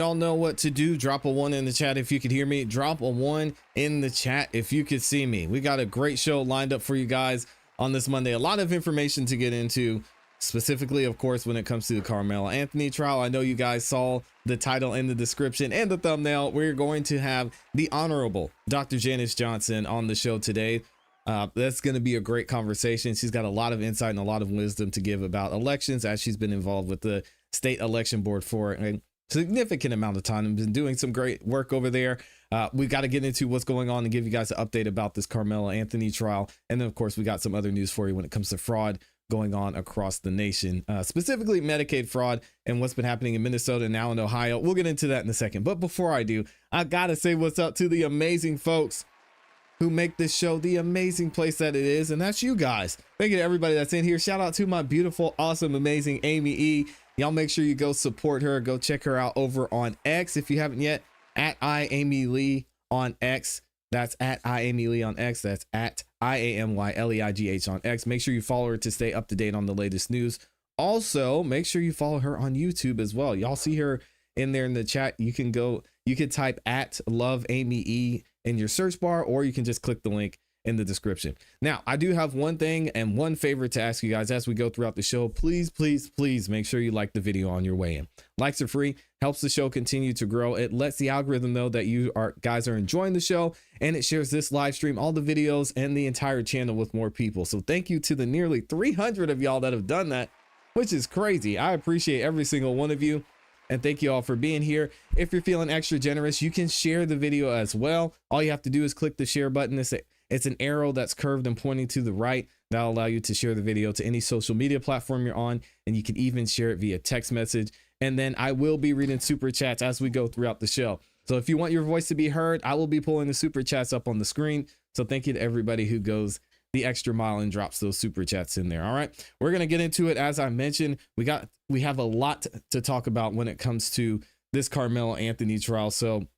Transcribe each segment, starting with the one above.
Y'all know what to do. Drop a 1 in the chat if you could hear me. Drop a 1 in the chat if you could see me. We got a great show lined up for you guys on this Monday. A lot of information to get into, specifically, of course, when it comes to the Carmelo Anthony trial. I know you guys saw the title in the description and the thumbnail. We're going to have the Honorable Dr. Janice Johnston on the show today. That's going to be a great conversation. She's got a lot of insight and a lot of wisdom to give about elections, as she's been involved with the state election board for a significant amount of time and been doing some great work over there. We got to get into what's going on and give you guys an update about this Carmelo Anthony trial. And then, of course, we got some other news for you when it comes to fraud going on across the nation, specifically Medicaid fraud and what's been happening in Minnesota and now in Ohio. We'll get into that in a second. But before I do, I got to say what's up to the amazing folks who make this show the amazing place that it is. And that's you guys. Thank you to everybody that's in here. Shout out to my beautiful, awesome, amazing Amy E. Y'all make sure you go support her. Go check her out over on X if you haven't yet, at IAmyLeigh on X. That's at IAmyLeigh on X. That's at IAMYLEIGH on X. Make sure you follow her to stay up to date on the latest news. Also, make sure you follow her on YouTube as well. Y'all see her in there in the chat. You can type at Love Amy E in your search bar, or you can just click the link in the description. Now, I do have one thing and one favor to ask you guys as we go throughout the show. Please make sure you like the video on your way in. Likes are free, helps the show continue to grow. It lets the algorithm know that you guys are enjoying the show, and it shares this live stream, all the videos, and the entire channel with more people. So thank you to the nearly 300 of y'all that have done that, which is crazy. I appreciate every single one of you. And thank you all for being here. If you're feeling extra generous, you can share the video as well. All you have to do is click the share button. It's an arrow that's curved and pointing to the right. That'll allow you to share the video to any social media platform you're on. And you can even share it via text message. And then I will be reading super chats as we go throughout the show. So if you want your voice to be heard, I will be pulling the super chats up on the screen. So thank you to everybody who goes the extra mile and drops those super chats in there. All right, we're gonna get into it. As I mentioned, we have a lot to talk about when it comes to this Carmelo Anthony trial. So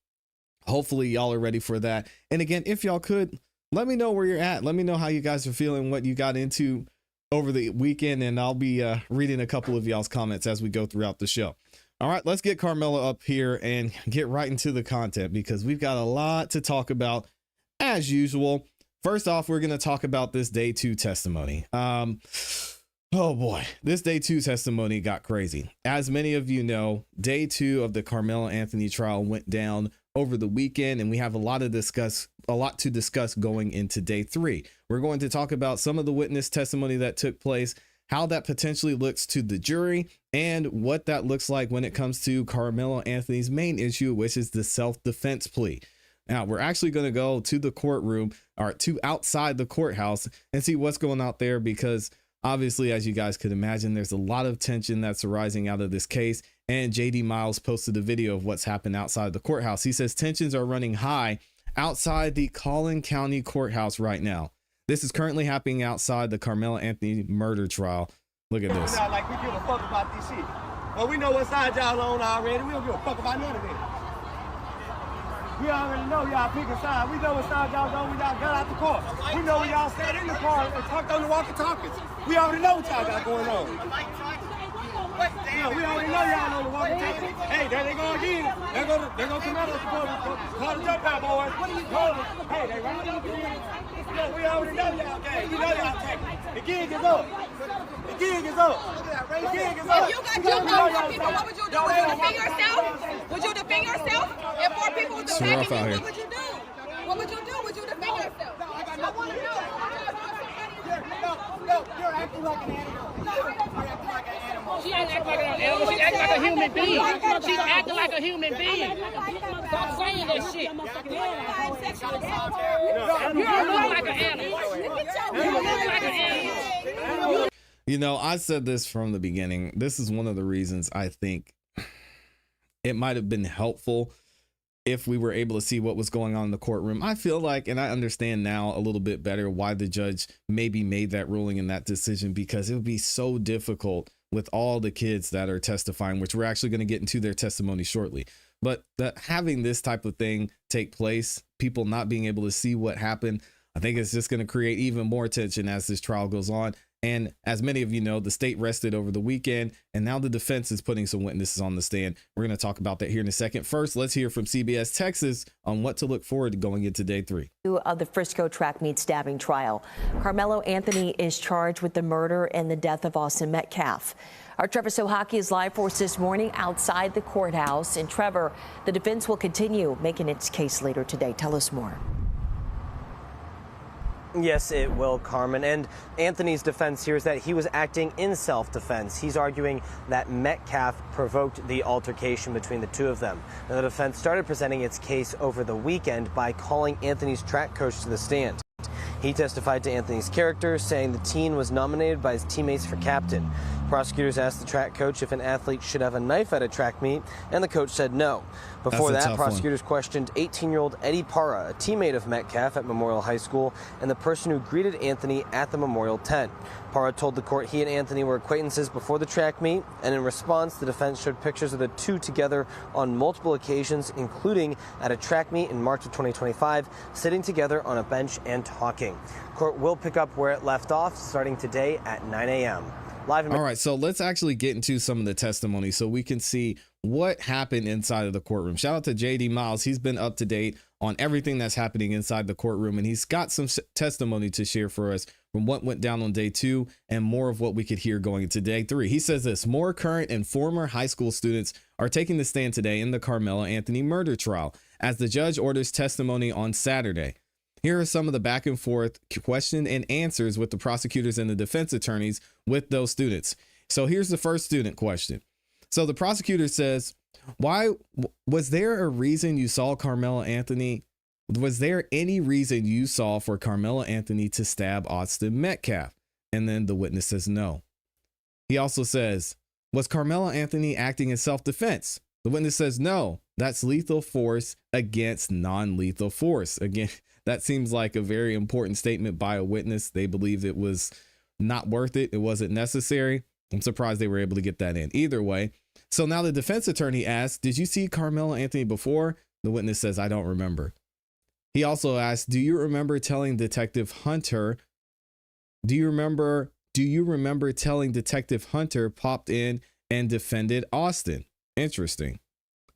hopefully y'all are ready for that. And again, if y'all could, let me know where you're at. Let me know how you guys are feeling, what you got into over the weekend, and I'll be reading a couple of y'all's comments as we go throughout the show. All right, let's get Carmelo up here and get right into the content, because we've got a lot to talk about as usual. First off, we're going to talk about this day 2 testimony. Oh boy, this day 2 testimony got crazy. As many of you know, day 2 of the Carmelo Anthony trial went down over the weekend, and we have a lot to discuss going into day 3. We're going to talk about some of the witness testimony that took place, how that potentially looks to the jury, and what that looks like when it comes to Carmelo Anthony's main issue, which is the self-defense plea. Now, we're actually going to go to the courtroom, or to outside the courthouse, and see what's going out there, because obviously, as you guys could imagine, there's a lot of tension that's arising out of this case. And JD Miles posted a video of what's happened outside the courthouse. He says tensions are running high outside the Collin County courthouse right now. This is currently happening outside the Carmelo Anthony murder trial. Look at this. Like we give a fuck about this shit. Well, we know what side y'all on already. We don't give a fuck about none of it. We already know y'all picking sides. We know what side y'all on when y'all got out the car. We know when y'all sat in the car and talked on the walkie-talkies. We already know what y'all got going on. Yeah, we already know y'all on the walkie-talkies. Hey, there they go again. They're gonna come out of the car. Call the jump out, boys. What are you doing? Hey, they right up again. Yeah, we already know y'all game. We know y'all taking. The gig is up. The gig is up. The gig is up. If you got jumped out 4 people, what would you do? Would you defend yourself? Would you defend yourself? If 4 people was attacking you, what would you do? What would you do? Would you defend yourself? I want to know. No, you're acting like an animal. You're acting like an animal. She ain't acting like an animal. She acting like a human being. She's acting like a human being. Stop saying that shit. You don't look like an animal. You look like an animal. You know, I said this from the beginning. This is one of the reasons I think it might have been helpful if we were able to see what was going on in the courtroom. I feel like, and I understand now a little bit better why the judge maybe made that ruling and that decision, because it would be so difficult with all the kids that are testifying, which we're actually going to get into their testimony shortly. But having this type of thing take place, people not being able to see what happened, I think it's just going to create even more tension as this trial goes on. And as many of you know, the state rested over the weekend, and now the defense is putting some witnesses on the stand. We're going to talk about that here in a second. First, let's hear from CBS Texas on what to look forward to going into day 3 of the Frisco track meet stabbing trial. Carmelo Anthony is charged with the murder and the death of Austin Metcalf. Our Trevor Sohaki is live for us this morning outside the courthouse. And Trevor, the defense will continue making its case later today. Tell us more. Yes, it will, Carmen. And Anthony's defense here is that he was acting in self-defense. He's arguing that Metcalf provoked the altercation between the two of them. Now, the defense started presenting its case over the weekend by calling Anthony's track coach to the stand. He testified to Anthony's character, saying the teen was nominated by his teammates for captain. Prosecutors asked the track coach if an athlete should have a knife at a track meet, and the coach said no. Before that, prosecutors questioned 18-year-old Eddie Parra, a teammate of Metcalf at Memorial High School, and the person who greeted Anthony at the Memorial tent. Parra told the court he and Anthony were acquaintances before the track meet, and in response, the defense showed pictures of the two together on multiple occasions, including at a track meet in March of 2025, sitting together on a bench and talking. Court will pick up where it left off, starting today at 9 a.m. Live. All right, so let's actually get into some of the testimony so we can see what happened inside of the courtroom. Shout out to JD Miles. He's been up to date on everything that's happening inside the courtroom, and he's got some testimony to share for us from what went down on day 2 and more of what we could hear going into day 3. He says this: more current and former high school students are taking the stand today in the Carmelo Anthony murder trial as the judge orders testimony on Saturday. Here are some of the back and forth question and answers with the prosecutors and the defense attorneys with those students. So here's the first student question. So the prosecutor says, why was there a reason you saw Carmelo Anthony? Was there any reason you saw for Carmelo Anthony to stab Austin Metcalf? And then the witness says no. He also says, was Carmelo Anthony acting in self-defense? The witness says no. That's lethal force against non-lethal force. Again, that seems like a very important statement by a witness. They believed it was not worth it. It wasn't necessary. I'm surprised they were able to get that in. Either way. So now the defense attorney asks, did you see Carmelo Anthony before? The witness says, I don't remember. He also asks, do you remember telling Detective Hunter? Do you remember telling Detective Hunter popped in and defended Austin? Interesting.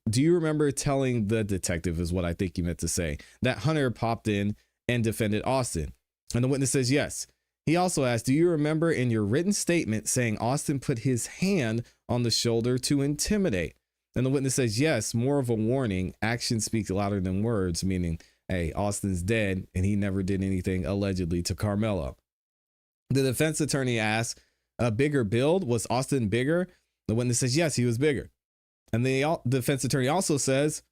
Do you remember telling the detective, is what I think you meant to say, that Hunter popped in and defended Austin? And the witness says yes. He also asked, do you remember in your written statement saying Austin put his hand on the shoulder to intimidate? And the witness says yes, more of a warning. Actions speak louder than words, meaning, hey, Austin's dead and he never did anything allegedly to Carmelo. The defense attorney asks, a bigger build? Was Austin bigger? The witness says yes, he was bigger. And the defense attorney also says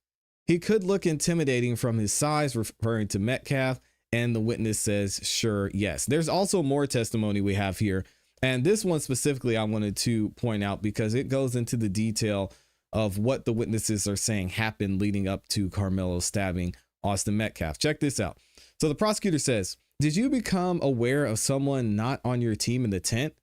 he could look intimidating from his size, referring to Metcalf. And the witness says, sure, yes. There's also more testimony we have here. And this one specifically I wanted to point out because it goes into the detail of what the witnesses are saying happened leading up to Carmelo stabbing Austin Metcalf. Check this out. So the prosecutor says, did you become aware of someone not on your team in the tent?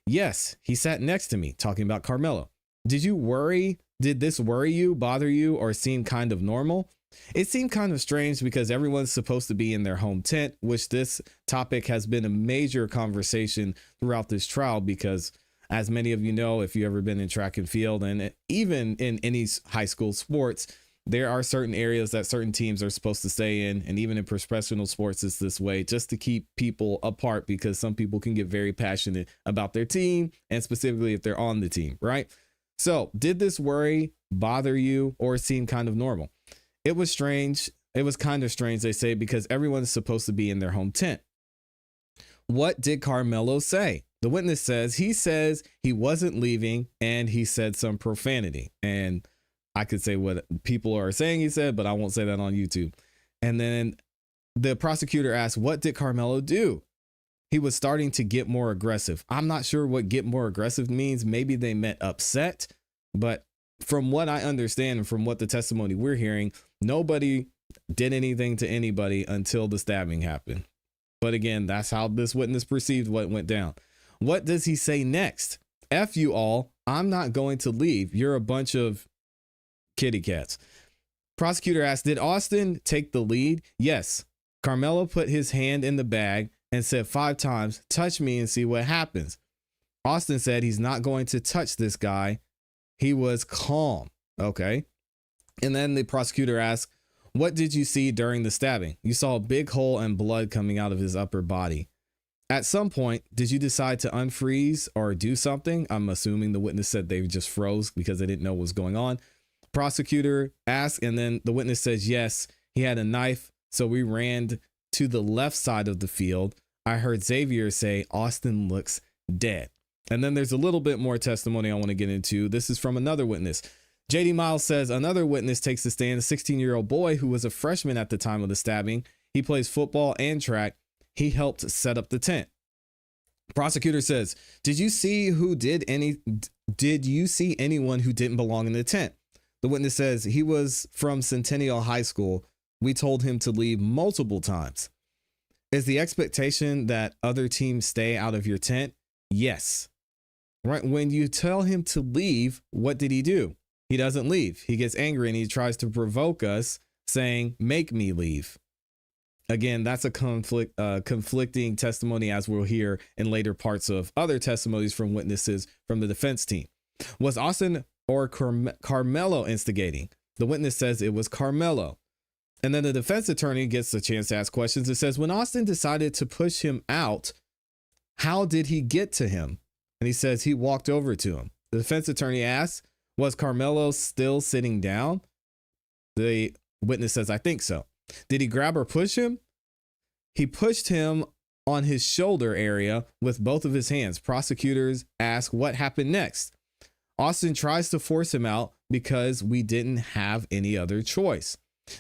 Yes, he sat next to me, talking about Carmelo. Did you worry? Did this worry you, bother you, or seem kind of normal? It seemed kind of strange because everyone's supposed to be in their home tent, which this topic has been a major conversation throughout this trial because, as many of you know, if you've ever been in track and field and even in any high school sports, there are certain areas that certain teams are supposed to stay in. And even in professional sports, it's this way just to keep people apart because some people can get very passionate about their team and specifically if they're on the team, right? So did this worry, bother you, or seem kind of normal? It was strange. It was kind of strange, they say, because everyone's supposed to be in their home tent. What did Carmelo say? The witness says he wasn't leaving and he said some profanity. And I could say what people are saying he said, but I won't say that on YouTube. And then the prosecutor asked, what did Carmelo do? He was starting to get more aggressive. I'm not sure what get more aggressive means. Maybe they meant upset, but from what I understand and from what the testimony we're hearing, nobody did anything to anybody until the stabbing happened. But again, that's how this witness perceived what went down. What does he say next? F you all. I'm not going to leave. You're a bunch of kitty cats. Prosecutor asked, did Austin take the lead? Yes. Carmelo put his hand in the bag and said 5 times, touch me and see what happens. Austin said he's not going to touch this guy. He was calm. Okay. And then the prosecutor asked, what did you see during the stabbing? You saw a big hole and blood coming out of his upper body. At some point, did you decide to unfreeze or do something? I'm assuming the witness said they just froze because they didn't know what was going on. Prosecutor asked, and then the witness says, yes, he had a knife. So we ran to the left side of the field. I heard Xavier say, Austin looks dead. And then there's a little bit more testimony I want to get into. This is from another witness. JD Miles says another witness takes the stand, a 16-year-old boy who was a freshman at the time of the stabbing. He plays football and track. He helped set up the tent. Prosecutor says, did you see anyone who didn't belong in the tent? The witness says he was from Centennial High School. We told him to leave multiple times. Is the expectation that other teams stay out of your tent? Yes. Right. When you tell him to leave, what did he do? He doesn't leave. He gets angry and he tries to provoke us, saying, make me leave. Again, that's a conflicting testimony, as we'll hear in later parts of other testimonies from witnesses from the defense team. Was Austin or Carmelo instigating? The witness says it was Carmelo. And then the defense attorney gets a chance to ask questions. It says, when Austin decided to push him out, how did he get to him? And he says he walked over to him. The defense attorney asks, was Carmelo still sitting down? The witness says, I think so. Did he grab or push him? He pushed him on his shoulder area with both of his hands. Prosecutors ask what happened next. Austin tries to force him out because we didn't have any other choice.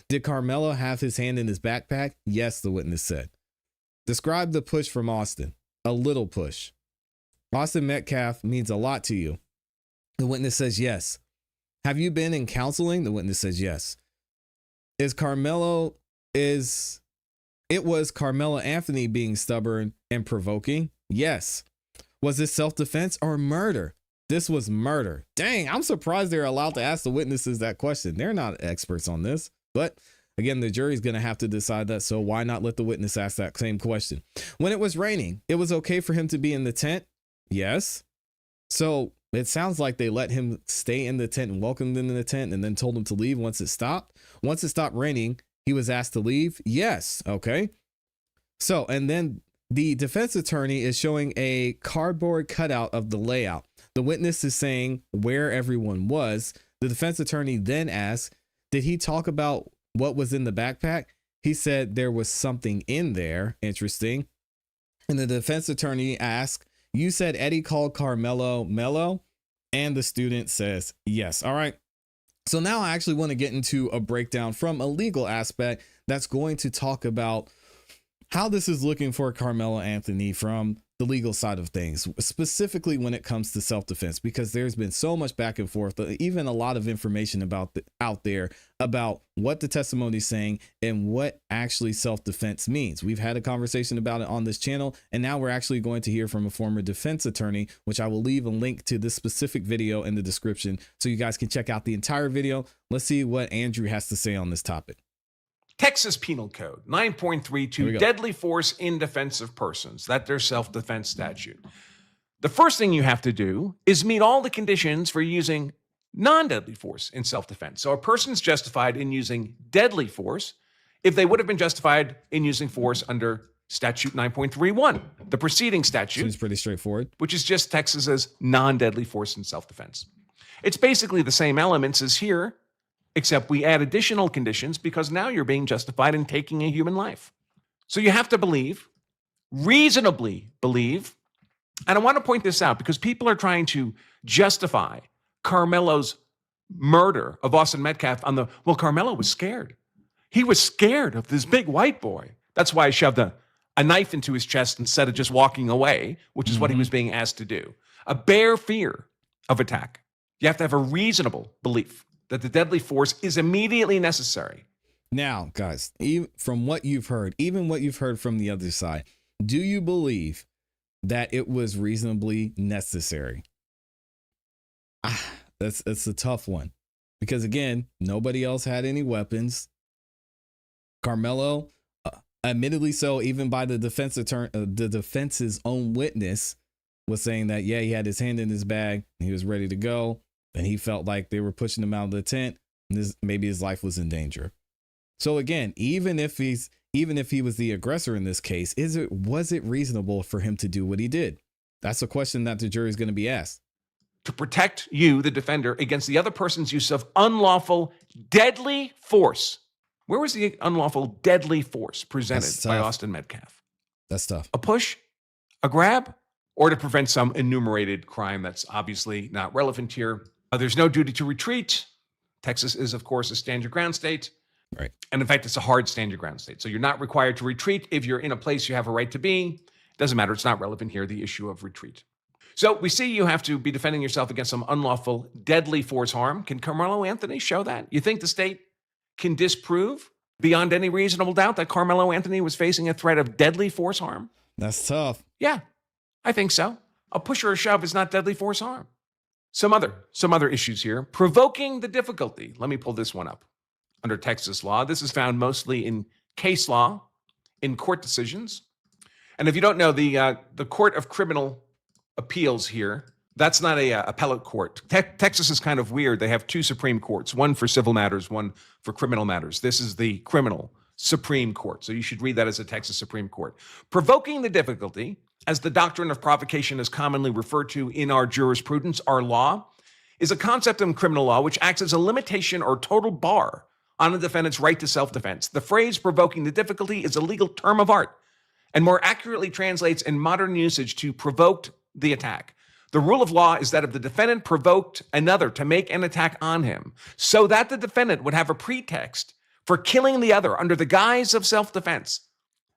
Did Carmelo have his hand in his backpack? Yes, the witness said. Describe the push from Austin. A little push. Austin Metcalf means a lot to you. The witness says yes. Have you been in counseling? The witness says yes. It was Carmelo Anthony being stubborn and provoking? Yes. Was this self-defense or murder? This was murder. Dang, I'm surprised they're allowed to ask the witnesses that question. They're not experts on this. But again, the jury's going to have to decide that. So why not let the witness ask that same question? When it was raining, it was okay for him to be in the tent? Yes. So it sounds like they let him stay in the tent and welcomed him in the tent and then told him to leave once it stopped. Once it stopped raining, he was asked to leave. Yes. Okay. So, and then the defense attorney is showing a cardboard cutout of the layout. The witness is saying where everyone was. The defense attorney then asks, did he talk about what was in the backpack? He said there was something in there. Interesting. And the defense attorney asked, you said Eddie called Carmelo Mello? And the student says yes. All right. So now I actually want to get into a breakdown from a legal aspect that's going to talk about how this is looking for Carmelo Anthony from the legal side of things, specifically when it comes to self-defense, because there's been so much back and forth, even a lot of information out there about what the testimony is saying and what actually self-defense means. We've had a conversation about it on this channel, and now we're actually going to hear from a former defense attorney, which I will leave a link to this specific video in the description so you guys can check out the entire video. Let's see what Andrew has to say on this topic. Texas Penal Code 9.32, deadly force in defense of persons. That's their self-defense statute. The first thing you have to do is meet all the conditions for using non-deadly force in self-defense. So a person's justified in using deadly force if they would have been justified in using force under statute 9.31, the preceding statute. Seems pretty straightforward. Which is just Texas's non-deadly force in self-defense. It's basically the same elements as here, except we add additional conditions because now you're being justified in taking a human life. So you have to believe, reasonably believe, and I want to point this out because people are trying to justify Carmelo's murder of Austin Metcalf on well, Carmelo was scared. He was scared of this big white boy. That's why he shoved a knife into his chest instead of just walking away, which is what he was being asked to do. A bare fear of attack. You have to have a reasonable belief that the deadly force is immediately necessary. Now, guys, even from what you've heard, even what you've heard from the other side, do you believe that it was reasonably necessary? That's a tough one because, again, nobody else had any weapons. Carmelo Admittedly so, even by the defense attorney, the defense's own witness was saying that, yeah, he had his hand in his bag, he was ready to go, and he felt like they were pushing him out of the tent, and maybe his life was in danger. So again, even if he was the aggressor in this case, was it reasonable for him to do what he did? That's a question that the jury is going to be asked. To protect you, the defender, against the other person's use of unlawful, deadly force. Where was the unlawful, deadly force presented by Austin Metcalf? That's tough. A push, a grab, or to prevent some enumerated crime that's obviously not relevant here. There's no duty to retreat. Texas is, of course, a stand your ground state. Right. And in fact, it's a hard stand your ground state. So you're not required to retreat if you're in a place you have a right to be. Doesn't matter. It's not relevant here, the issue of retreat. So we see you have to be defending yourself against some unlawful, deadly force harm. Can Carmelo Anthony show that? You think the state can disprove beyond any reasonable doubt that Carmelo Anthony was facing a threat of deadly force harm? That's tough. Yeah, I think so. A push or a shove is not deadly force harm. Some other issues here. Provoking the difficulty. Let me pull this one up. Under Texas law, this is found mostly in case law, in court decisions. And if you don't know, the Court of Criminal Appeals here, that's not a appellate court. Texas is kind of weird. They have two Supreme Courts, one for civil matters, one for criminal matters. This is the criminal Supreme Court. So you should read that as a Texas Supreme Court. Provoking the difficulty, as the doctrine of provocation is commonly referred to in our jurisprudence, our law, is a concept in criminal law which acts as a limitation or total bar on a defendant's right to self-defense. The phrase provoking the difficulty is a legal term of art and more accurately translates in modern usage to provoked the attack. The rule of law is that if the defendant provoked another to make an attack on him so that the defendant would have a pretext for killing the other under the guise of self-defense,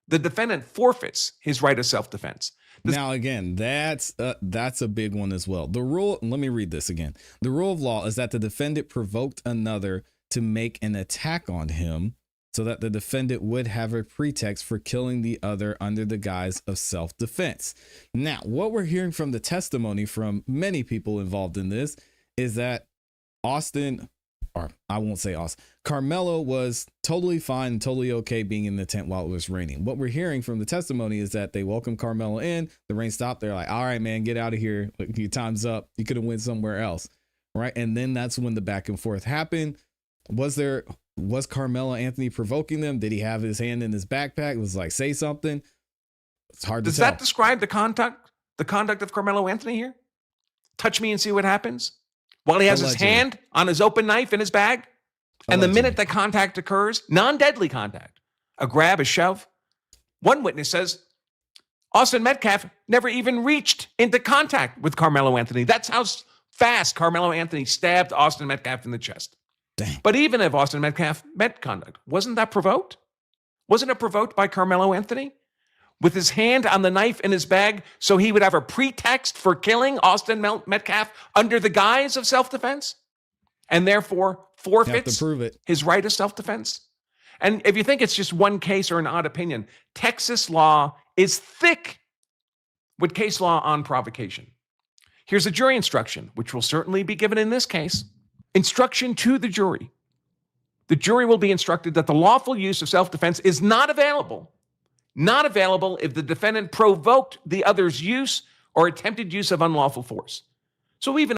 the defendant forfeits his right of self-defense. Now, again, that's a big one as well. The rule, let me read this again. The rule of law is that the defendant provoked another to make an attack on him so that the defendant would have a pretext for killing the other under the guise of self-defense. Now, what we're hearing from the testimony from many people involved in this is that Carmelo was totally fine and totally okay being in the tent while it was raining. What we're hearing from the testimony is that they welcomed Carmelo in, the rain stopped, they're like, all right, man, get out of here. Your time's up. You could have went somewhere else. Right. And then that's when the back and forth happened. Was Carmelo Anthony provoking them? Did he have his hand in his backpack? It was like, say something. It's hard to tell. Does that describe the conduct of Carmelo Anthony here? Touch me and see what happens. While he has his hand on his open knife in his bag. And the minute that contact occurs, non-deadly contact, a grab, a shove. One witness says Austin Metcalf never even reached into contact with Carmelo Anthony. That's how fast Carmelo Anthony stabbed Austin Metcalf in the chest. Dang. But even if Austin Metcalf met conduct, wasn't that provoked? Wasn't it provoked by Carmelo Anthony? With his hand on the knife in his bag so he would have a pretext for killing Austin Metcalf under the guise of self-defense? And therefore forfeits his right of self-defense? And if you think it's just one case or an odd opinion, Texas law is thick with case law on provocation. Here's a jury instruction, which will certainly be given in this case. Instruction to the jury. The jury will be instructed that the lawful use of self-defense is not available if the defendant provoked the other's use or attempted use of unlawful force. So even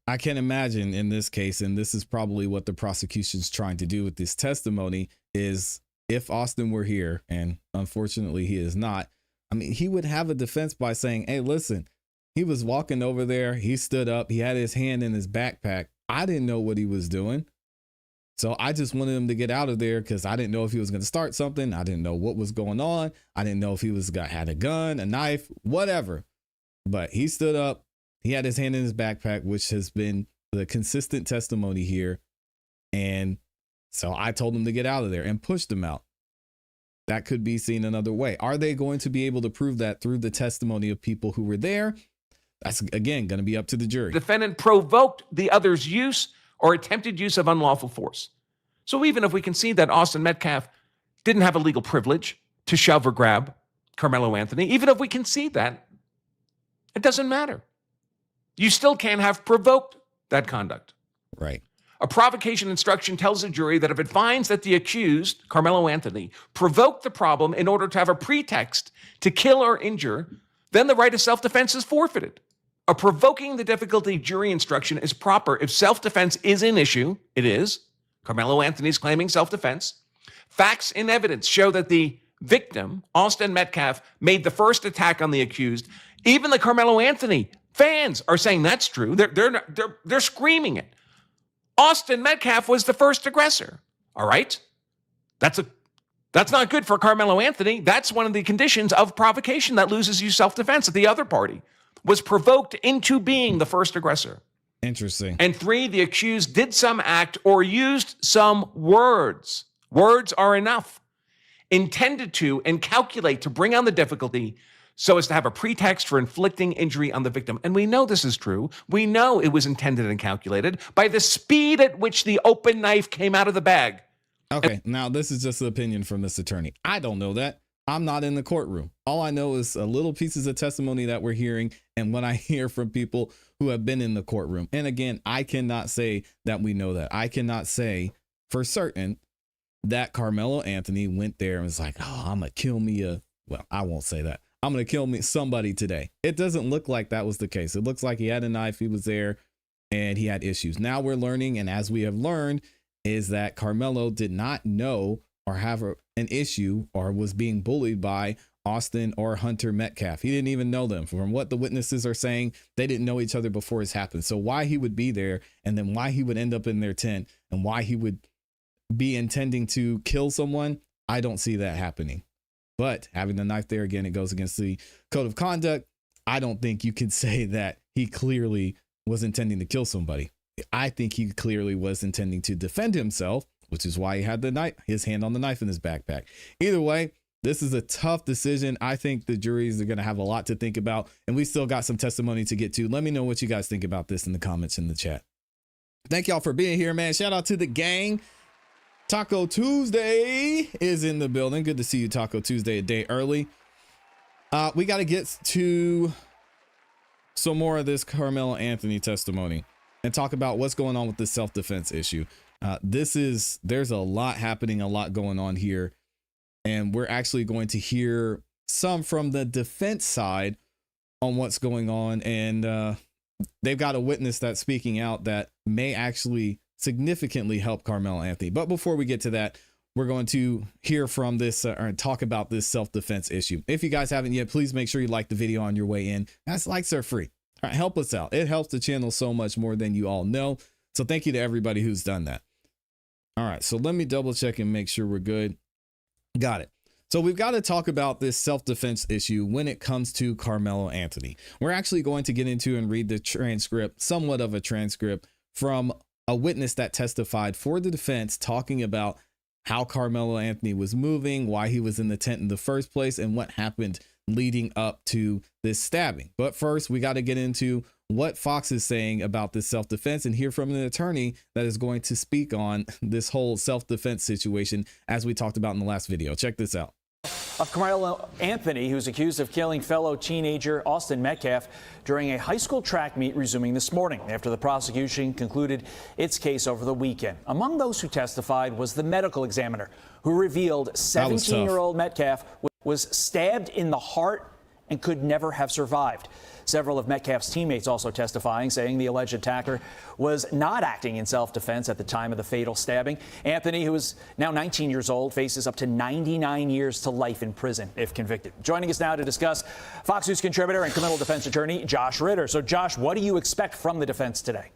I can imagine in this case, and this is probably what the prosecution's trying to do with this testimony, is if Austin were here, and unfortunately he is not, I mean, he would have a defense by saying, hey, listen, he was walking over there, he stood up, he had his hand in his backpack. I didn't know what he was doing. So I just wanted him to get out of there because I didn't know if he was going to start something. I didn't know what was going on. I didn't know if he had a gun, a knife, whatever. But he stood up. He had his hand in his backpack, which has been the consistent testimony here. And so I told him to get out of there and pushed him out. That could be seen another way. Are they going to be able to prove that through the testimony of people who were there? That's, again, going to be up to the jury. Defendant provoked the other's use or attempted use of unlawful force. So even if we can see that Austin Metcalf didn't have a legal privilege to shove or grab Carmelo Anthony, even if we can see that, it doesn't matter. You still can't have provoked that conduct. Right. A provocation instruction tells a jury that if it finds that the accused, Carmelo Anthony, provoked the problem in order to have a pretext to kill or injure, then the right of self-defense is forfeited. A provoking the difficulty jury instruction is proper if self-defense is an issue. It is. Carmelo Anthony is claiming self-defense. Facts and evidence show that the victim, Austin Metcalf, made the first attack on the accused. Even the Carmelo Anthony fans are saying that's true. They're screaming it. Austin Metcalf was the first aggressor. All right? That's not good for Carmelo Anthony. That's one of the conditions of provocation that loses you self-defense, that the other party was provoked into being the first aggressor. Interesting. And 3, the accused did some act or used some words. Words are enough. Intended to and calculate to bring on the difficulty so as to have a pretext for inflicting injury on the victim. And we know this is true. We know it was intended and calculated by the speed at which the open knife came out of the bag. Okay, now this is just an opinion from this attorney. I don't know that. I'm not in the courtroom. All I know is a little pieces of testimony that we're hearing and what I hear from people who have been in the courtroom. And again, I cannot say that we know that. I cannot say for certain that Carmelo Anthony went there and was like, oh, I'm going to kill me well, I won't say that. I'm going to kill me somebody today. It doesn't look like that was the case. It looks like he had a knife. He was there and he had issues. Now we're learning. And as we have learned is that Carmelo did not know or have an issue or was being bullied by Austin or Hunter Metcalf. He didn't even know them. From what the witnesses are saying, they didn't know each other before this happened. So why he would be there and then why he would end up in their tent and why he would be intending to kill someone, I don't see that happening. But having the knife there, again, it goes against the code of conduct. I don't think you can say that he clearly was intending to kill somebody. I think he clearly was intending to defend himself, which is why he had the knife, his hand on the knife in his backpack. Either way, this is a tough decision. I think the juries are going to have a lot to think about, and we still got some testimony to get to. Let me know what you guys think about this in the comments in the chat. Thank y'all for being here, man. Shout out to the gang. Taco Tuesday is in the building. Good to see you, Taco Tuesday, a day early. We got to get to some more of this Carmelo Anthony testimony and talk about what's going on with the self-defense issue. There's a lot happening, a lot going on here. And we're actually going to hear some from the defense side on what's going on. And they've got a witness that's speaking out that may actually significantly help Carmelo Anthony. But before we get to that, we're going to hear from this or talk about this self-defense issue. If you guys haven't yet, please make sure you like the video on your way in. That's likes are free. All right, help us out. It helps the channel so much more than you all know. So thank you to everybody who's done that. All right, so let me double check and make sure we're good. Got it. So we've got to talk about this self-defense issue when it comes to Carmelo Anthony. We're actually going to get into and read the transcript, somewhat of a transcript from a witness that testified for the defense, talking about how Carmelo Anthony was moving, why he was in the tent in the first place, and what happened leading up to this stabbing. But first, we got to get into what Fox is saying about this self-defense and hear from an attorney that is going to speak on this whole self-defense situation, as we talked about in the last video. Check this out. Of Carmelo Anthony, who's accused of killing fellow teenager Austin Metcalf during a high school track meet resuming this morning after the prosecution concluded its case over the weekend. Among those who testified was the medical examiner who revealed 17-year-old Metcalf was stabbed in the heart and could never have survived. Several of Metcalf's teammates also testifying, saying the alleged attacker was not acting in self-defense at the time of the fatal stabbing. Anthony, who is now 19 years old, faces up to 99 years to life in prison if convicted. Joining us now to discuss, Fox News contributor and criminal defense attorney Josh Ritter. So, Josh, what do you expect from the defense today?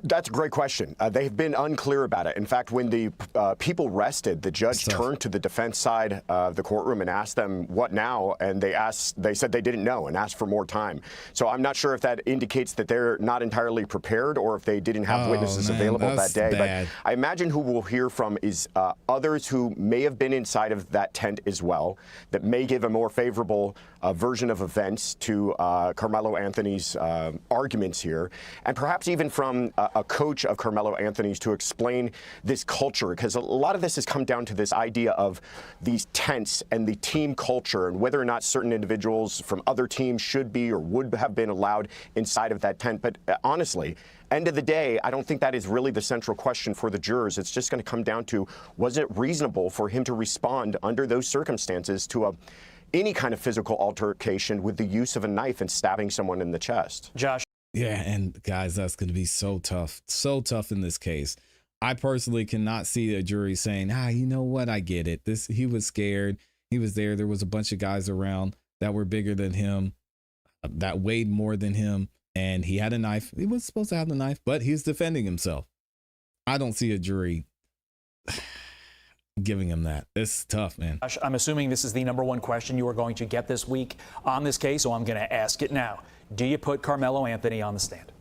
That's a great question. They've been unclear about it. In fact, when the people rested, the judge turned to the defense side of the courtroom and asked them, what now? And they said they didn't know and asked for more time. So I'm not sure if that indicates that they're not entirely prepared or if they didn't have witnesses available that day. Bad. But I imagine who we'll hear from is others who may have been inside of that tent as well, that may give a more favorable version of events to Carmelo Anthony's arguments here, and perhaps even from a coach of Carmelo Anthony's to explain this culture, because a lot of this has come down to this idea of these tents and the team culture and whether or not certain individuals from other teams should be or would have been allowed inside of that tent. But honestly, end of the day, I don't think that is really the central question for the jurors. It's just going to come down to, was it reasonable for him to respond under those circumstances to any kind of physical altercation with the use of a knife and stabbing someone in the chest? Josh. Yeah, and guys, that's going to be so tough in this case. I personally cannot see a jury saying, you know what, I get it. He was scared. He was there. There was a bunch of guys around that were bigger than him, that weighed more than him. And he had a knife. He was supposed to have the knife, but he's defending himself. I don't see a jury giving him that. It's tough, man. I'm assuming this is the number one question you are going to get this week on this case, so I'm going to ask it now. Do you put Carmelo Anthony on the stand?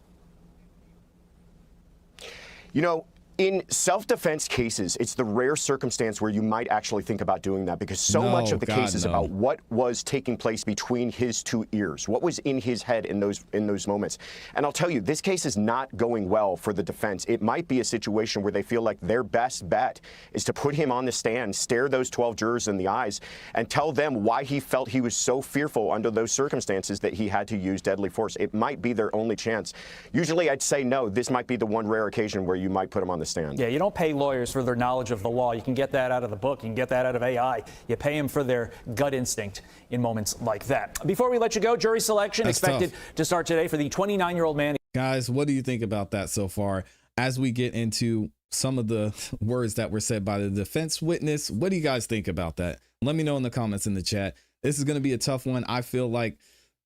You know, in self-defense cases, it's the rare circumstance where you might actually think about doing that, because so much of the case is about what was taking place between his two ears, what was in his head in those moments. And I'll tell you, this case is not going well for the defense. It might be a situation where they feel like their best bet is to put him on the stand, stare those 12 jurors in the eyes, and tell them why he felt he was so fearful under those circumstances that he had to use deadly force. It might be their only chance. Usually I'd say no. This might be the one rare occasion where you might put him on the stand. Yeah, you don't pay lawyers for their knowledge of the law. You can get that out of the book. You can get that out of AI. You pay them for their gut instinct in moments like that. Before we let you go, jury selection expected to start today for the 29-year-old man. Guys, what do you think about that so far? As we get into some of the words that were said by the defense witness, what do you guys think about that? Let me know in the comments in the chat. This is going to be a tough one. I feel like,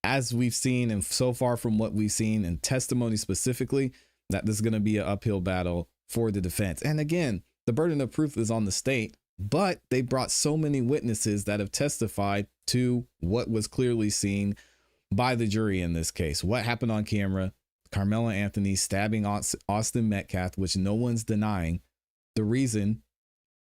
as we've seen, and so far from what we've seen in testimony specifically, that this is going to be an uphill battle for the defense. And again, the burden of proof is on the state, but they brought so many witnesses that have testified to what was clearly seen by the jury in this case. What happened on camera, Carmelo Anthony stabbing Austin Metcalf, which no one's denying. The reason,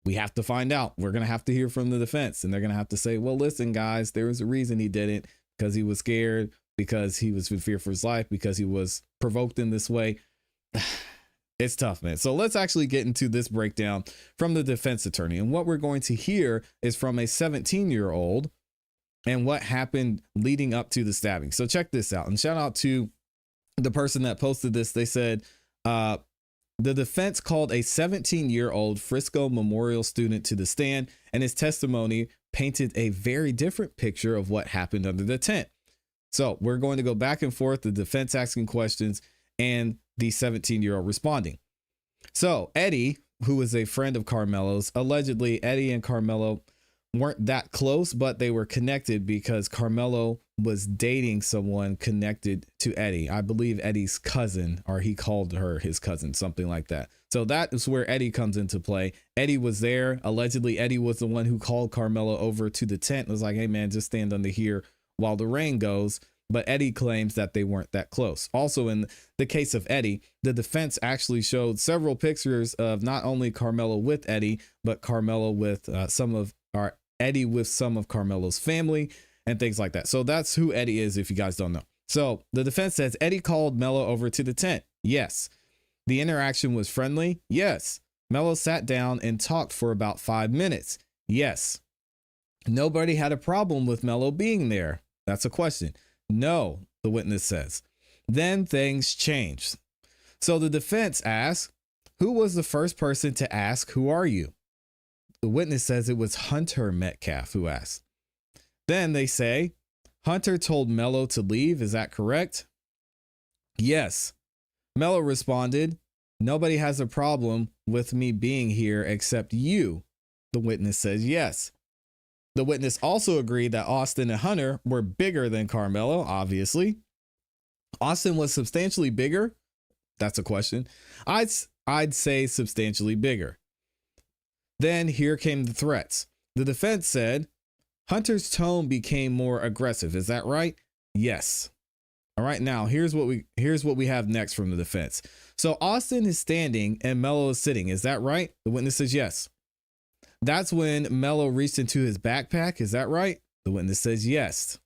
we have to find out. We're going to have to hear from the defense, and they're going to have to say, well, listen, guys, there was a reason he did it, because he was scared, because he was in fear for his life, because he was provoked in this way. It's tough, man. So let's actually get into this breakdown from the defense attorney. And what we're going to hear is from a 17-year-old and what happened leading up to the stabbing. So check this out. And shout out to the person that posted this. They said the defense called a 17-year-old Frisco Memorial student to the stand, and his testimony painted a very different picture of what happened under the tent. So we're going to go back and forth, the defense asking questions and the 17-year-old responding. So Eddie, who was a friend of Carmelo's, allegedly Eddie and Carmelo weren't that close, but they were connected because Carmelo was dating someone connected to Eddie. I believe Eddie's cousin, or he called her his cousin, something like that. So that is where Eddie comes into play. Eddie was there. Allegedly, Eddie was the one who called Carmelo over to the tent and was like, hey, man, just stand under here while the rain goes. But Eddie claims that they weren't that close. Also, in the case of Eddie, the defense actually showed several pictures of not only Carmelo with Eddie, but Carmelo with Eddie with some of Carmelo's family and things like that. So that's who Eddie is, if you guys don't know. So the defense says Eddie called Melo over to the tent. Yes. The interaction was friendly. Yes. Melo sat down and talked for about 5 minutes. Yes. Nobody had a problem with Melo being there. That's a question. No, the witness says. Then things changed. So the defense asks, who was the first person to ask, who are you? The witness says it was Hunter Metcalf who asked. Then they say, Hunter told Melo to leave. Is that correct? Yes. Melo responded, nobody has a problem with me being here except you. The witness says yes. The witness also agreed that Austin and Hunter were bigger than Carmelo, obviously. Austin was substantially bigger. That's a question. I'd say substantially bigger. Then here came the threats. The defense said, Hunter's tone became more aggressive. Is that right? Yes. All right, now here's what we have next from the defense. So Austin is standing and Melo is sitting. Is that right? The witness says yes. That's when Melo reached into his backpack. Is that right? The witness says yes.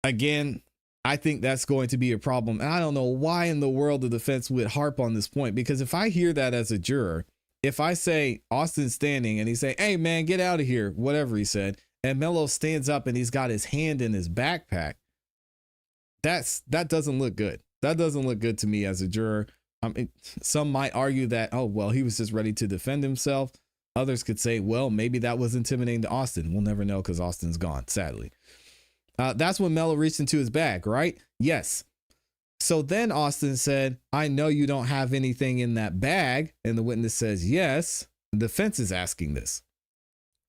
Again, I think that's going to be a problem. And I don't know why in the world the defense would harp on this point, because if I hear that as a juror, if I say Austin's standing and he say, hey man, get out of here, whatever he said, and Melo stands up and he's got his hand in his backpack, that doesn't look good. That doesn't look good to me as a juror. I mean, some might argue that, oh, well, he was just ready to defend himself. Others could say, well, maybe that was intimidating to Austin. We'll never know because Austin's gone, sadly. That's when Melo reached into his bag, right? Yes. So then Austin said, I know you don't have anything in that bag. And the witness says, yes. The defense is asking this.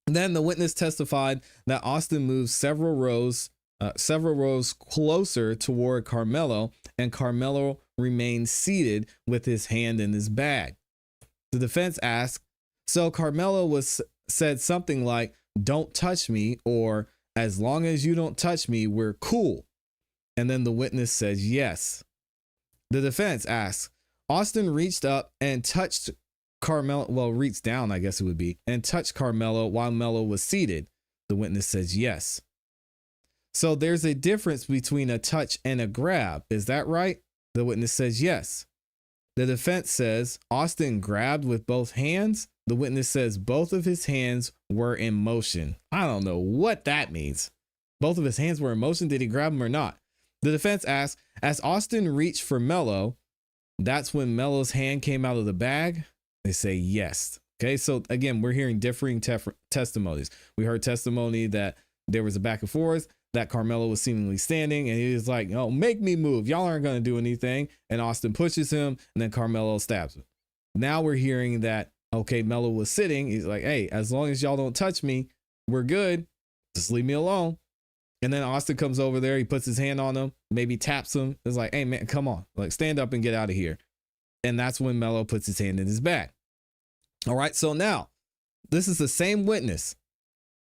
And then the witness testified that Austin moved several rows closer toward Carmelo, and Carmelo remained seated with his hand in his bag. The defense asked, so Carmelo said something like, don't touch me, or as long as you don't touch me, we're cool. And then the witness says yes. The defense asks, Austin reached up and touched Carmelo, well, reached down, I guess it would be, and touched Carmelo while Melo was seated. The witness says yes. So there's a difference between a touch and a grab. Is that right? The witness says yes. The defense says Austin grabbed with both hands. The witness says both of his hands were in motion. I don't know what that means. Both of his hands were in motion. Did he grab them or not? The defense asks, as Austin reached for Melo, that's when Melo's hand came out of the bag. They say yes. Okay, so again, we're hearing differing testimonies. We heard testimony that there was a back and forth, that Carmelo was seemingly standing, and he was like, oh, make me move. Y'all aren't going to do anything. And Austin pushes him, and then Carmelo stabs him. Now we're hearing that, okay, Melo was sitting. He's like, hey, as long as y'all don't touch me, we're good. Just leave me alone. And then Austin comes over there. He puts his hand on him, maybe taps him. It's like, hey, man, come on. Like, stand up and get out of here. And that's when Melo puts his hand in his bag. All right, so now this is the same witness.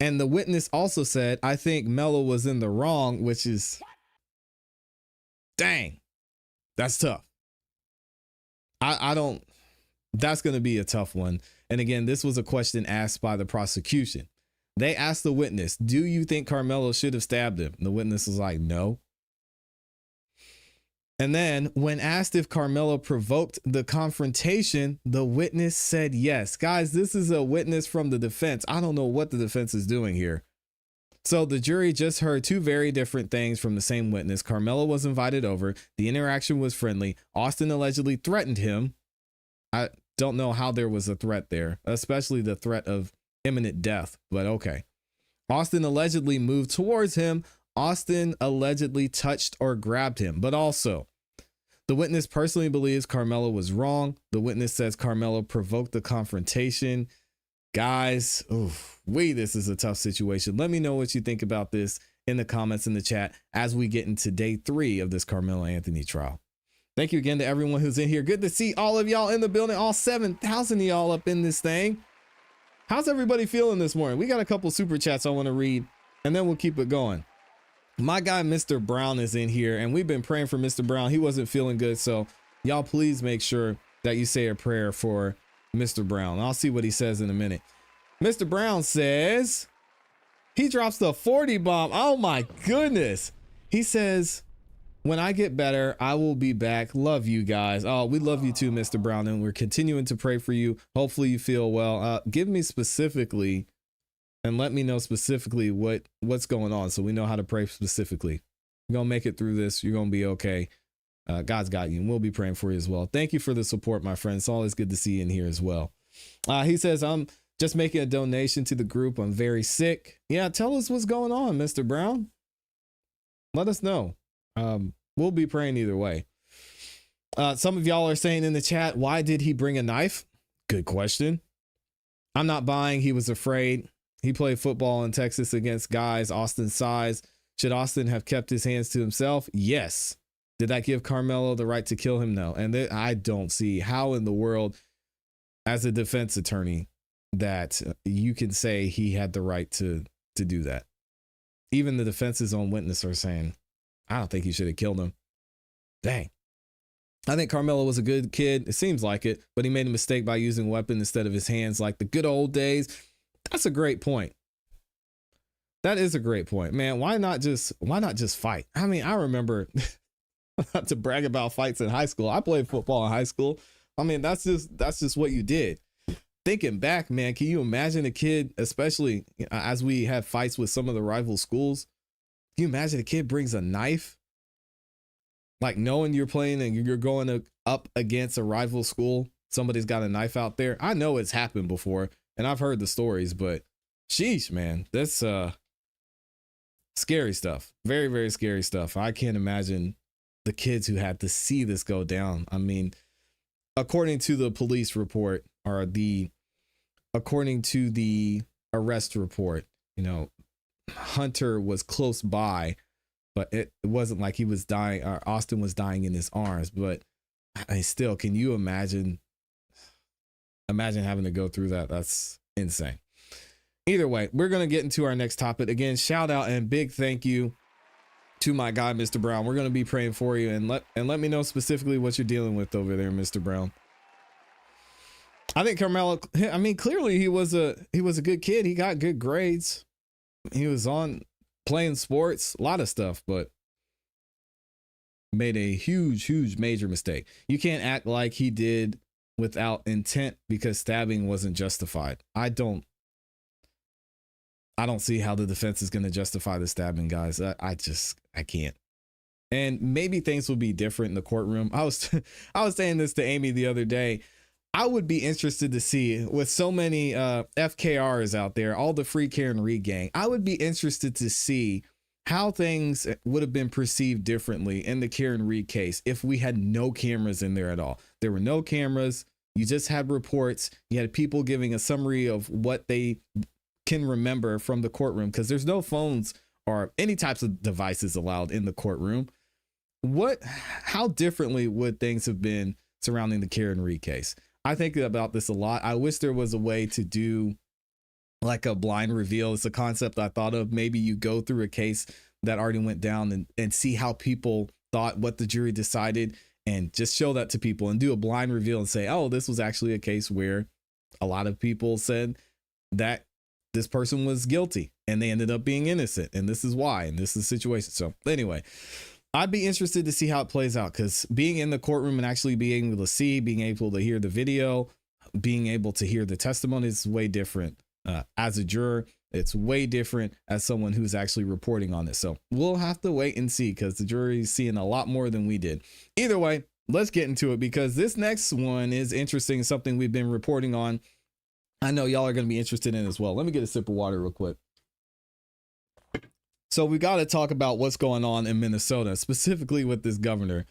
And the witness also said, I think Melo was in the wrong, which is, dang, that's tough. That's going to be a tough one. And again, this was a question asked by the prosecution. They asked the witness, do you think Carmelo should have stabbed him? And the witness was like, no. And then when asked if Carmelo provoked the confrontation, the witness said yes. Guys, this is a witness from the defense. I don't know what the defense is doing here. So the jury just heard two very different things from the same witness. Carmelo was invited over. The interaction was friendly. Austin allegedly threatened him. I don't know how there was a threat there, especially the threat of imminent death, but okay. Austin allegedly moved towards him. Austin allegedly touched or grabbed him, but also the witness personally believes Carmelo was wrong. The witness says Carmelo provoked the confrontation. Guys, this is a tough situation. Let me know what you think about this in the comments in the chat as we get into day 3 of this Carmelo Anthony trial. Thank you again to everyone who's in here. Good to see all of y'all in the building, all 7,000 of y'all up in this thing. How's everybody feeling this morning? We got a couple super chats I want to read, and then we'll keep it going. My guy, Mr. Brown, is in here, and we've been praying for Mr. Brown. He wasn't feeling good, so y'all please make sure that you say a prayer for Mr. Brown. I'll see what he says in a minute. Mr. Brown says he drops the 40 bomb. Oh my goodness. He says, when I get better, I will be back. Love you guys. Oh, we love you too, Mr. Brown, and we're continuing to pray for you. Hopefully you feel well. Give me specifically and let me know specifically what's going on so we know how to pray specifically. You're going to make it through this. You're going to be okay. God's got you, and we'll be praying for you as well. Thank you for the support, my friend. It's always good to see you in here as well. He says, I'm just making a donation to the group. I'm very sick. Yeah, tell us what's going on, Mr. Brown. Let us know. We'll be praying either way. Some of y'all are saying in the chat, why did he bring a knife? Good question. I'm not buying. He was afraid. He played football in Texas against guys Austin's size. Should Austin have kept his hands to himself? Yes. Did that give Carmelo the right to kill him? No. And I don't see how in the world, as a defense attorney, that you can say he had the right to do that. Even the defense's own witness are saying, I don't think he should have killed him. Dang. I think Carmelo was a good kid. It seems like it, but he made a mistake by using a weapon instead of his hands like the good old days. That's a great point. That is a great point, man. Why not just fight? I mean, I remember not to brag about fights in high school. I played football in high school. I mean, that's just what you did. Thinking back, man, can you imagine a kid, especially as we have fights with some of the rival schools? Can you imagine a kid brings a knife? Like knowing you're playing and you're going up against a rival school, somebody's got a knife out there. I know it's happened before and I've heard the stories, but sheesh, man, that's scary stuff. Very, very scary stuff. I can't imagine the kids who had to see this go down. I mean, according to the police report or according to the arrest report, you know, Hunter was close by, but it wasn't like he was dying or Austin was dying in his arms. But I mean, still, can you imagine having to go through that? That's insane. Either way, we're going to get into our next topic. Again, shout out and big thank you to my guy, Mr. Brown. We're going to be praying for you and let me know specifically what you're dealing with over there, Mr. Brown. I think Carmelo, I mean, clearly he was a good kid. He got good grades. He was on playing sports, a lot of stuff, but made a huge major mistake. You can't act like he did without intent because stabbing wasn't justified. I don't see how the defense is going to justify the stabbing, guys. I can't. And maybe things will be different in the courtroom. I was saying this to Amy the other day. I would be interested to see, with so many FKRs out there, all the free Karen Reed gang, I would be interested to see how things would have been perceived differently in the Karen Reed case if we had no cameras in there at all. There were no cameras. You just had reports. You had people giving a summary of what they can remember from the courtroom, because there's no phones or any types of devices allowed in the courtroom. How differently would things have been surrounding the Karen Reed case? I think about this a lot. I wish there was a way to do like a blind reveal. It's a concept I thought of. Maybe you go through a case that already went down and see how people thought, what the jury decided, and just show that to people and do a blind reveal and say, oh, this was actually a case where a lot of people said that this person was guilty and they ended up being innocent. And this is why, and this is the situation. So anyway, I'd be interested to see how it plays out, because being in the courtroom and actually being able to see, being able to hear the video, being able to hear the testimony is way different. As a juror, it's way different as someone who's actually reporting on this. So we'll have to wait and see, because the jury's seeing a lot more than we did. Either way, let's get into it, because this next one is interesting, something we've been reporting on. I know y'all are going to be interested in as well. Let me get a sip of water real quick. So we got to talk about what's going on in Minnesota, specifically with this governor.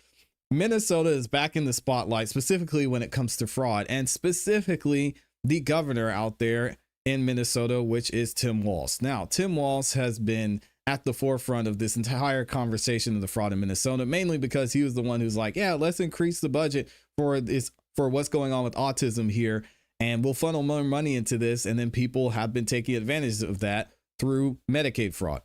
Minnesota is back in the spotlight, specifically when it comes to fraud, and specifically the governor out there in Minnesota, which is Tim Walz. Now, Tim Walz has been at the forefront of this entire conversation of the fraud in Minnesota, mainly because he was the one who's like, yeah, let's increase the budget for what's going on with autism here, and we'll funnel more money into this. And then people have been taking advantage of that through Medicaid fraud.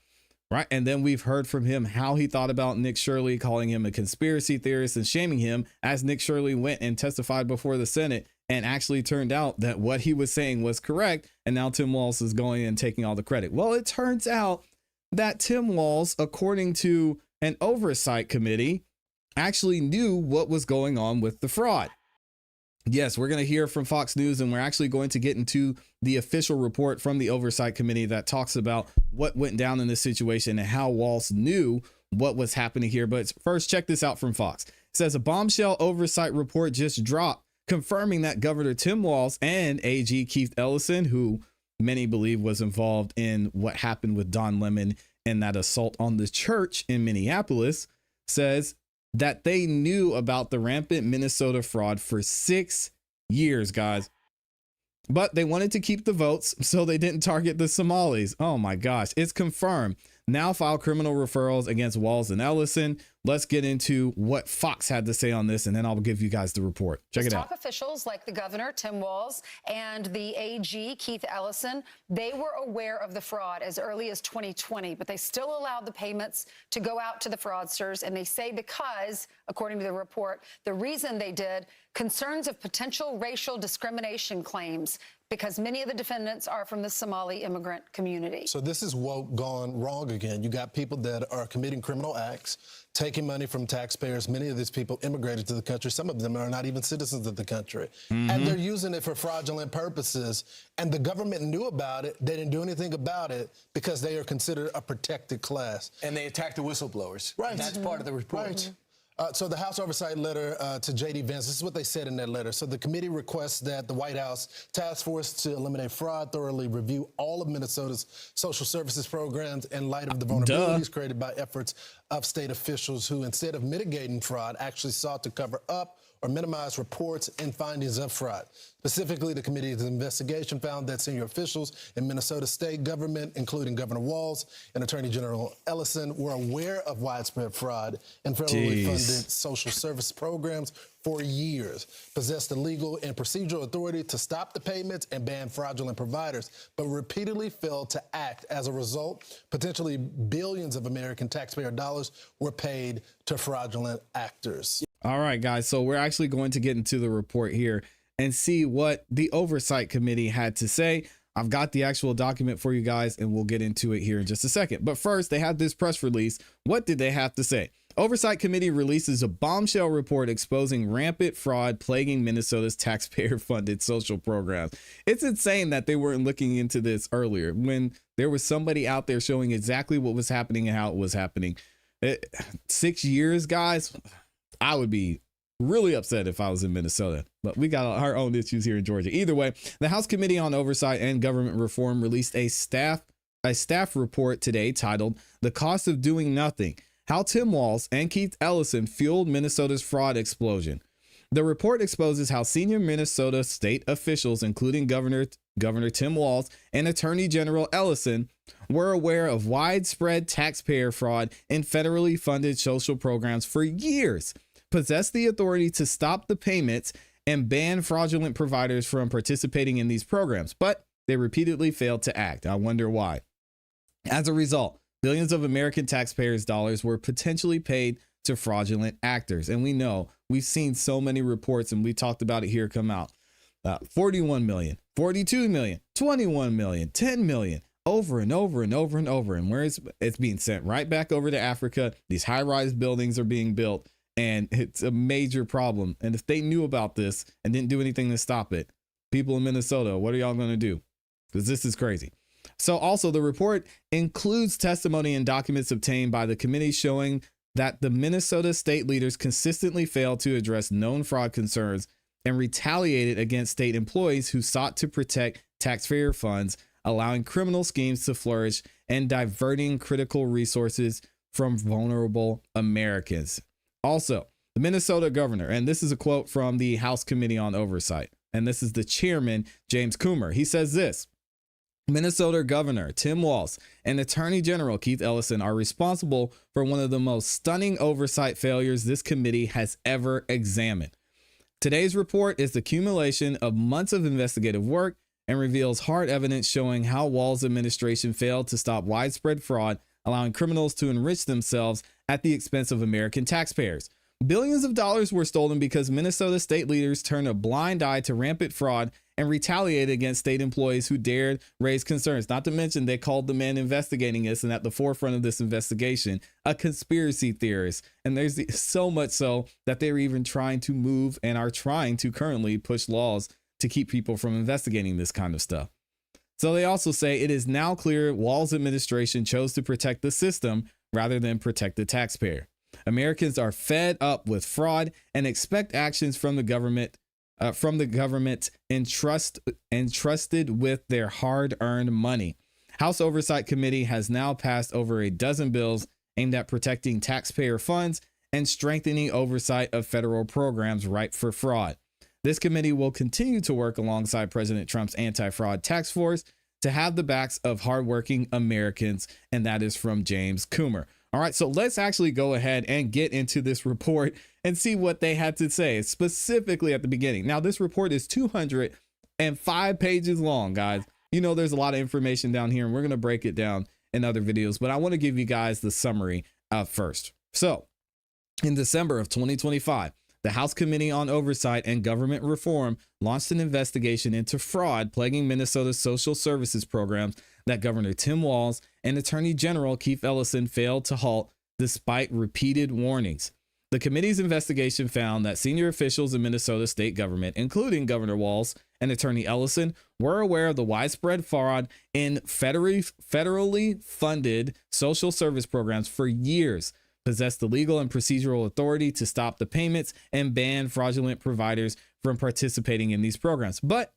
Right. And then we've heard from him how he thought about Nick Shirley, calling him a conspiracy theorist and shaming him, as Nick Shirley went and testified before the Senate and actually turned out that what he was saying was correct. And now Tim Walz is going and taking all the credit. Well, it turns out that Tim Walz, according to an oversight committee, actually knew what was going on with the fraud. Yes, we're going to hear from Fox News, and we're actually going to get into the official report from the Oversight Committee that talks about what went down in this situation and how Walz knew what was happening here. But first, check this out from Fox. It says a bombshell oversight report just dropped, confirming that Governor Tim Walz and AG Keith Ellison, who many believe was involved in what happened with Don Lemon and that assault on the church in Minneapolis, says that they knew about the rampant Minnesota fraud for 6 years, guys. But they wanted to keep the votes, so they didn't target the Somalis. Oh my gosh, it's confirmed. Now file criminal referrals against Walz and Ellison. Let's get into what Fox had to say on this, and then I'll give you guys the report. Check it out. Top officials like the governor, Tim Walz, and the AG, Keith Ellison, they were aware of the fraud as early as 2020, but they still allowed the payments to go out to the fraudsters. And they say because, according to the report, the reason they did, concerns of potential racial discrimination claims. because many of the defendants are from the Somali immigrant community. So this is woke gone wrong again. You got people that are committing criminal acts, taking money from taxpayers. Many of these people immigrated to the country. Some of them are not even citizens of the country. And they're using it for fraudulent purposes. And the government knew about it. They didn't do anything about it because they are considered a protected class. And they attacked the whistleblowers. Right. And that's part of the report. Right. So the House Oversight letter to J.D. Vance, this is what they said in that letter. So the committee requests that the White House task force to eliminate fraud thoroughly review all of Minnesota's social services programs in light of the vulnerabilities created by efforts of state officials who, instead of mitigating fraud, actually sought to cover up or minimize reports and findings of fraud. Specifically, the committee's investigation found that senior officials in Minnesota state government, including Governor Walz and Attorney General Ellison, were aware of widespread fraud in federally funded social service programs for years, possessed the legal and procedural authority to stop the payments and ban fraudulent providers, but repeatedly failed to act. As a result, potentially billions of American taxpayer dollars were paid to fraudulent actors. All right, guys. So we're actually going to get into the report here and see what the Oversight Committee had to say. I've got the actual document for you guys, and we'll get into it here in just a second. But first, they had this press release. What did they have to say? Oversight Committee releases a bombshell report exposing rampant fraud plaguing Minnesota's taxpayer-funded social programs. It's insane that they weren't looking into this earlier when there was somebody out there showing exactly what was happening and how it was happening. 6 years, guys. I would be really upset if I was in Minnesota, but we got our own issues here in Georgia. Either way, the House Committee on Oversight and Government Reform released a staff report today titled "The Cost of Doing Nothing: How Tim Walz and Keith Ellison Fueled Minnesota's Fraud Explosion." The report exposes how senior Minnesota state officials, including Governor Tim Walz and Attorney General Ellison, were aware of widespread taxpayer fraud in federally funded social programs for years, possessed the authority to stop the payments, and ban fraudulent providers from participating in these programs, but they repeatedly failed to act. I wonder why. As a result, billions of American taxpayers' dollars were potentially paid to fraudulent actors. And we know, we've seen so many reports, and we talked about it here come out. 41 million, 42 million, 21 million, 10 million, over and over and over and over. And where it's being sent right back over to Africa. These high-rise buildings are being built, and it's a major problem. And if they knew about this and didn't do anything to stop it, people in Minnesota, what are y'all going to do? Because this is crazy. So also, the report includes testimony and documents obtained by the committee showing that the Minnesota state leaders consistently failed to address known fraud concerns and retaliated against state employees who sought to protect taxpayer funds, allowing criminal schemes to flourish and diverting critical resources from vulnerable Americans. Also, the Minnesota governor, and this is a quote from the House Committee on Oversight, and this is the chairman, James Coomer. He says this: Minnesota Governor Tim Walz and Attorney General Keith Ellison are responsible for one of the most stunning oversight failures this committee has ever examined. Today's report is the accumulation of months of investigative work and reveals hard evidence showing how Walz's administration failed to stop widespread fraud, allowing criminals to enrich themselves at the expense of American taxpayers. Billions of dollars were stolen because Minnesota state leaders turned a blind eye to rampant fraud and retaliated against state employees who dared raise concerns. Not to mention, they called the man investigating this and at the forefront of this investigation a conspiracy theorist. And there's so much so that they're even trying to move and are trying to currently push laws to keep people from investigating this kind of stuff. So they also say it is now clear Walz's administration chose to protect the system rather than protect the taxpayer. Americans are fed up with fraud and expect actions from the government entrusted with their hard-earned money. House Oversight Committee has now passed over a dozen bills aimed at protecting taxpayer funds and strengthening oversight of federal programs ripe for fraud. This committee will continue to work alongside President Trump's anti-fraud task force to have the backs of hardworking Americans, and that is from James Coomer. All right, so let's actually go ahead and get into this report and see what they had to say, specifically at the beginning. Now, this report is 205 pages long, guys. You know, there's a lot of information down here, and we're going to break it down in other videos, but I want to give you guys the summary first. So, in December of 2025, the House Committee on Oversight and Government Reform launched an investigation into fraud plaguing Minnesota's social services programs that Governor Tim Walz and Attorney General Keith Ellison failed to halt despite repeated warnings. The committee's investigation found that senior officials in Minnesota state government, including Governor Walz and Attorney Ellison, were aware of the widespread fraud in federally funded social service programs for years, possessed the legal and procedural authority to stop the payments and ban fraudulent providers from participating in these programs, but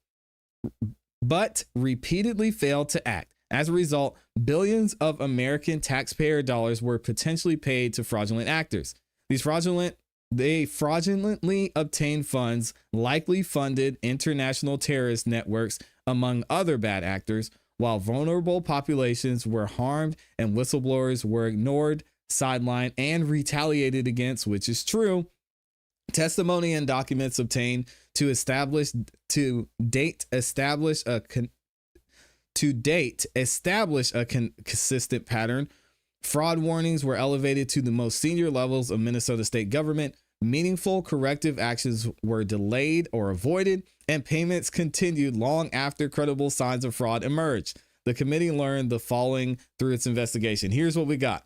repeatedly failed to act. As a result, billions of American taxpayer dollars were potentially paid to fraudulent actors. They fraudulently obtained funds, likely funded international terrorist networks, among other bad actors, while vulnerable populations were harmed and whistleblowers were ignored, sidelined, and retaliated against, which is true. Testimony and documents obtained to date establish a consistent pattern. Fraud warnings were elevated to the most senior levels of Minnesota state government. Meaningful corrective actions were delayed or avoided, and payments continued long after credible signs of fraud emerged. The committee learned the following through its investigation. Here's what we got.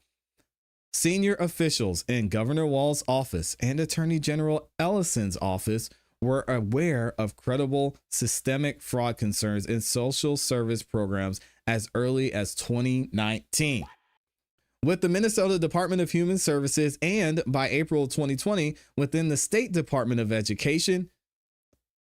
Senior officials in Governor Walz's office and Attorney General Ellison's office were aware of credible systemic fraud concerns in social service programs as early as 2019. With the Minnesota Department of Human Services and by April 2020 within the State Department of Education,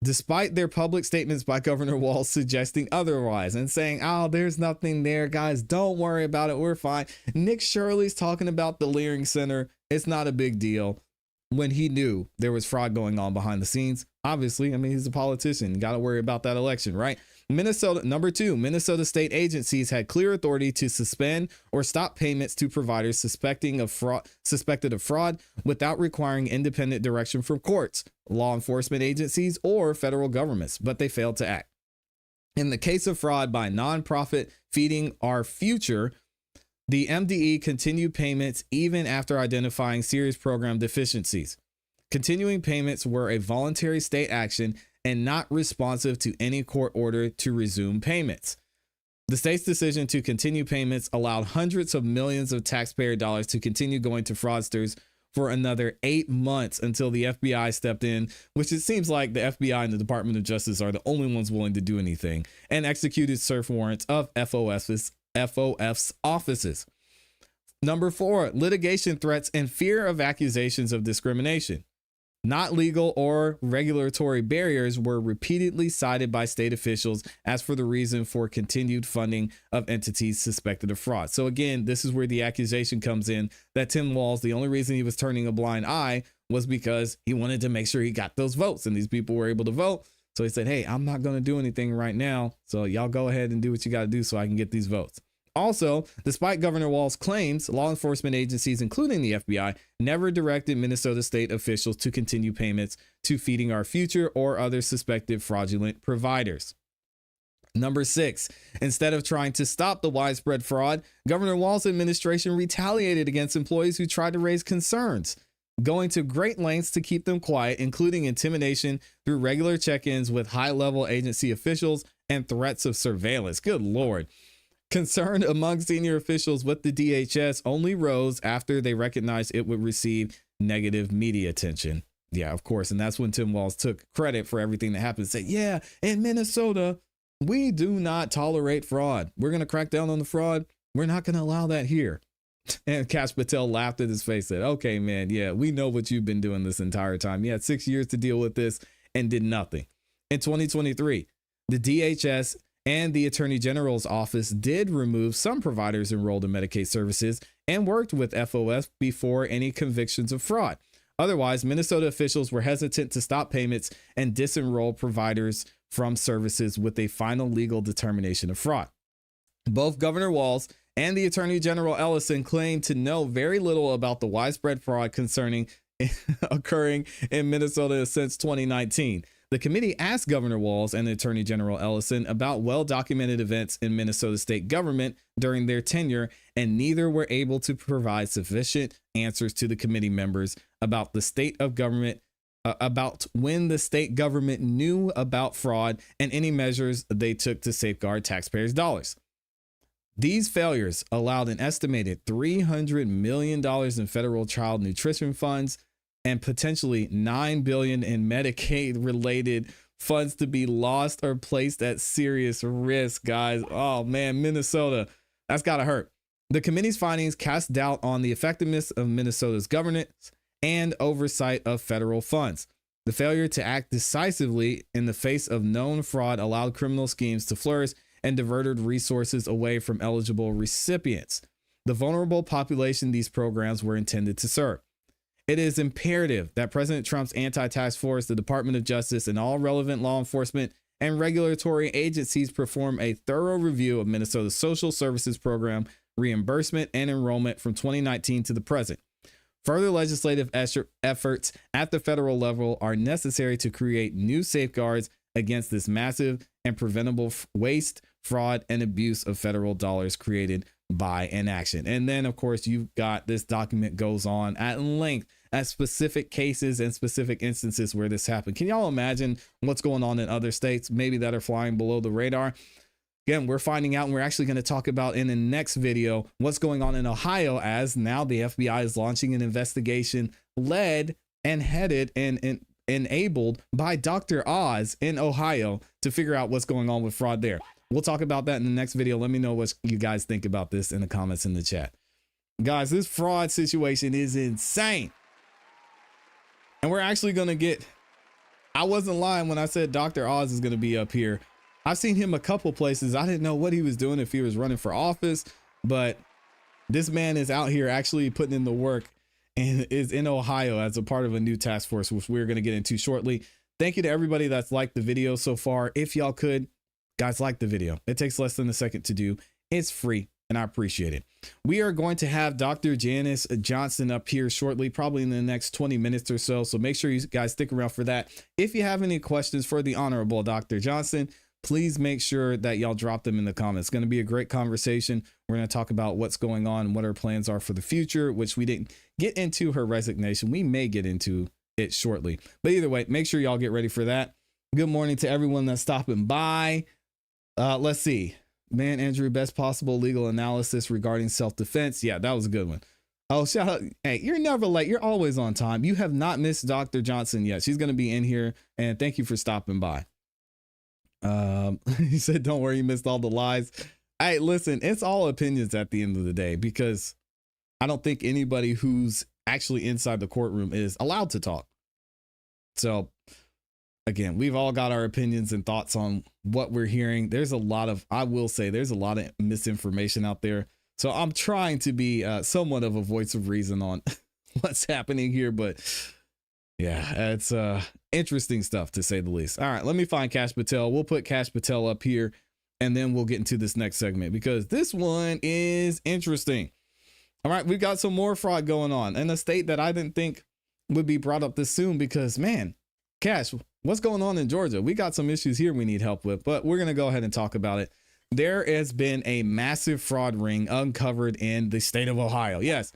despite their public statements by Governor Walz suggesting otherwise and saying, oh, there's nothing there, guys, don't worry about it, we're fine. Nick Shirley's talking about the Leering Center. It's not a big deal, when he knew there was fraud going on behind the scenes. Obviously, I mean, he's a politician. Got to worry about that election, right? Number two, Minnesota state agencies had clear authority to suspend or stop payments to providers suspected of fraud without requiring independent direction from courts, law enforcement agencies, or federal governments, but they failed to act. In the case of fraud by nonprofit Feeding Our Future, the MDE continued payments even after identifying serious program deficiencies. Continuing payments were a voluntary state action and not responsive to any court order to resume payments. The state's decision to continue payments allowed hundreds of millions of taxpayer dollars to continue going to fraudsters for another 8 months until the FBI stepped in, which it seems like the FBI and the Department of Justice are the only ones willing to do anything, and executed search warrants of FOF's offices. Number four, litigation threats and fear of accusations of discrimination. Not legal or regulatory barriers were repeatedly cited by state officials as for the reason for continued funding of entities suspected of fraud. So again, this is where the accusation comes in that Tim Walz, the only reason he was turning a blind eye was because he wanted to make sure he got those votes and these people were able to vote. So he said, hey, I'm not going to do anything right now. So y'all go ahead and do what you got to do so I can get these votes. Also, despite Governor Walz's claims, law enforcement agencies, including the FBI, never directed Minnesota state officials to continue payments to Feeding Our Future or other suspected fraudulent providers. Number six, instead of trying to stop the widespread fraud, Governor Walz's administration retaliated against employees who tried to raise concerns, going to great lengths to keep them quiet, including intimidation through regular check-ins with high-level agency officials and threats of surveillance. Good Lord. Concern among senior officials with the DHS only rose after they recognized it would receive negative media attention. Yeah, of course. And that's when Tim Walz took credit for everything that happened. Said, yeah, in Minnesota, we do not tolerate fraud. We're going to crack down on the fraud. We're not going to allow that here. And Kash Patel laughed at his face, said, okay, man, yeah, we know what you've been doing this entire time. You had 6 years to deal with this and did nothing. In 2023, the DHS and the Attorney General's office did remove some providers enrolled in Medicaid services and worked with FOF before any convictions of fraud. Otherwise, Minnesota officials were hesitant to stop payments and disenroll providers from services with a final legal determination of fraud. Both Governor Walz and the Attorney General Ellison claimed to know very little about the widespread fraud occurring in Minnesota since 2019. The committee asked Governor Walz and Attorney General Ellison about well-documented events in Minnesota state government during their tenure, and neither were able to provide sufficient answers to the committee members about the state of government about when the state government knew about fraud and any measures they took to safeguard taxpayers' dollars. These failures allowed an estimated $300 million in federal child nutrition funds and potentially $9 billion in Medicaid-related funds to be lost or placed at serious risk, guys. Oh man, Minnesota, that's gotta hurt. The committee's findings cast doubt on the effectiveness of Minnesota's governance and oversight of federal funds. The failure to act decisively in the face of known fraud allowed criminal schemes to flourish and diverted resources away from eligible recipients, the vulnerable population these programs were intended to serve. It is imperative that President Trump's anti-tax force, the Department of Justice, and all relevant law enforcement and regulatory agencies perform a thorough review of Minnesota's social services program, reimbursement, and enrollment from 2019 to the present. Further legislative efforts at the federal level are necessary to create new safeguards against this massive and preventable waste, fraud, and abuse of federal dollars created by inaction. And then, of course, you've got this document goes on at length at specific cases and specific instances where this happened. Can y'all imagine what's going on in other states, maybe that are flying below the radar? Again, we're finding out, and we're actually going to talk about in the next video what's going on in Ohio, as now the FBI is launching an investigation led and headed and enabled by Dr. Oz in Ohio to figure out what's going on with fraud there. We'll talk about that in the next video. Let me know what you guys think about this in the comments in the chat. Guys, this fraud situation is insane. And we're actually going to get, I wasn't lying when I said Dr. Oz is going to be up here. I've seen him a couple places. I didn't know what he was doing, if he was running for office, but this man is out here actually putting in the work and is in Ohio as a part of a new task force, which we're going to get into shortly. Thank you to everybody that's liked the video so far. If y'all could, guys, like the video. It takes less than a second to do. It's free, and I appreciate it. We are going to have Dr. Janice Johnston up here shortly, probably in the next 20 minutes or so. So make sure you guys stick around for that. If you have any questions for the Honorable Dr. Johnston, please make sure that y'all drop them in the comments. It's going to be a great conversation. We're going to talk about what's going on and what her plans are for the future, which we didn't get into her resignation. We may get into it shortly, but either way, make sure y'all get ready for that. Good morning to everyone that's stopping by. Let's see. Man, Andrew, best possible legal analysis regarding self-defense. Yeah, that was a good one. Oh, shout out. Hey, you're never late. You're always on time. You have not missed Dr. Johnson yet. She's going to be in here, and thank you for stopping by. He said, don't worry, you missed all the lies. Hey, listen, it's all opinions at the end of the day, because I don't think anybody who's actually inside the courtroom is allowed to talk. So again, we've all got our opinions and thoughts on what we're hearing. There's a lot of, I will say, there's a lot of misinformation out there. So I'm trying to be somewhat of a voice of reason on what's happening here, but yeah, it's interesting stuff, to say the least. All right, let me find Cash Patel. We'll put Cash Patel up here, and then we'll get into this next segment, because this one is interesting. All right, we've got some more fraud going on in a state that I didn't think would be brought up this soon, because, man, Cash, what's going on in Georgia? We got some issues here we need help with, but we're going to go ahead and talk about it. There has been a massive fraud ring uncovered in the state of Ohio. Yes.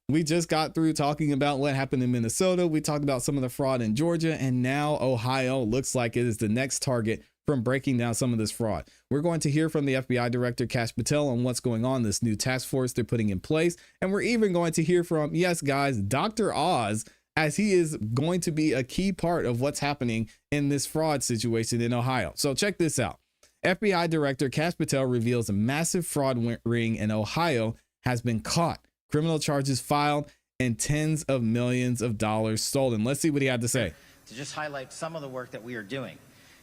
We just got through talking about what happened in Minnesota. We talked about some of the fraud in Georgia, and now Ohio looks like it is the next target from breaking down some of this fraud. We're going to hear from the FBI Director Cash Patel on what's going on, this new task force they're putting in place. And we're even going to hear from, yes, guys, Dr. Oz, as he is going to be a key part of what's happening in this fraud situation in Ohio. So check this out. FBI Director Cash Patel reveals a massive fraud ring in Ohio has been caught. Criminal charges filed and tens of millions of dollars stolen. Let's see what he had to say. To just highlight some of the work that we are doing.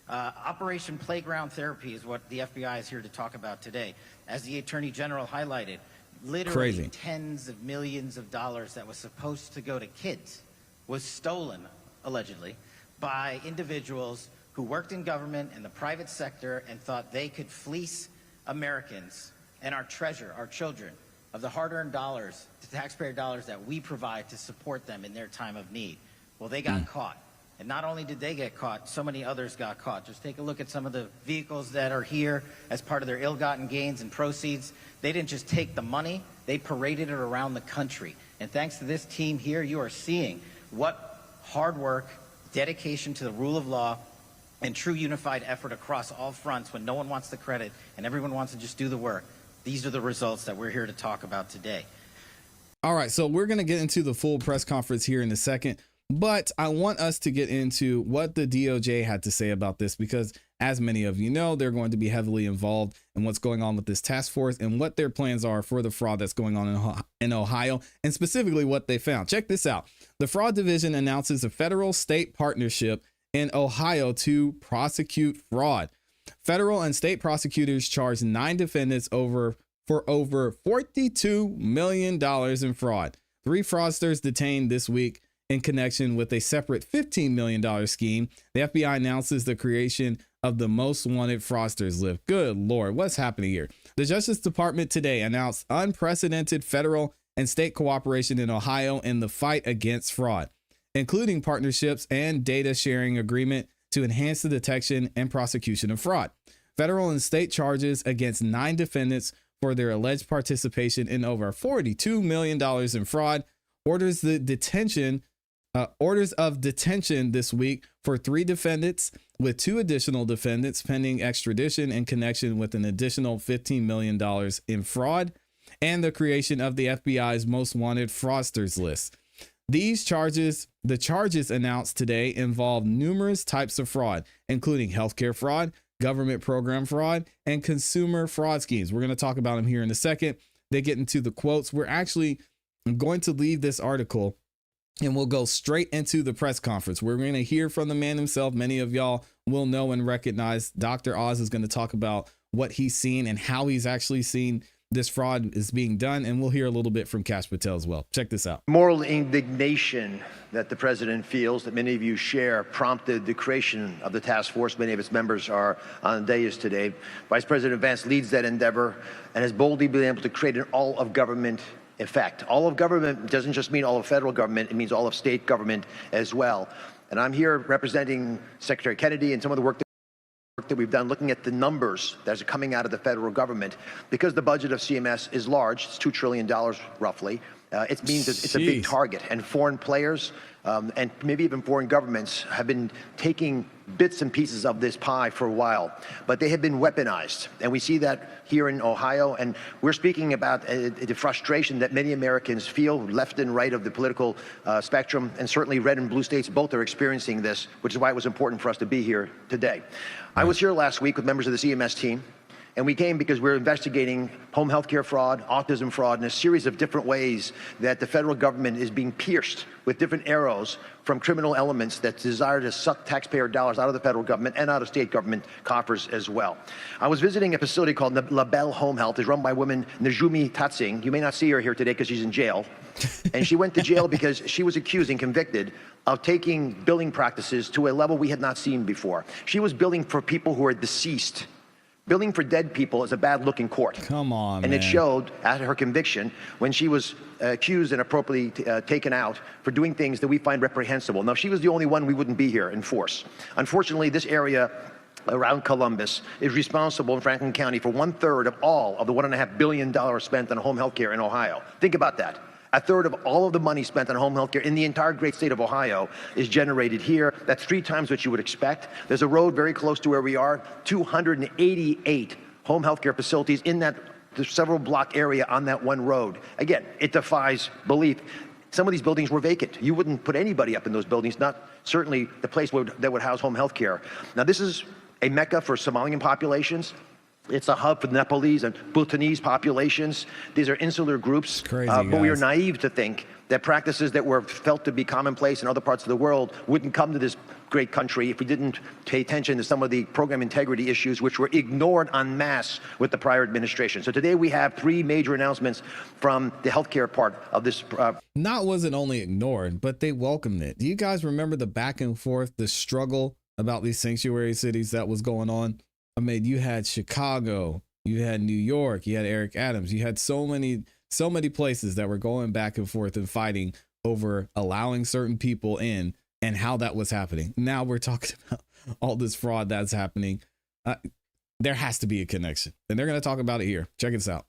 Operation Playground Therapy is what the FBI is here to talk about today. As the Attorney General highlighted, literally tens of millions of dollars that was supposed to go to kids was stolen, allegedly, by individuals who worked in government and the private sector and thought they could fleece Americans and our treasure, our children, of the hard-earned dollars, the taxpayer dollars that we provide to support them in their time of need. Well, they got caught. And not only did they get caught, so many others got caught. Just take a look at some of the vehicles that are here as part of their ill-gotten gains and proceeds. They didn't just take the money, they paraded it around the country. And thanks to this team here, you are seeing what hard work, dedication to the rule of law, and true unified effort across all fronts when no one wants the credit and everyone wants to just do the work. These are the results that we're here to talk about today. All right, so we're going to get into the full press conference here in a second, but I want us to get into what the DOJ had to say about this, because as many of you know, they're going to be heavily involved in what's going on with this task force and what their plans are for the fraud that's going on in Ohio, and specifically what they found. Check this out. The Fraud Division announces a federal-state partnership in Ohio to prosecute fraud. Federal and state prosecutors charged 9 defendants for over $42 million in fraud. 3 fraudsters detained this week in connection with a separate $15 million scheme. The FBI announces the creation of the most wanted fraudsters list. Good Lord, what's happening here? The Justice Department today announced unprecedented federal and state cooperation in Ohio in the fight against fraud, including partnerships and data sharing agreement to enhance the detection and prosecution of fraud. Federal and state charges against 9 defendants for their alleged participation in over $42 million in fraud. Orders of detention this week for 3 defendants, with 2 additional defendants pending extradition in connection with an additional $15 million in fraud, and the creation of the FBI's most wanted fraudsters list. The charges announced today involve numerous types of fraud, including healthcare fraud, government program fraud, and consumer fraud schemes. We're going to talk about them here in a second. They get into the quotes. We're actually going to leave this article and we'll go straight into the press conference. We're going to hear from the man himself. Many of y'all will know and recognize Dr. Oz is going to talk about what he's seen and how he's actually seen this fraud is being done. And we'll hear a little bit from Kash Patel as well. Check this out. Moral indignation that the president feels, that many of you share, prompted the creation of the task force. Many of its members are on the dais today. Vice President Vance leads that endeavor and has boldly been able to create an all-of-government effect. All of government doesn't just mean all of federal government, it means all of state government as well. And I'm here representing Secretary Kennedy and some of the work that we've done looking at the numbers that are coming out of the federal government. Because the budget of CMS is large, it's $2 trillion roughly, it means it's a big target. And foreign players and maybe even foreign governments have been taking bits and pieces of this pie for a while, but they have been weaponized. And we see that here in Ohio. And we're speaking about the frustration that many Americans feel, left and right of the political spectrum, and certainly red and blue states both are experiencing this, which is why it was important for us to be here today. I was here last week with members of the CMS team, and we came because we're investigating home health care fraud, autism fraud, and a series of different ways that the federal government is being pierced with different arrows from criminal elements that desire to suck taxpayer dollars out of the federal government and out of state government coffers as well. I was visiting a facility called La Belle Home Health. It's run by woman Najumi Tatsing. You may not see her here today because she's in jail. And she went to jail because she was accused and convicted of taking billing practices to a level we had not seen before. She was billing for people who are deceased. Billing for dead people is a bad look in court. Come on, and man. It showed at her conviction when she was accused and appropriately taken out for doing things that we find reprehensible. Now, if she was the only one, we wouldn't be here in force. Unfortunately, this area around Columbus is responsible in Franklin County for 1/3 of all of the $1.5 billion spent on home health care in Ohio. Think about that. 1/3 of all of the money spent on home health care in the entire great state of Ohio is generated here. That's 3 times what you would expect. There's a road very close to where we are, 288 home health care facilities in that several block area on that one road. Again, it defies belief. Some of these buildings were vacant. You wouldn't put anybody up in those buildings, not certainly the place that would house home health care. Now, this is a mecca for Somalian populations. It's a hub for Nepalese and Bhutanese populations. These are insular groups, but we are naive to think that practices that were felt to be commonplace in other parts of the world wouldn't come to this great country if we didn't pay attention to some of the program integrity issues which were ignored en masse with the prior administration. So today we have 3 major announcements from the healthcare part of this. Not was it only ignored, but they welcomed it. Do you guys remember the back and forth, the struggle about these sanctuary cities that was going on? I mean, you had Chicago, you had New York, you had Eric Adams, you had so many places that were going back and forth and fighting over allowing certain people in and how that was happening. Now we're talking about all this fraud that's happening. There has to be a connection, and they're going to talk about it here. Check this out.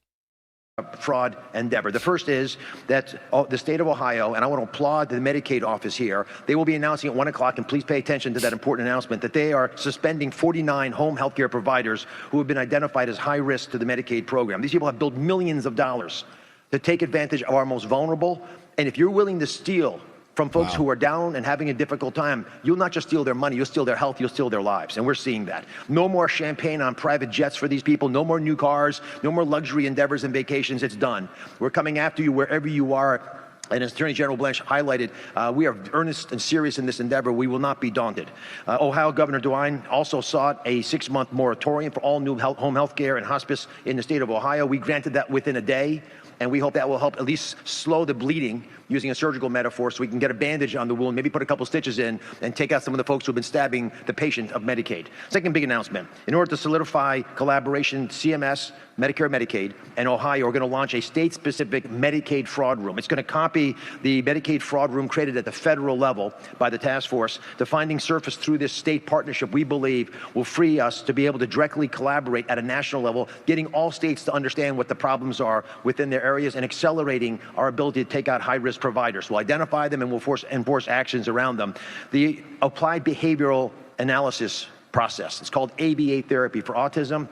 fraud endeavor. The first is that the state of Ohio, and I want to applaud the Medicaid office here, they will be announcing at 1 o'clock, and please pay attention to that important announcement, that they are suspending 49 home health care providers who have been identified as high risk to the Medicaid program. These people have billed millions of dollars to take advantage of our most vulnerable, and if you're willing to steal from folks who are down and having a difficult time, you'll not just steal their money, you'll steal their health, you'll steal their lives. And we're seeing that. No more champagne on private jets for these people, no more new cars, no more luxury endeavors and vacations. It's done. We're coming after you wherever you are. And as Attorney General Blanche highlighted, we are earnest and serious in this endeavor. We will not be daunted. Ohio Governor DeWine also sought a 6-month moratorium for all new home health care and hospice in the state of Ohio. We granted that within a day, and we hope that will help at least slow the bleeding, using a surgical metaphor, so we can get a bandage on the wound, maybe put a couple stitches in, and take out some of the folks who have been stabbing the patient of Medicaid. Second big announcement, in order to solidify collaboration, CMS, Medicare, Medicaid, and Ohio are going to launch a state-specific Medicaid fraud room. It's going to copy the Medicaid fraud room created at the federal level by the task force. The findings surfaced through this state partnership, we believe, will free us to be able to directly collaborate at a national level, getting all states to understand what the problems are within their areas and accelerating our ability to take out high-risk providers. We'll identify them and we'll enforce actions around them. The applied behavioral analysis process, it's called ABA therapy for autism,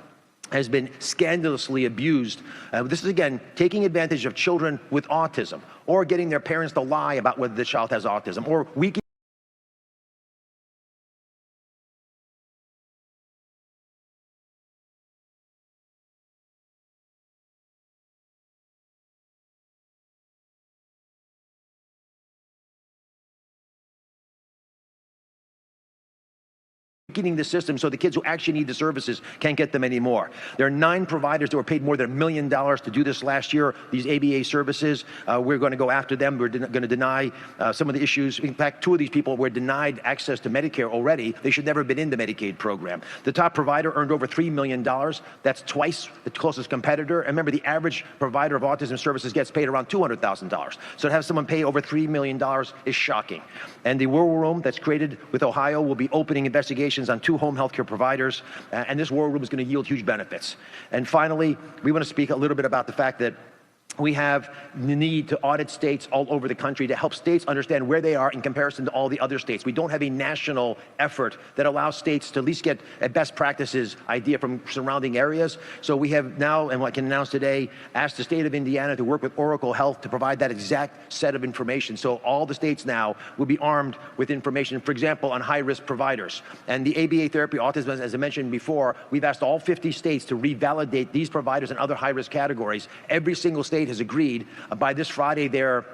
has been scandalously abused. This is, again, taking advantage of children with autism, or getting their parents to lie about whether the child has autism, or weakening the system so the kids who actually need the services can't get them anymore. There are 9 providers that were paid more than $1 million to do this last year, these ABA services. We're going to go after them. We're going to deny some of the issues. In fact, 2 of these people were denied access to Medicare already. They should never have been in the Medicaid program. The top provider earned over $3 million. That's twice the closest competitor. And remember, the average provider of autism services gets paid around $200,000. So to have someone pay over $3 million is shocking. And the war room that's created with Ohio will be opening investigations on 2 home health care providers, and this war room is going to yield huge benefits. And finally, we want to speak a little bit about the fact that we have the need to audit states all over the country to help states understand where they are in comparison to all the other states. We don't have a national effort that allows states to at least get a best practices idea from surrounding areas. So we have now, and I can announce today, asked the state of Indiana to work with Oracle Health to provide that exact set of information. So all the states now will be armed with information, for example, on high-risk providers. And the ABA therapy autism, as I mentioned before, we've asked all 50 states to revalidate these providers and other high-risk categories. Every single state has agreed. By this Friday, they're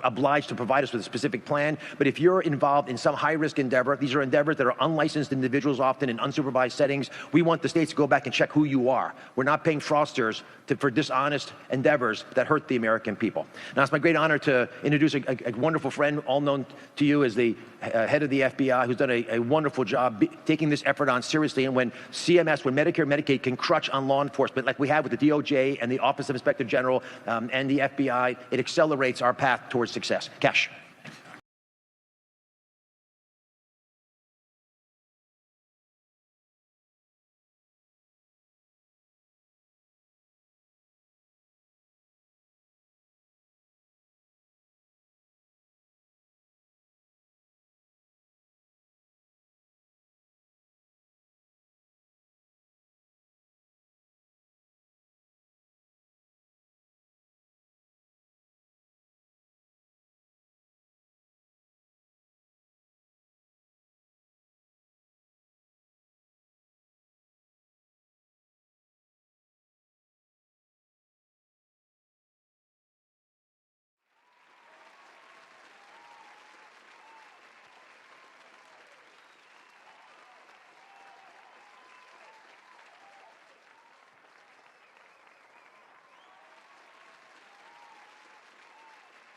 obliged to provide us with a specific plan. But if you're involved in some high-risk endeavor, these are endeavors that are unlicensed individuals, often in unsupervised settings, we want the states to go back and check who you are. We're not paying fraudsters for dishonest endeavors that hurt the American people. Now, it's my great honor to introduce a wonderful friend, all known to you as the head of the FBI, who's done a wonderful job taking this effort on seriously. And when CMS, when Medicare and Medicaid can crutch on law enforcement, like we have with the DOJ and the Office of Inspector General and the FBI, it accelerates our path towards success. Cash.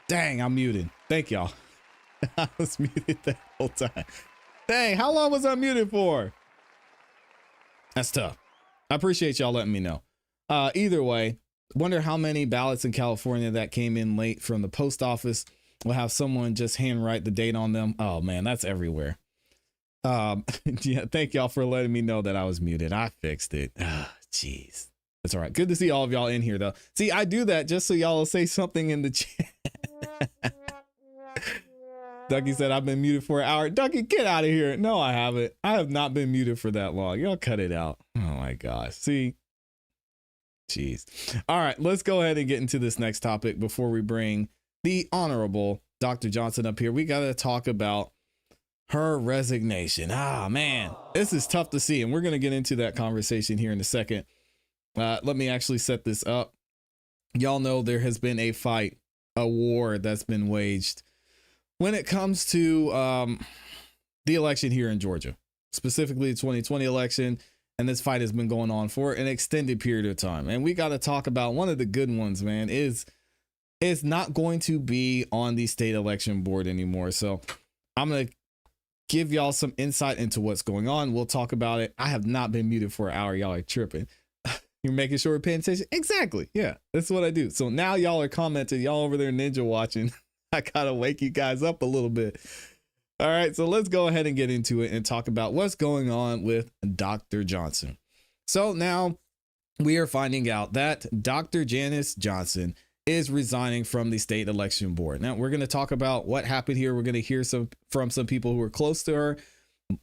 Dang, I'm muted. Thank y'all. I was muted that whole time. Dang, how long was I muted for? That's tough. I appreciate y'all letting me know. Either way, wonder how many ballots in California that came in late from the post office will have someone just handwrite the date on them. Oh man, that's everywhere. Yeah, thank y'all for letting me know that I was muted. I fixed it. Jeez. It's all right. Good to see all of y'all in here, though. See, I do that just so y'all will say something in the chat. Ducky said, I've been muted for an hour. Ducky, get out of here. No, I haven't. I have not been muted for that long. Y'all cut it out. Oh, my gosh. See? Jeez. All right, let's go ahead and get into this next topic before we bring the Honorable Dr. Johnston up here. We got to talk about her resignation. Ah, man, this is tough to see. And we're going to get into that conversation here in a second. Let me actually set this up. Y'all know there has been a fight, a war that's been waged when it comes to the election here in Georgia, specifically the 2020 election. And this fight has been going on for an extended period of time. And we got to talk about one of the good ones, man, is not going to be on the state election board anymore. So I'm going to give y'all some insight into what's going on. We'll talk about it. I have not been muted for an hour. Y'all are tripping. You're making sure we're paying attention. Exactly. Yeah, that's what I do. So now y'all are commenting. Y'all over there ninja watching. I got to wake you guys up a little bit. All right, so let's go ahead and get into it and talk about what's going on with Dr. Johnston. So now we are finding out that Dr. Janice Johnston is resigning from the state election board. Now we're going to talk about what happened here. We're going to hear from some people who are close to her.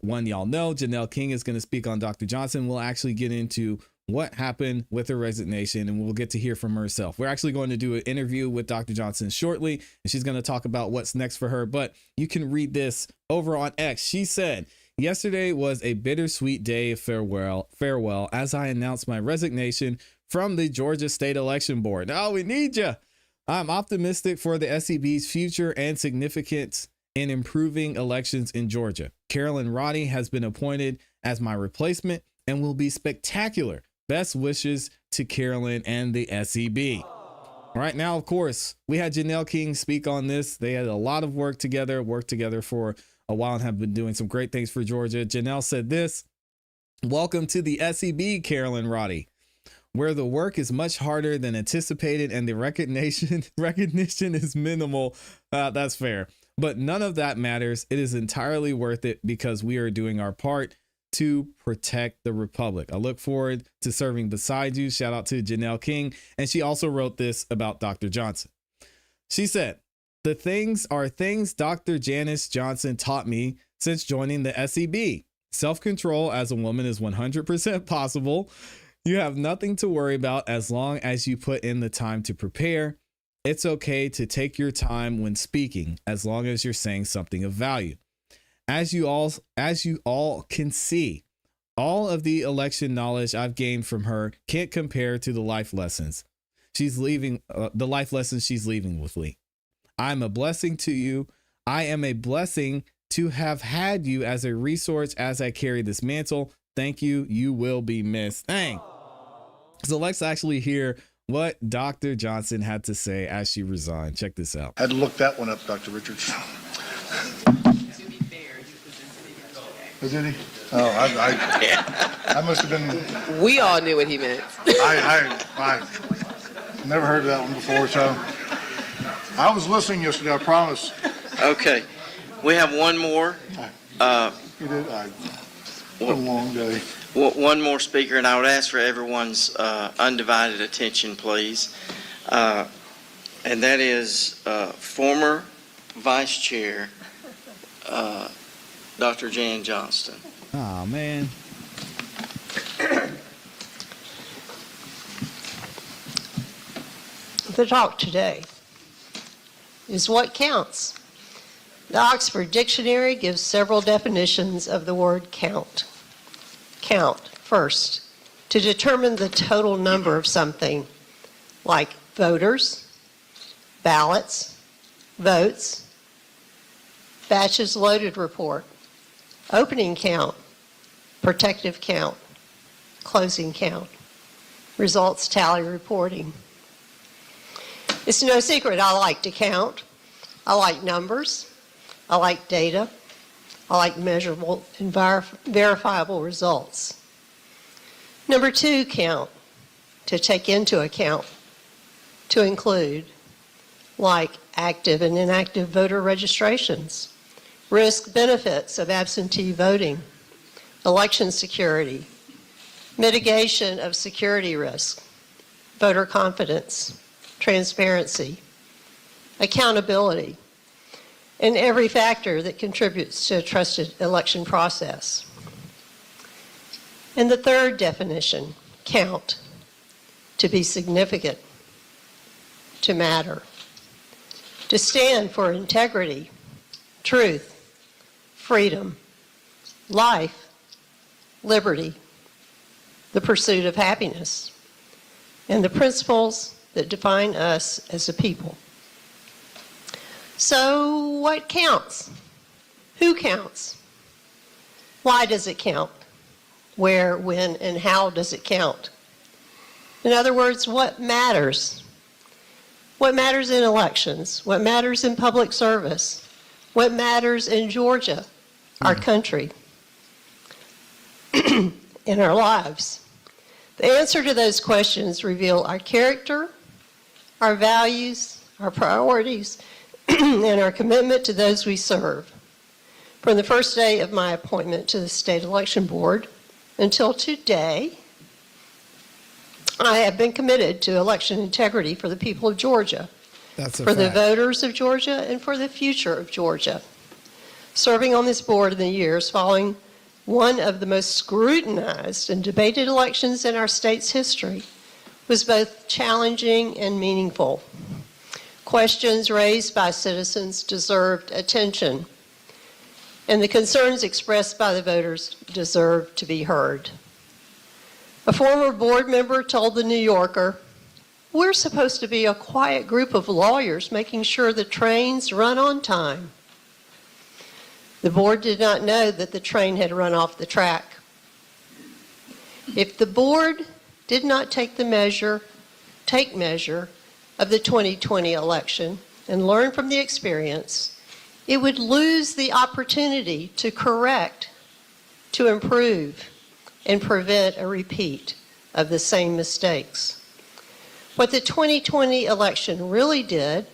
One y'all know, Janelle King is going to speak on Dr. Johnston. We'll actually get into what happened with her resignation, and we'll get to hear from herself. We're actually going to do an interview with Dr. Johnston shortly, and she's going to talk about what's next for her. But you can read this over on X. She said, yesterday was a bittersweet day of farewell as I announced my resignation from the Georgia State Election Board. Oh, we need you. I'm optimistic for the SEB's future and significance in improving elections in Georgia. Carolyn Roddy has been appointed as my replacement and will be spectacular. Best wishes to Carolyn and the SEB. All right, now, of course, we had Janelle King speak on this. They had a lot of worked together for a while and have been doing some great things for Georgia. Janelle said this: welcome to the SEB, Carolyn Roddy, where the work is much harder than anticipated and the recognition is minimal. That's fair, but none of that matters. It is entirely worth it because we are doing our part to protect the Republic. I look forward to serving beside you. Shout out to Janelle King. And she also wrote this about Dr. Johnston. She said, the things are things Dr. Janice Johnston taught me since joining the SEB. Self-control as a woman is 100% possible. You have nothing to worry about as long as you put in the time to prepare. It's okay to take your time when speaking, as long as you're saying something of value. As you all can see, all of the election knowledge I've gained from her can't compare to the life lessons she's leaving with me. I'm a blessing to you. I am a blessing to have had you as a resource as I carry this mantle. Thank you. You will be missed. Dang. So let's actually hear what Dr. Johnston had to say as she resigned. Check this out. I had to look that one up, Dr. Richards. Oh, did he? Oh, I must have been. We all knew what he meant. I never heard of that one before, so I was listening yesterday, I promise. Okay. We have one more. You did? What a long day. One more speaker, and I would ask for everyone's undivided attention, please. And that is former Vice Chair Dr. Jan Johnston. Oh, man. The talk today is what counts. The Oxford Dictionary gives several definitions of the word count. Count, first, to determine the total number of something, like voters, ballots, votes, batches loaded report, opening count, protective count, closing count, results tally reporting. It's no secret I like to count. I like numbers. I like data. I like measurable and verifiable results. Number two, count, to take into account, to include, like active and inactive voter registrations, risk benefits of absentee voting, election security, mitigation of security risk, voter confidence, transparency, accountability, and every factor that contributes to a trusted election process. And the third definition, count, to be significant, to matter, to stand for integrity, truth, freedom, life, liberty, the pursuit of happiness, and the principles that define us as a people. So what counts? Who counts? Why does it count? Where, when, and how does it count? In other words, what matters? What matters in elections? What matters in public service? What matters in Georgia, our country, in our lives? The answer to those questions reveal our character, our values, our priorities, and our commitment to those we serve. From the first day of my appointment to the State Election Board until today, I have been committed to election integrity for the people of Georgia, for the voters of Georgia, and for the future of Georgia. Serving on this board in the years following one of the most scrutinized and debated elections in our state's history was both challenging and meaningful. Questions raised by citizens deserved attention, and the concerns expressed by the voters deserved to be heard. A former board member told the New Yorker, "We're supposed to be a quiet group of lawyers making sure the trains run on time." The board did not know that the train had run off the track. If the board did not take measure of the 2020 election and learn from the experience, it would lose the opportunity to correct, to improve, and prevent a repeat of the same mistakes. What the 2020 election really did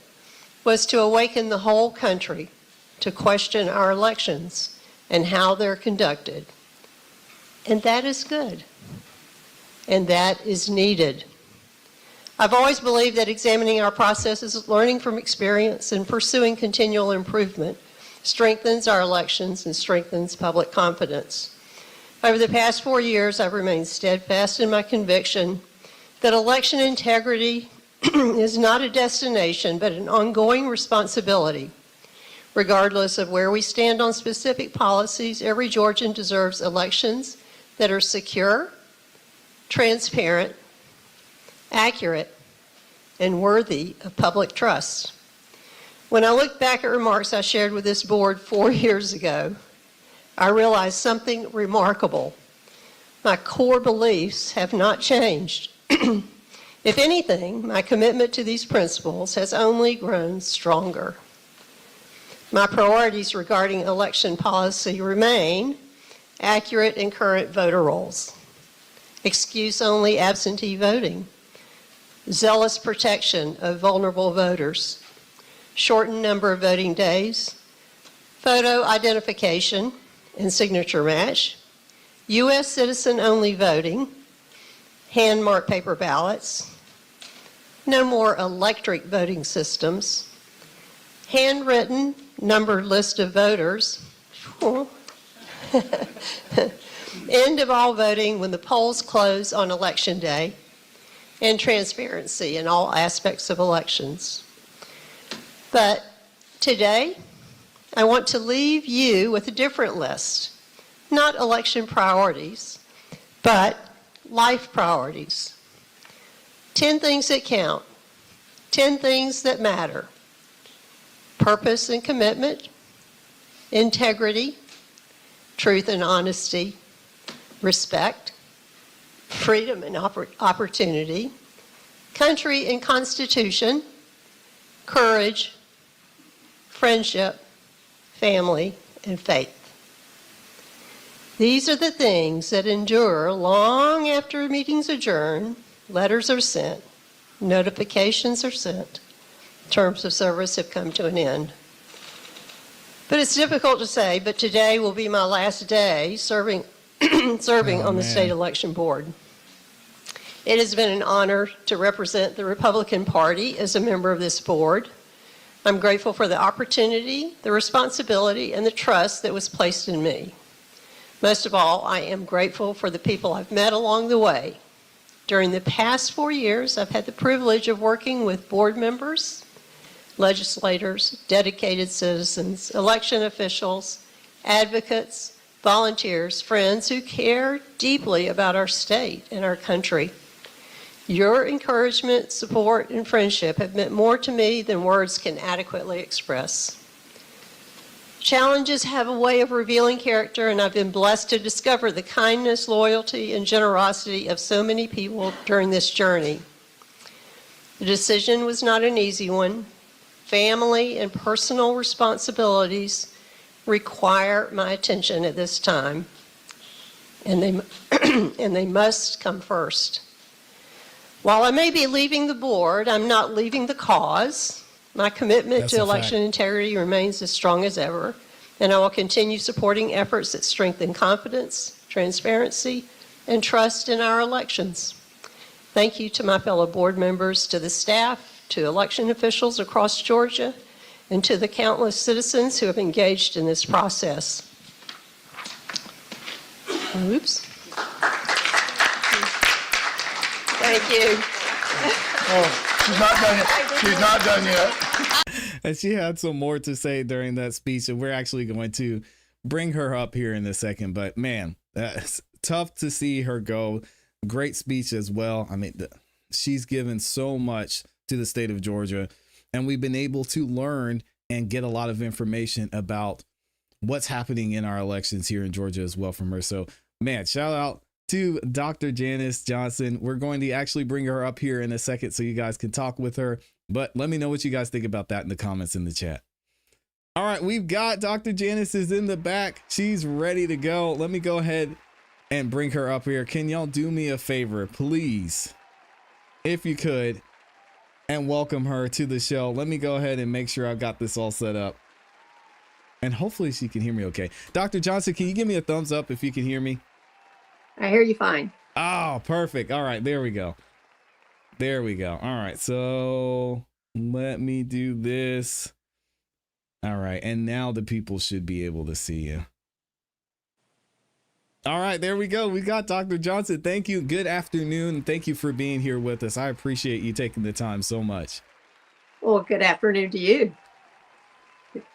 was to awaken the whole country to question our elections and how they're conducted. And that is good. And that is needed. I've always believed that examining our processes, learning from experience, and pursuing continual improvement strengthens our elections and strengthens public confidence. Over the past 4 years, I've remained steadfast in my conviction that election integrity is not a destination, but an ongoing responsibility. Regardless of where we stand on specific policies, every Georgian deserves elections that are secure, transparent, accurate, and worthy of public trust. When I look back at remarks I shared with this board 4 years ago, I realized something remarkable. My core beliefs have not changed. If anything, my commitment to these principles has only grown stronger. My priorities regarding election policy remain accurate and current voter rolls, excuse-only absentee voting, zealous protection of vulnerable voters, shortened number of voting days, photo identification and signature match, U.S. citizen-only voting, hand-marked paper ballots, no more electric voting systems, handwritten numbered list of voters, end of all voting when the polls close on election day, and transparency in all aspects of elections. But today, I want to leave you with a different list, not election priorities, but life priorities. 10 things that count, 10 things that matter. Purpose and commitment, integrity, truth and honesty, respect, freedom and opportunity, country and constitution, courage, friendship, family, and faith. These are the things that endure long after meetings adjourn, letters are sent, notifications are sent, terms of service have come to an end. But it's difficult to say, but today will be my last day serving on the state election board. It has been an honor to represent the Republican Party as a member of this board. I'm grateful for the opportunity, the responsibility, and the trust that was placed in me. Most of all, I am grateful for the people I've met along the way. During the past 4 years, I've had the privilege of working with board members, legislators, dedicated citizens, election officials, advocates, volunteers, friends who care deeply about our state and our country. Your encouragement, support, and friendship have meant more to me than words can adequately express. Challenges have a way of revealing character, and I've been blessed to discover the kindness, loyalty, and generosity of so many people during this journey. The decision was not an easy one. Family and personal responsibilities require my attention at this time, and they must come first. While I may be leaving the board, I'm not leaving the cause. My commitment to election integrity remains as strong as ever, and I will continue supporting efforts that strengthen confidence, transparency, and trust in our elections. Thank you to my fellow board members, to the staff, to election officials across Georgia, and to the countless citizens who have engaged in this process. Oops. Thank you. Oh, she's not done yet. She's not done yet. And she had some more to say during that speech, and we're actually going to bring her up here in a second. But man, it's tough to see her go. Great speech as well. I mean, she's given so much to the state of Georgia, and we've been able to learn and get a lot of information about what's happening in our elections here in Georgia as well from her. So man, shout out to Dr. Janice Johnston. We're going to actually bring her up here in a second so you guys can talk with her, but let me know what you guys think about that in the comments in the chat. All right, we've got Dr. Janice is in the back. She's ready to go. Let me go ahead and bring her up here. Can y'all do me a favor, please, if you could, and welcome her to the show. Let me go ahead and make sure I've got this all set up, and hopefully she can hear me okay. Dr. Johnston, can you give me a thumbs up if you can hear me? I hear you fine. Oh, perfect. All right, there we go. There we go. All right, so let me do this. All right, and now the people should be able to see you. All right, there we go. We got Dr. Johnston. Thank you. Good afternoon. Thank you for being here with us. I appreciate you taking the time so much. Well, good afternoon to you.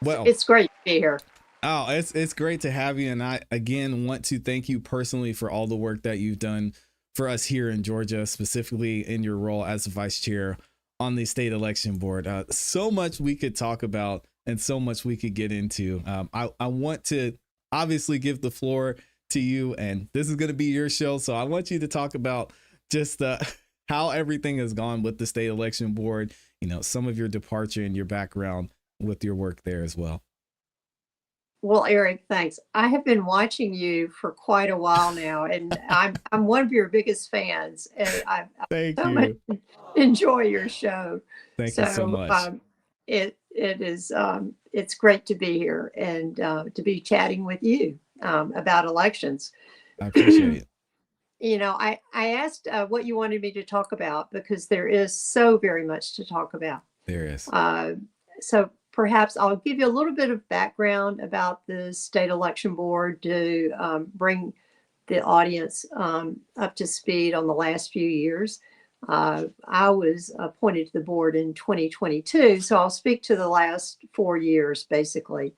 Well, it's great to be here. Oh, it's great to have you. And I, again, want to thank you personally for all the work that you've done for us here in Georgia, specifically in your role as vice chair on the state election board. So much we could talk about and so much we could get into. I want to obviously give the floor to you, and this is going to be your show. So I want you to talk about just how everything has gone with the state election board, you know, some of your departure and your background with your work there as well. Well, Eric, thanks. I have been watching you for quite a while now, and I'm one of your biggest fans, and I so much enjoy your show. Thank you so much. It's great to be here and to be chatting with you about elections. I appreciate it. You know, I asked what you wanted me to talk about because there is so very much to talk about. There is. So perhaps I'll give you a little bit of background about the state election board to bring the audience up to speed on the last few years. I was appointed to the board in 2022, so I'll speak to the last 4 years, basically.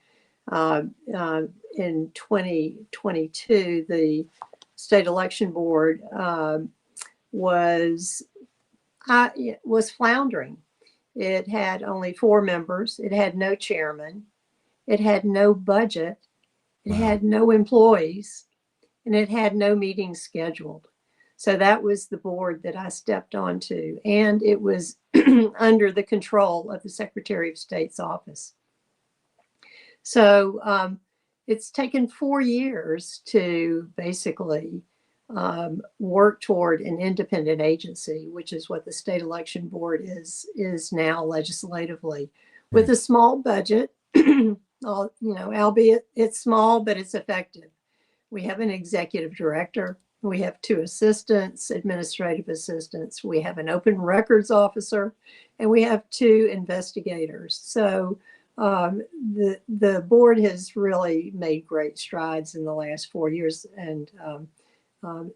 In 2022, the state election board was floundering. It had only 4 members. It had no chairman. It had no budget. It had no employees, and it had no meetings scheduled. So that was the board that I stepped onto, and it was under the control of the Secretary of State's office. So it's taken 4 years to basically work toward an independent agency, which is what the state election board is now legislatively, with a small budget. Albeit it's small, but it's effective. We have an executive director. We have 2 assistants, administrative assistants. We have an open records officer, and we have 2 investigators. So the board has really made great strides in the last 4 years, and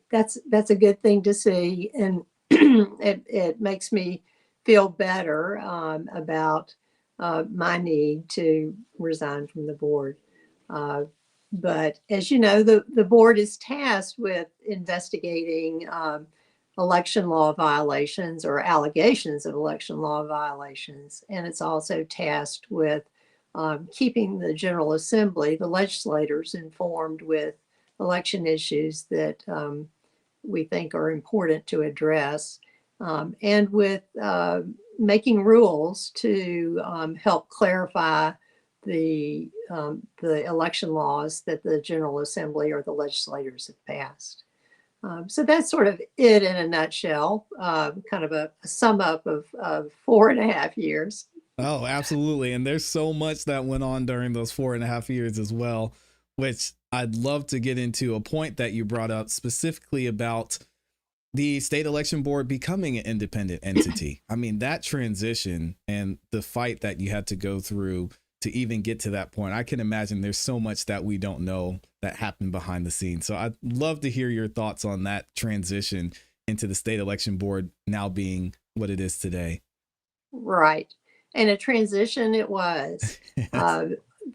that's a good thing to see. And it makes me feel better about my need to resign from the board. But as you know, the board is tasked with investigating election law violations or allegations of election law violations. And it's also tasked with keeping the General Assembly, the legislators, informed with election issues that we think are important to address, and with making rules to help clarify the election laws that the General Assembly or the legislators have passed. So that's sort of it in a nutshell, kind of a sum up of 4.5 years. Oh, absolutely. And there's so much that went on during those 4.5 years as well, which I'd love to get into. A point that you brought up specifically about the state election board becoming an independent entity. I mean, that transition and the fight that you had to go through to even get to that point. I can imagine there's so much that we don't know that happened behind the scenes. So I'd love to hear your thoughts on that transition into the state election board now being what it is today. Right. And a transition it was.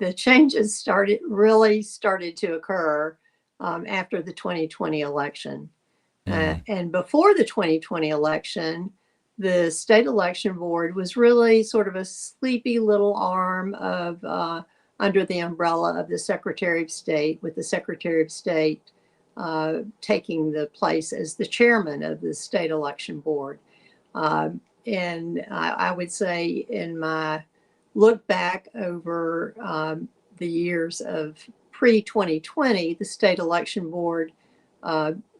The changes really started to occur after the 2020 election. And before the 2020 election, the state election board was really sort of a sleepy little arm of under the umbrella of the Secretary of State, with the Secretary of State taking the place as the chairman of the state election board. And I would say in my look back over the years of pre-2020, the state election board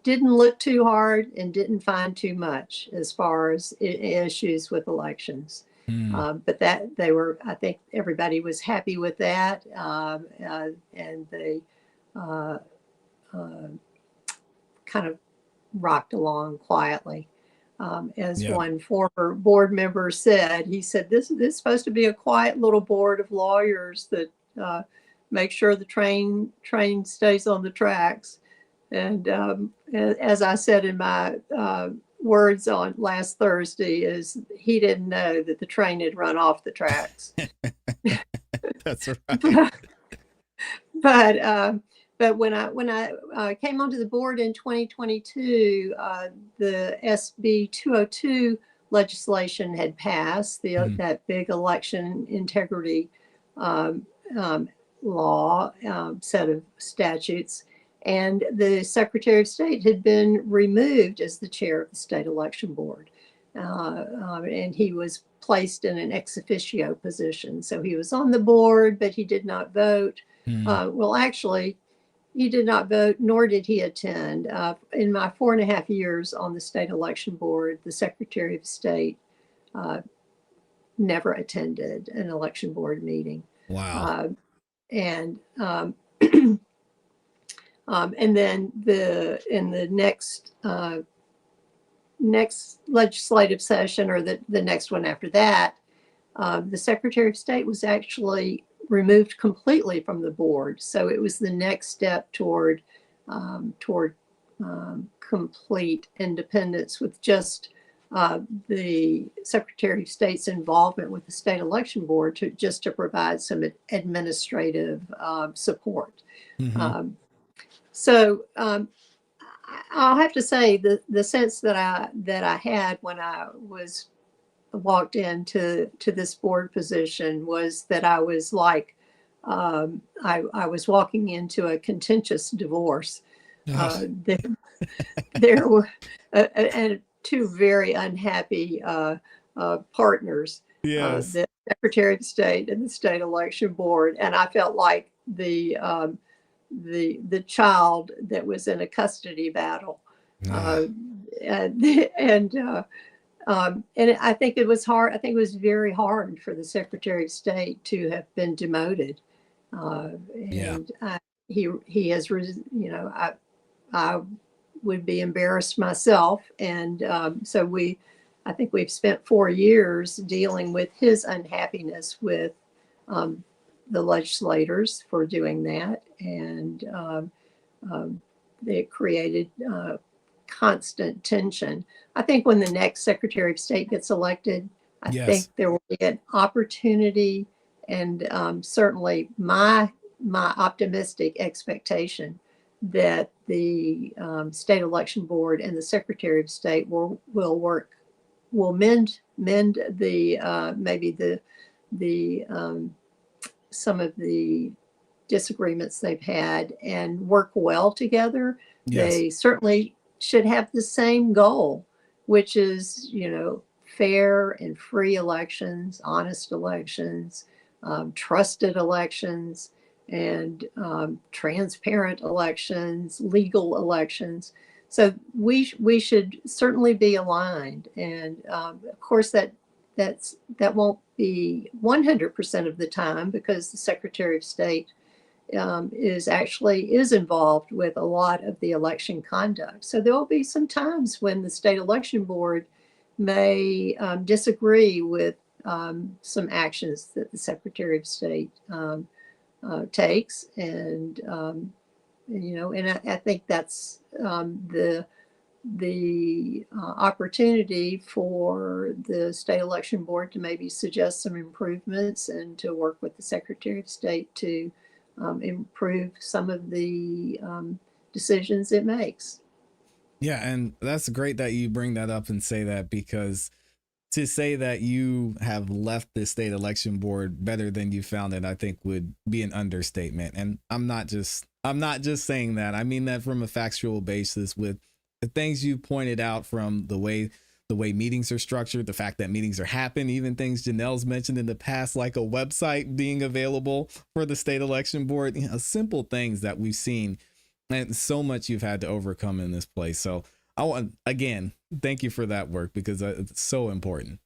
didn't look too hard and didn't find too much as far as issues with elections. But that I think everybody was happy with that. And they kind of rocked along quietly. As one former board member said, he said, this is supposed to be a quiet little board of lawyers that make sure the train stays on the tracks. And as I said in my words on last Thursday, is he didn't know that the train had run off the tracks. That's right. But when I came onto the board in 2022, the SB 202 legislation had passed, that big election integrity law set of statutes. And the Secretary of State had been removed as the chair of the state election board. And he was placed in an ex officio position. So he was on the board, but he did not vote. Well, actually, he did not vote, nor did he attend. In my 4.5 years on the state election board, the Secretary of State never attended an election board meeting. Wow. And then in the next legislative session, or the next one after that, the Secretary of State was actually removed completely from the board. So it was the next step toward complete independence, with just the Secretary of State's involvement with the state election board to provide some administrative support. So I'll have to say the sense that I had when I walked into this board position was that I was like I was walking into a contentious divorce. There were and 2 very unhappy partners, the Secretary of State and the state election board, and I felt like the child that was in a custody battle. And I think it was hard. I think it was very hard for the Secretary of State to have been demoted. He has, I would be embarrassed myself. And so I think we've spent 4 years dealing with his unhappiness with the legislators for doing that. And it created constant tension. I think when the next Secretary of State gets elected, I think there will be an opportunity, and certainly my optimistic expectation that the State Election Board and the Secretary of State will mend the maybe the some of the disagreements they've had and work well together. They certainly should have the same goal, which is, fair and free elections, honest elections, trusted elections, and transparent elections, legal elections. So we should certainly be aligned. And of course, that won't be 100% of the time, because the Secretary of State is involved with a lot of the election conduct. So there will be some times when the State Election Board may disagree with some actions that the Secretary of State takes, and I think that's the opportunity for the State Election Board to maybe suggest some improvements and to work with the Secretary of State to improve some of the decisions it makes. Yeah, and that's great that you bring that up and say that, because to say that you have left the State Election Board better than you found it, I think would be an understatement. And I'm not just saying that. I mean that from a factual basis, with the things you pointed out, from the way meetings are structured, the fact that meetings are happening, even things Janelle's mentioned in the past, like a website being available for the State Election Board, simple things that we've seen, and so much you've had to overcome in this place. So I want, again, thank you for that work, because it's so important.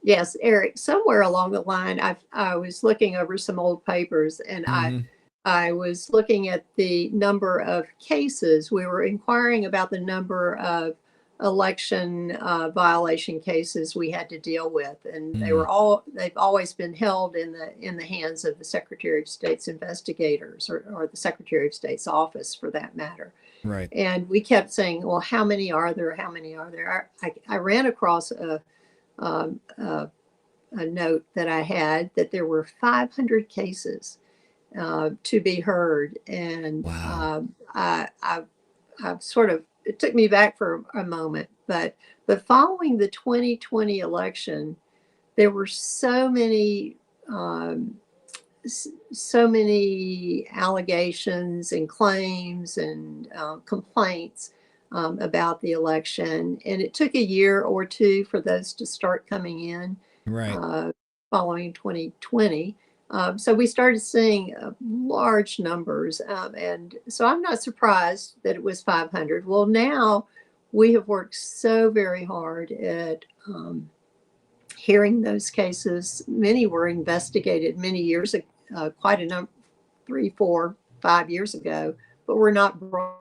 Yes, Eric, somewhere along the line, I was looking over some old papers, and I was looking at the number of cases. We were inquiring about the number of election violation cases we had to deal with, and they've always been held in the hands of the Secretary of State's investigators, or the Secretary of State's office, for that matter. Right. And we kept saying, well, how many are there? How many are there? I ran across a note that I had that there were 500 cases to be heard. And wow. I've sort of, it took me back for a moment, but following the 2020 election, there were so many allegations and claims and complaints about the election, and it took a year or two for those to start coming in. Right. Following 2020. So we started seeing large numbers, and so I'm not surprised that it was 500. Well, now we have worked so very hard at hearing those cases. Many were investigated many years ago, quite a number, 3, 4, 5 years ago, but were not brought.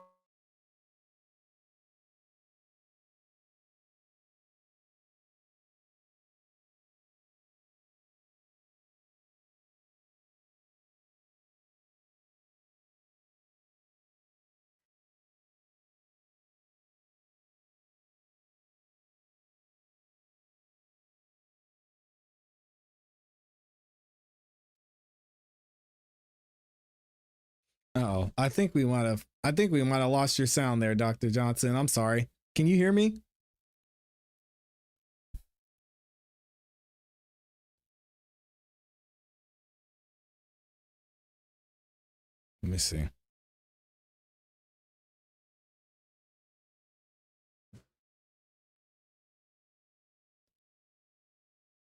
Oh, I think we might have lost your sound there, Dr. Johnson. I'm sorry. Can you hear me? Let me see.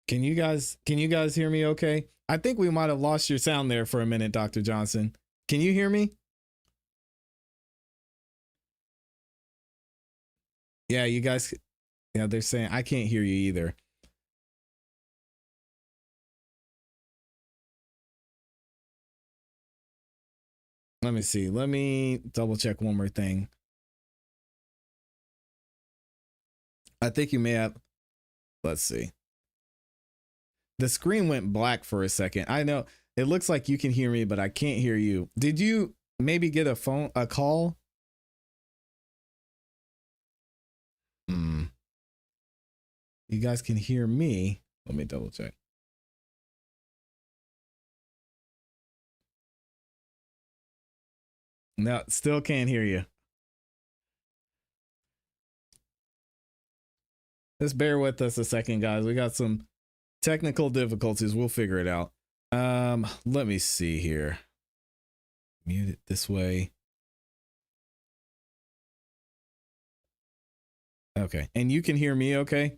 Can you guys hear me okay? I think we might have lost your sound there for a minute, Dr. Johnson. Can you hear me? Yeah, you guys, yeah, they're saying I can't hear you either. Let me see. Let me double check one more thing. I think you may have, let's see. The screen went black for a second. I know it looks like you can hear me, but I can't hear you. Did you maybe get a call? You guys can hear me. Let me double check. No, still can't hear you. Just bear with us a second, guys. We got some technical difficulties. We'll figure it out. Let me see here. Mute it this way. Okay. And you can hear me okay?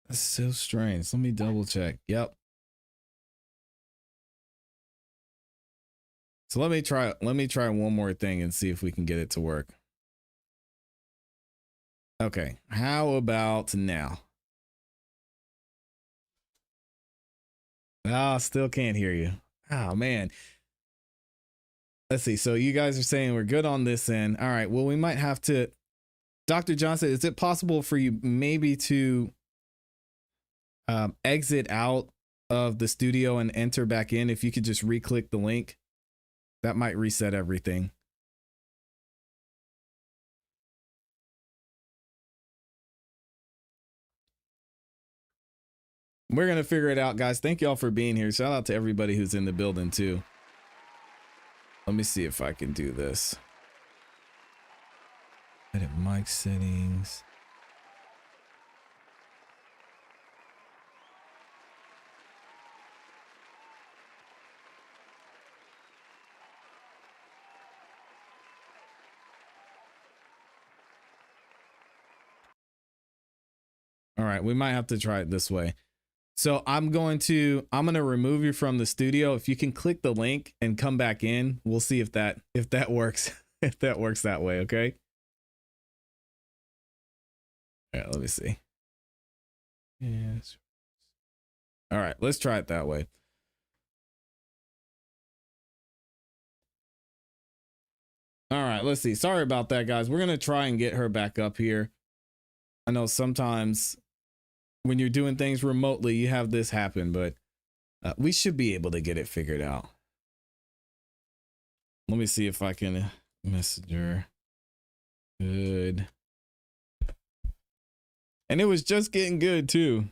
That's so strange. Let me double check. Yep. So let me try one more thing and see if we can get it to work. Okay. How about now? Ah, still can't hear you. Oh man. Let's see. So you guys are saying we're good on this end. All right. Well, we might have to. Dr. Johnston, is it possible for you maybe to exit out of the studio and enter back in? If you could just re-click the link, that might reset everything. We're going to figure it out, guys. Thank y'all for being here. Shout out to everybody who's in the building too. Let me see if I can do this. Edit mic settings. All right, we might have to try it this way. So I'm going to remove you from the studio. If you can click the link and come back in, we'll see if that works. If that works that way, okay? Yeah, let me see. Yes. All right, let's try it that way. All right, let's see. Sorry about that, guys. We're going to try and get her back up here. I know sometimes when you're doing things remotely, you have this happen, but we should be able to get it figured out. Let me see if I can message her. Good. And it was just getting good too.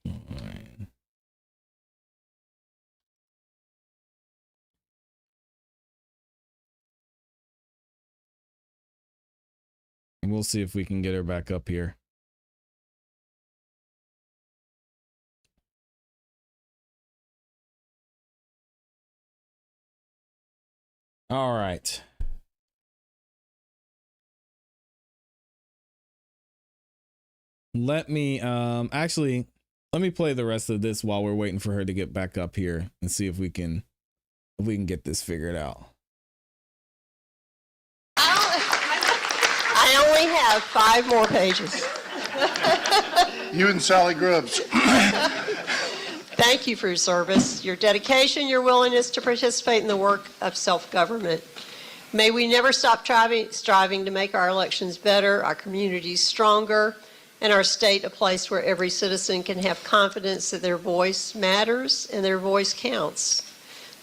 All right. And we'll see if we can get her back up here. All right. Let me actually let me play the rest of this while we're waiting for her to get back up here and see if we can get this figured out. I only have 5 more pages. You and Sally Grubbs. Thank you for your service, your dedication, your willingness to participate in the work of self-government. May we never stop striving to make our elections better, our communities stronger, and our state a place where every citizen can have confidence that their voice matters and their voice counts.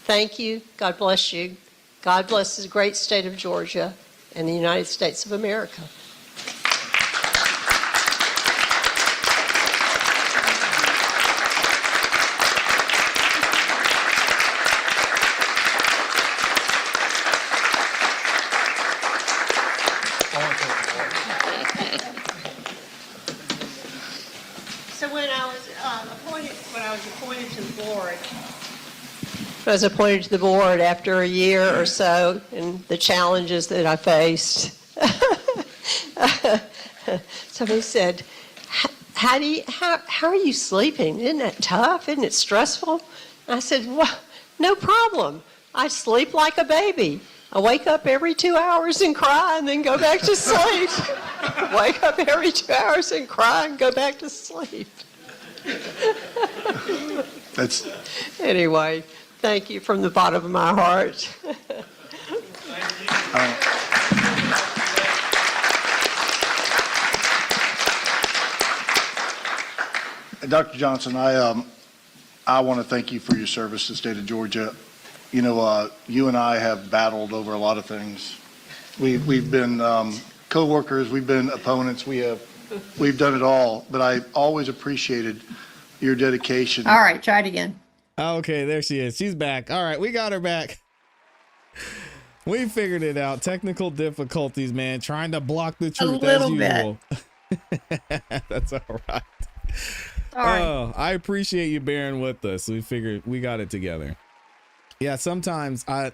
Thank you. God bless you. God bless the great state of Georgia and the United States of America. I was appointed to the board after a year or so, and the challenges that I faced. Somebody said, how are you sleeping? Isn't that tough? Isn't it stressful? I said, well, no problem. I sleep like a baby. I wake up every 2 hours and cry and then go back to sleep. Wake up every 2 hours and cry and go back to sleep. Anyway, thank you from the bottom of my heart. Dr. Johnson, I want to thank you for your service to the state of Georgia. You know, you and I have battled over a lot of things. We've been co-workers, we've been opponents, we've done it all. But I always appreciated your dedication. All right, try it again. Okay, there she is. She's back. All right, we got her back. We figured it out. Technical difficulties, man. Trying to block the truth as usual. That's all right. All right. Oh, I appreciate you bearing with us. We figured we got it together. Yeah, sometimes I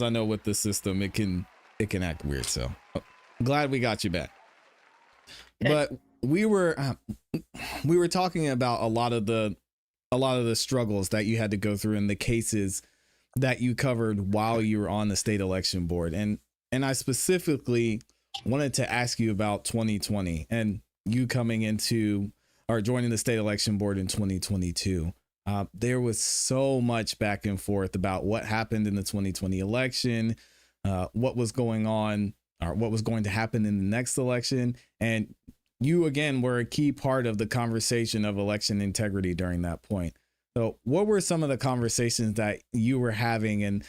know with the system it can act weird. So glad we got you back. Okay. But we were talking about a lot of the struggles that you had to go through in the cases that you covered while you were on the state election board, and I specifically wanted to ask you about 2020 and you coming into or joining the state election board in 2022. There was so much back and forth about what happened in the 2020 election, what was going on or what was going to happen in the next election. And you, again, were a key part of the conversation of election integrity during that point. So what were some of the conversations that you were having and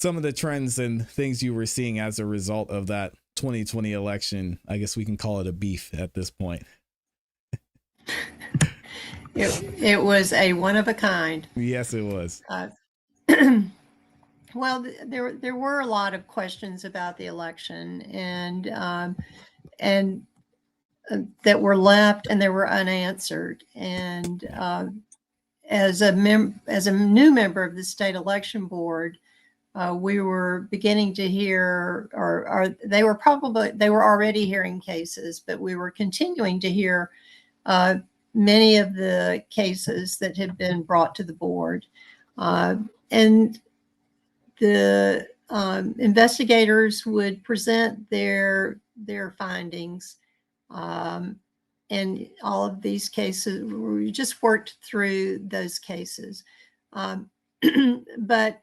some of the trends and things you were seeing as a result of that 2020 election? I guess we can call it a beef at this point. It was a one of a kind. Yes, it was. Well, there were a lot of questions about the election, and that were left and they were unanswered. And as a new member of the state election board, we were beginning to hear, or they were already hearing cases, but we were continuing to hear many of the cases that had been brought to the board. And the investigators would present their findings. And all of these cases, we just worked through those cases. But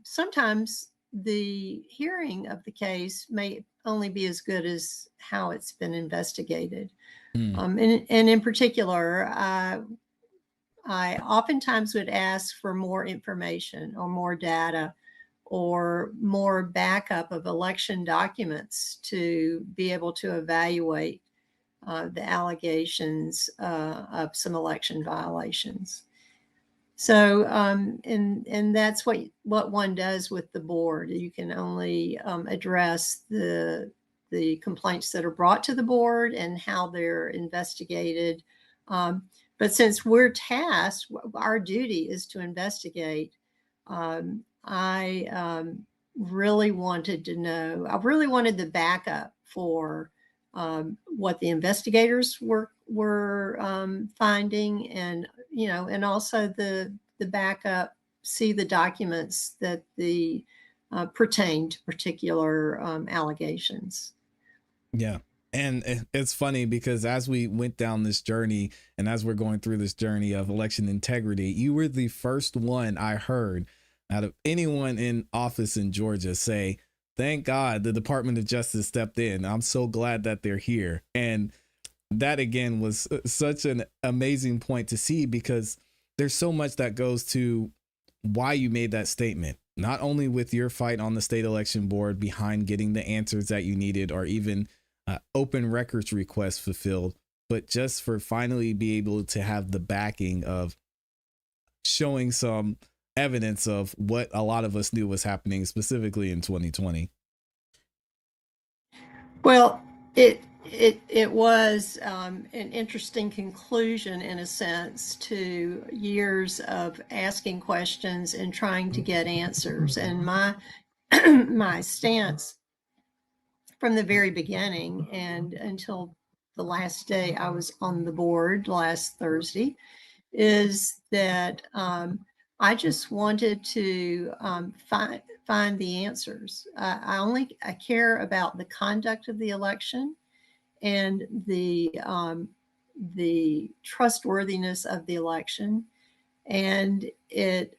sometimes the hearing of the case may only be as good as how it's been investigated. And in particular, I oftentimes would ask for more information or more data or more backup of election documents to be able to evaluate the allegations of some election violations. So, and that's what one does with the board. You can only address the complaints that are brought to the board and how they're investigated. But since we're tasked, our duty is to investigate. I really wanted to know, I really wanted the backup for what the investigators were finding, and and also the backup, see the documents that pertain to particular allegations. Yeah. And it's funny because as we went down this journey and as we're going through this journey of election integrity, you were the first one I heard out of anyone in office in Georgia say, thank God the Department of Justice stepped in. I'm so glad that they're here. And that, again, was such an amazing point to see, because there's so much that goes to why you made that statement, not only with your fight on the state election board behind getting the answers that you needed or even open records requests fulfilled, but just for finally be able to have the backing of showing some evidence of what a lot of us knew was happening, specifically in 2020. Well, it was an interesting conclusion, in a sense, to years of asking questions and trying to get answers. And my my stance from the very beginning and until the last day I was on the board last Thursday is that I just wanted to find the answers. I care about the conduct of the election and the trustworthiness of the election, and it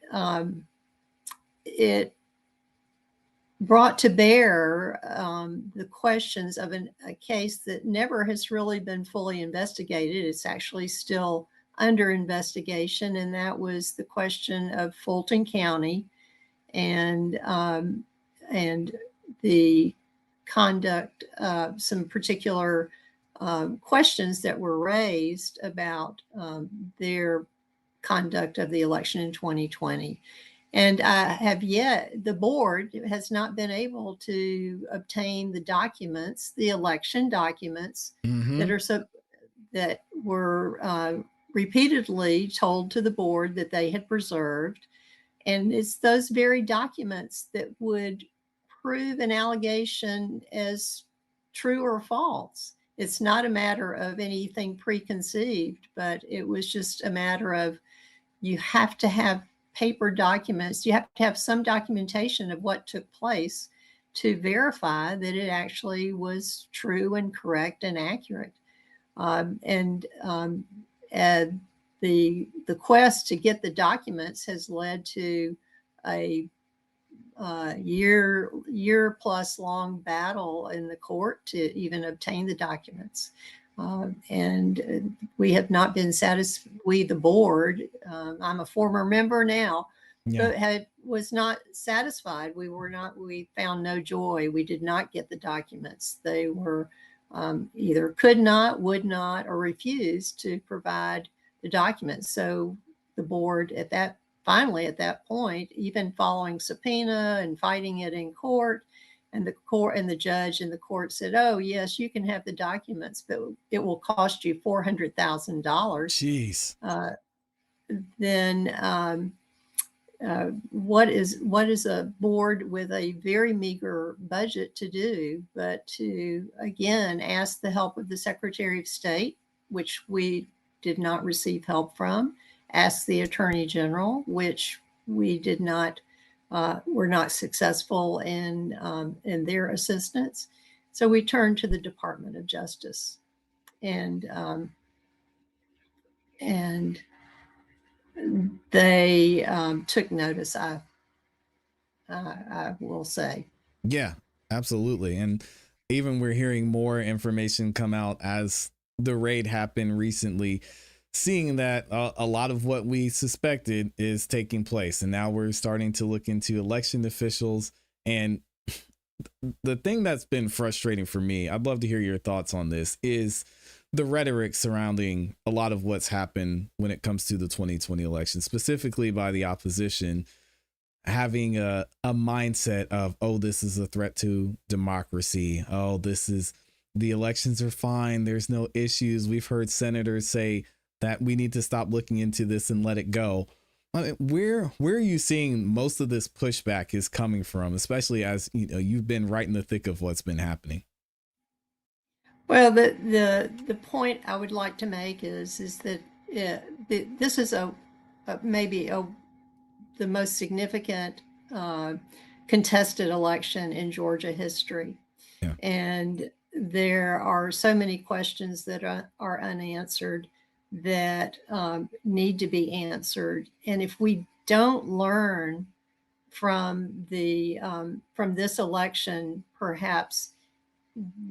brought to bear the questions of a case that never has really been fully investigated. It's actually still under investigation, and that was the question of Fulton County and the conduct of some particular questions that were raised about their conduct of the election in 2020. And the board has not been able to obtain the documents, the election documents that were repeatedly told to the board that they had preserved. And it's those very documents that would prove an allegation as true or false. It's not a matter of anything preconceived, but it was just a matter of you have to have paper documents. You have to have some documentation of what took place to verify that it actually was true and correct and accurate. The quest to get the documents has led to a year plus long battle in the court to even obtain the documents. And we have not been satisfied. We, the board, I'm a former member now, but was not satisfied. We found no joy. We did not get the documents. They were either could not, would not, or refused to provide the documents. So the board finally at that point, even following subpoena and fighting it in court, and the court and the judge in the court said, "Oh, yes, you can have the documents, but it will cost you $400,000." Jeez. Then what is a board with a very meager budget to do but to again ask the help of the Secretary of State, which we did not receive help from, ask the Attorney General, which we did not. Were not successful in their assistance. So we turned to the Department of Justice, and they took notice. I will say. Yeah, absolutely. And even we're hearing more information come out as the raid happened recently, seeing that a lot of what we suspected is taking place. And now we're starting to look into election officials. And the thing that's been frustrating for me, I'd love to hear your thoughts on this, is the rhetoric surrounding a lot of what's happened when it comes to the 2020 election, specifically by the opposition having a mindset of, oh, this is a threat to democracy. Oh, the elections are fine. There's no issues. We've heard senators say that we need to stop looking into this and let it go. I mean, where are you seeing most of this pushback is coming from, especially as you've been right in the thick of what's been happening? Well, the point I would like to make is that this is maybe the most significant contested election in Georgia history, and there are so many questions that are unanswered that need to be answered. And if we don't learn from this election, perhaps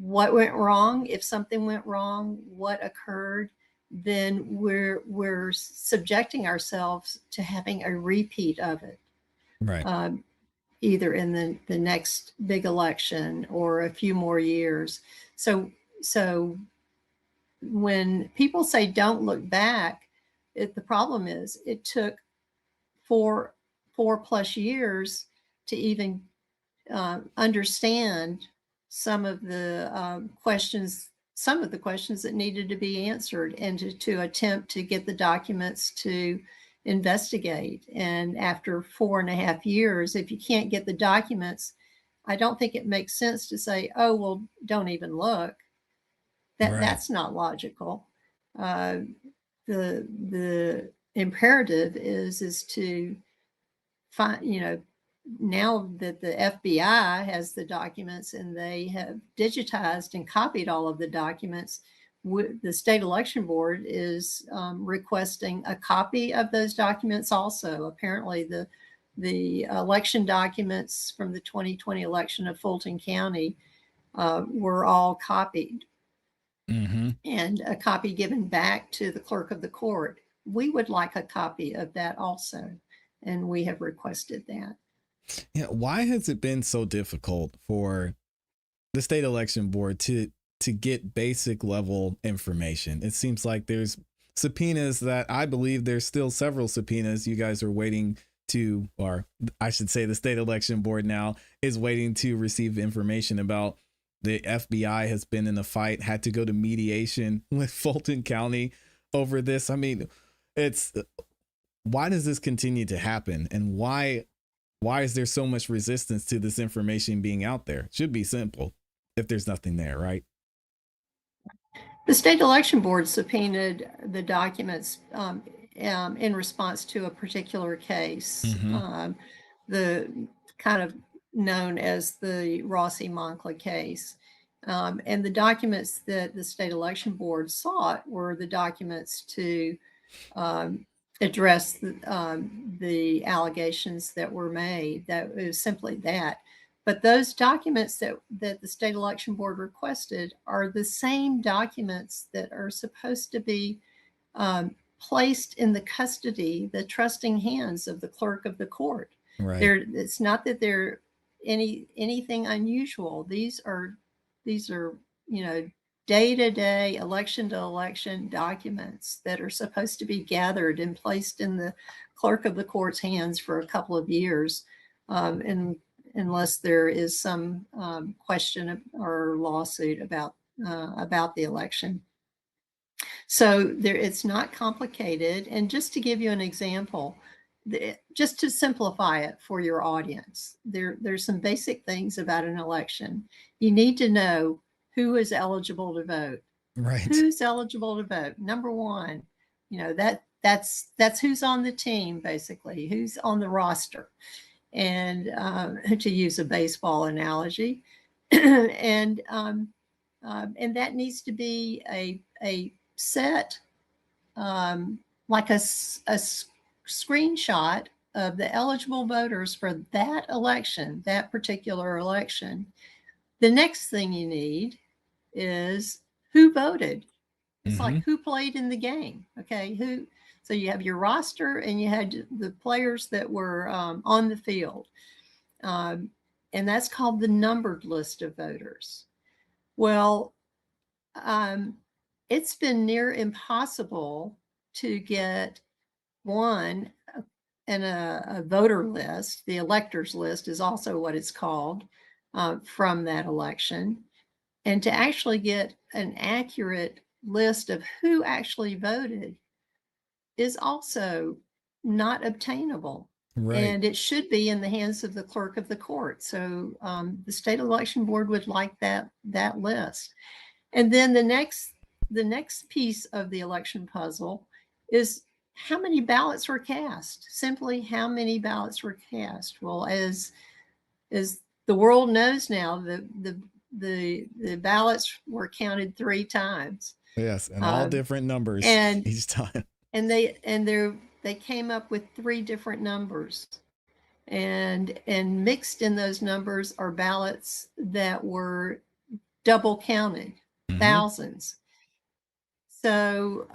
what went wrong, if something went wrong, what occurred, then we're subjecting ourselves to having a repeat of it. Right. Either in the next big election or a few more years. So when people say don't look back, the problem is it took four plus years to even understand some of the questions that needed to be answered, and to attempt to get the documents to investigate. And after 4.5 years, if you can't get the documents, I don't think it makes sense to say, oh, well, don't even look. That's not logical. The imperative is to now that the FBI has the documents and they have digitized and copied all of the documents, the state election board is requesting a copy of those documents also. Apparently the election documents from the 2020 election of Fulton County were all copied. Mm-hmm. And a copy given back to the clerk of the court. We would like a copy of that also, and we have requested that. Yeah, why has it been so difficult for the state election board to get basic level information? It seems like there's subpoenas that I believe there's still several subpoenas you guys are waiting to, or I should say the state election board now is waiting to receive information about. The FBI has been in a fight, had to go to mediation with Fulton County over this. I mean, why does this continue to happen? And why is there so much resistance to this information being out there? It should be simple if there's nothing there, right? The state election board subpoenaed the documents in response to a particular case, the kind of known as the Rossi-Moncla case. And the documents that the state election board sought were the documents to address the allegations that were made. That was simply that. But those documents that the state election board requested are the same documents that are supposed to be placed in the custody, the trusting hands of the clerk of the court. Right. It's not that they're anything unusual. These are day-to-day, election-to-election documents that are supposed to be gathered and placed in the clerk of the court's hands for a couple of years, and unless there is some question or lawsuit about the election. So it's not complicated. And just to give you an example, just to simplify it for your audience, there's some basic things about an election. You need to know who is eligible to vote. Right. Who's eligible to vote? Number one, that's who's on the team, basically, who's on the roster. And to use a baseball analogy, and that needs to be a set, like a screenshot of the eligible voters for that election, that particular election. The next thing you need is who voted. It's like who played in the game. Okay, so you have your roster and you had the players that were on the field, and that's called the numbered list of voters. Well, it's been near impossible to get one and a voter list. The electors list is also what it's called, from that election, and to actually get an accurate list of who actually voted is also not obtainable. Right. And it should be in the hands of the clerk of the court. So the state election board would like that list. And then the next piece of the election puzzle is how many ballots were cast. Simply how many ballots were cast. Well, as the world knows now, the ballots were counted 3 times. Yes, and all different numbers each time. And they came up with 3 different numbers, and mixed in those numbers are ballots that were double counted, thousands. So,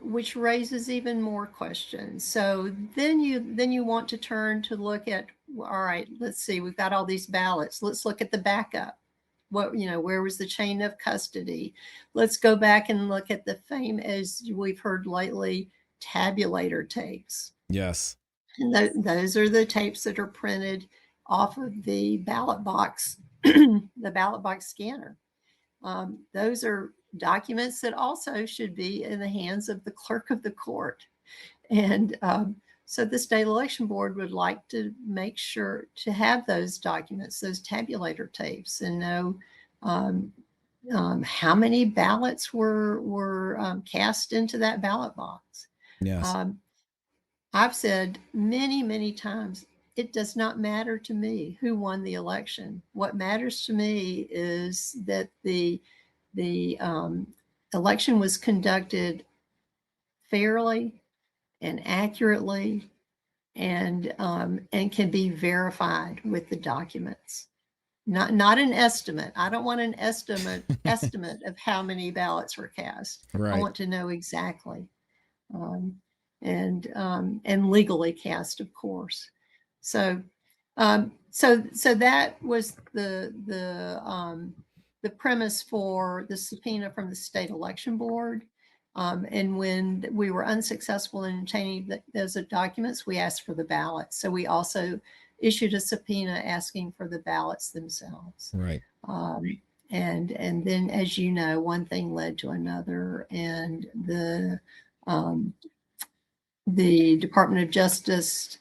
which raises even more questions. So then you want to turn to look at, all right, let's see, we've got all these ballots. Let's look at the backup. Where was the chain of custody? Let's go back and look at the as we've heard lately, tabulator tapes. Yes. And those are the tapes that are printed off of the ballot box, the ballot box scanner. Those are documents that also should be in the hands of the clerk of the court. And so the state election board would like to make sure to have those documents, those tabulator tapes, and know how many ballots were cast into that ballot box. Yes. I've said many, many times, it does not matter to me who won the election. What matters to me is that the election was conducted fairly and accurately, and can be verified with the documents. Not an estimate. I don't want an estimate of how many ballots were cast. Right. I want to know exactly, and legally cast, of course. So that was the premise for the subpoena from the state election board. And when we were unsuccessful in obtaining those documents, we asked for the ballots. So we also issued a subpoena asking for the ballots themselves. Right. And then, as you know, one thing led to another, and the Department of Justice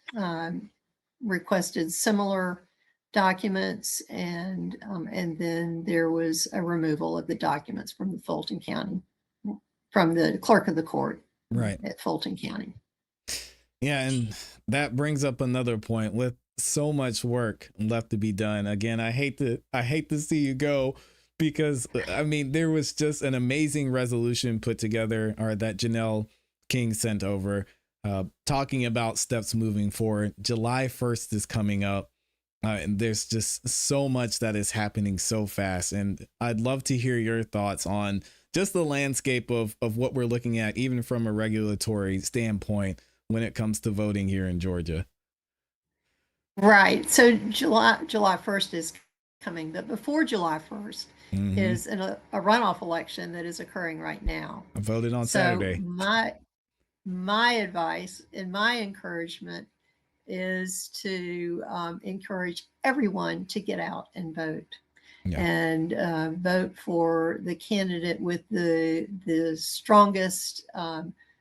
requested similar documents, and then there was a removal of the documents from the Fulton County, from the clerk of the court, right, at Fulton County. Yeah, and that brings up another point. With so much work left to be done, again, I hate to see you go, because I mean, there was just an amazing resolution put together, or that Janelle King sent over, talking about steps moving forward. July 1st is coming up. And there's just so much that is happening so fast. And I'd love to hear your thoughts on just the landscape of what we're looking at, even from a regulatory standpoint, when it comes to voting here in Georgia. Right. So July 1st is coming, but before July 1st is a runoff election that is occurring right now. I voted on Saturday. My advice and my encouragement is to encourage everyone to get out and vote. Yeah. And vote for the candidate with the strongest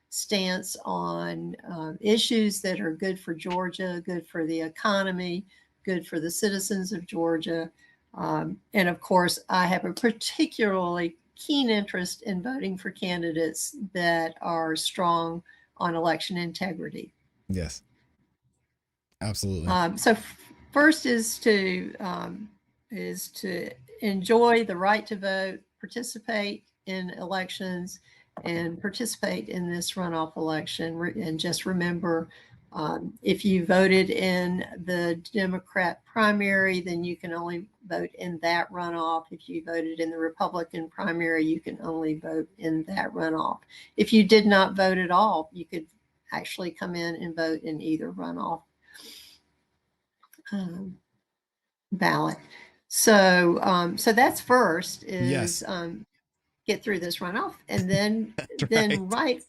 stance on issues that are good for Georgia, good for the economy, good for the citizens of Georgia. And of course, I have a particularly keen interest in voting for candidates that are strong on election integrity. Yes. Absolutely. So first is to enjoy the right to vote, participate in elections, and participate in this runoff election. And just remember, if you voted in the Democrat primary, then you can only vote in that runoff. If you voted in the Republican primary, you can only vote in that runoff. If you did not vote at all, you could actually come in and vote in either runoff ballot. So that's first is yes. Get through this runoff, and then right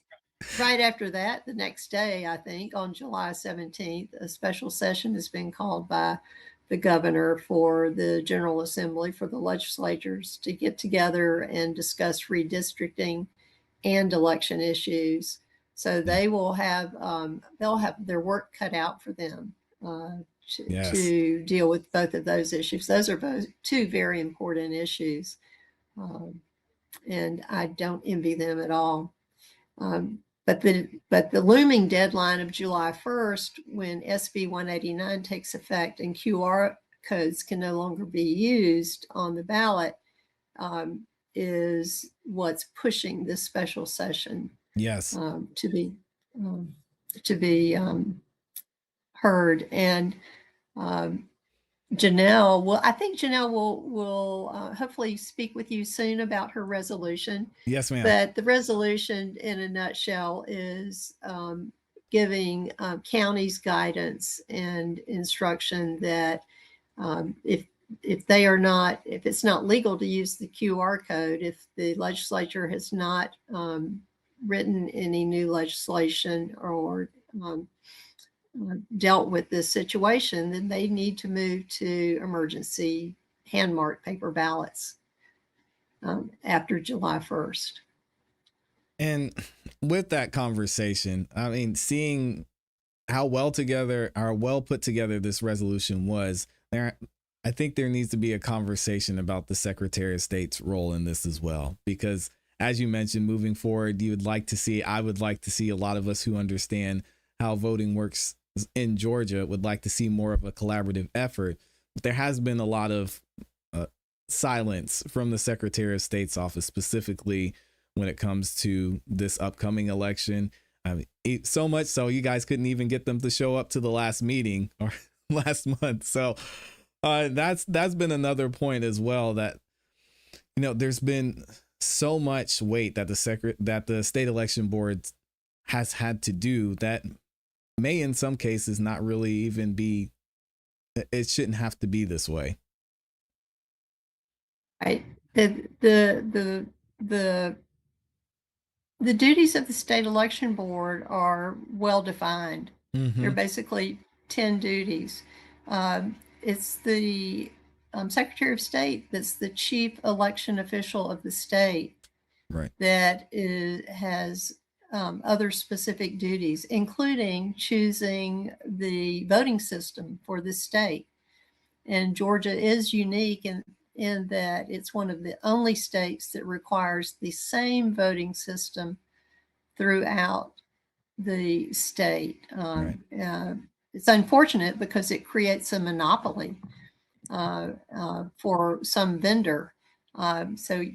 after that, the next day, I think on July 17th, a special session has been called by the governor for the General Assembly, for the legislatures to get together and discuss redistricting and election issues. So they will have they'll have their work cut out for them to deal with both of those issues. Those are both two very important issues, and I don't envy them at all. But the looming deadline of July 1st, when SB 189 takes effect and QR codes can no longer be used on the ballot, is what's pushing this special session. Yes. To be heard. And Janelle, well, I think Janelle will hopefully speak with you soon about her resolution. Yes, ma'am. But the resolution, in a nutshell, is giving counties guidance and instruction that if it's not legal to use the QR code, if the legislature has not written any new legislation or dealt with this situation, then they need to move to emergency hand-marked paper ballots after July 1st. And with that conversation, I mean, seeing how well put together this resolution was, I think there needs to be a conversation about the Secretary of State's role in this as well, because as you mentioned, moving forward, I would like to see a lot of us who understand how voting works in Georgia would like to see more of a collaborative effort. But there has been a lot of silence from the Secretary of State's office, specifically when it comes to this upcoming election. I mean, so much so you guys couldn't even get them to show up to the last meeting or last month. So that's been another point as well, that, you know, there's been so much weight that the state election board has had to do that may in some cases not really even be, it shouldn't have to be this way. Right. The duties of the state election board are well defined. They're basically 10 duties. It's the Secretary of State that's the chief election official of the state, right, that has other specific duties, including choosing the voting system for the state. And Georgia is unique in that it's one of the only states that requires the same voting system throughout the state. It's unfortunate because it creates a monopoly for some vendor. So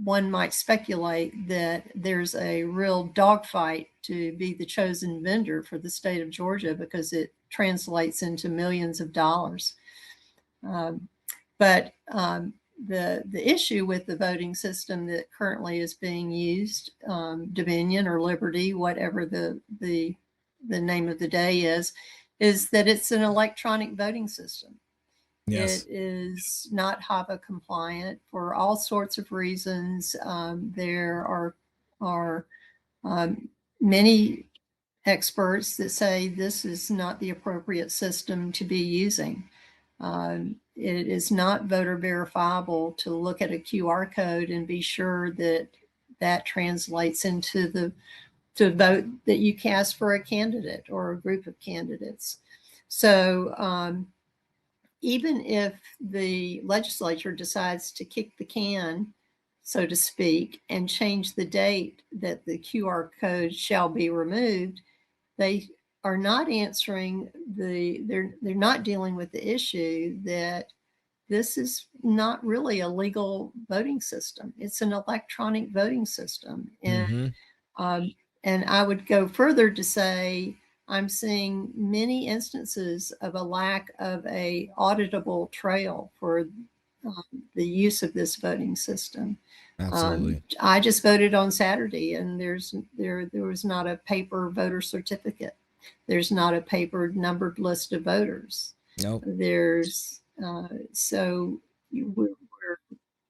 one might speculate that there's a real dogfight to be the chosen vendor for the state of Georgia because it translates into millions of dollars. But the issue with the voting system that currently is being used, Dominion or Liberty, whatever the name of the day is that it's an electronic voting system. Yes. It is not HAVA compliant for all sorts of reasons. There are many experts that say this is not the appropriate system to be using. It is not voter verifiable to look at a QR code and be sure that that translates into the vote that you cast for a candidate or a group of candidates. So even if the legislature decides to kick the can, so to speak, and change the date that the QR code shall be removed, they are not answering they're not dealing with the issue that this is not really a legal voting system. It's an electronic voting system. And I would go further to say I'm seeing many instances of a lack of a auditable trail for the use of this voting system. Absolutely. I just voted on Saturday, and there was not a paper voter certificate. There's not a paper numbered list of voters. Nope. There's so we're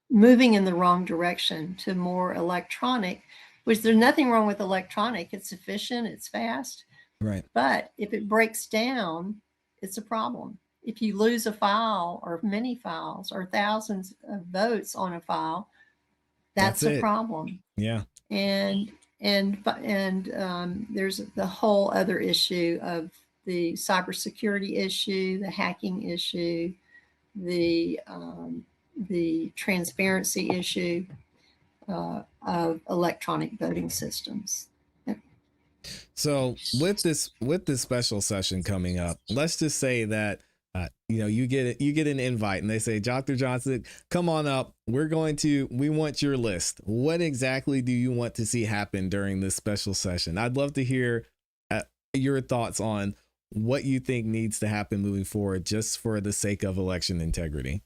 moving in the wrong direction to more electronic, which there's nothing wrong with electronic. It's efficient, it's fast. Right. But if it breaks down, it's a problem. If you lose a file or many files or thousands of votes on a file, that's a problem. Yeah. And there's the whole other issue of the cybersecurity issue, the hacking issue, the transparency issue of electronic voting systems. So with this special session coming up, let's just say that you get an invite and they say, Dr. Johnston, come on up. We want your list. What exactly do you want to see happen during this special session? I'd love to hear your thoughts on what you think needs to happen moving forward, just for the sake of election integrity.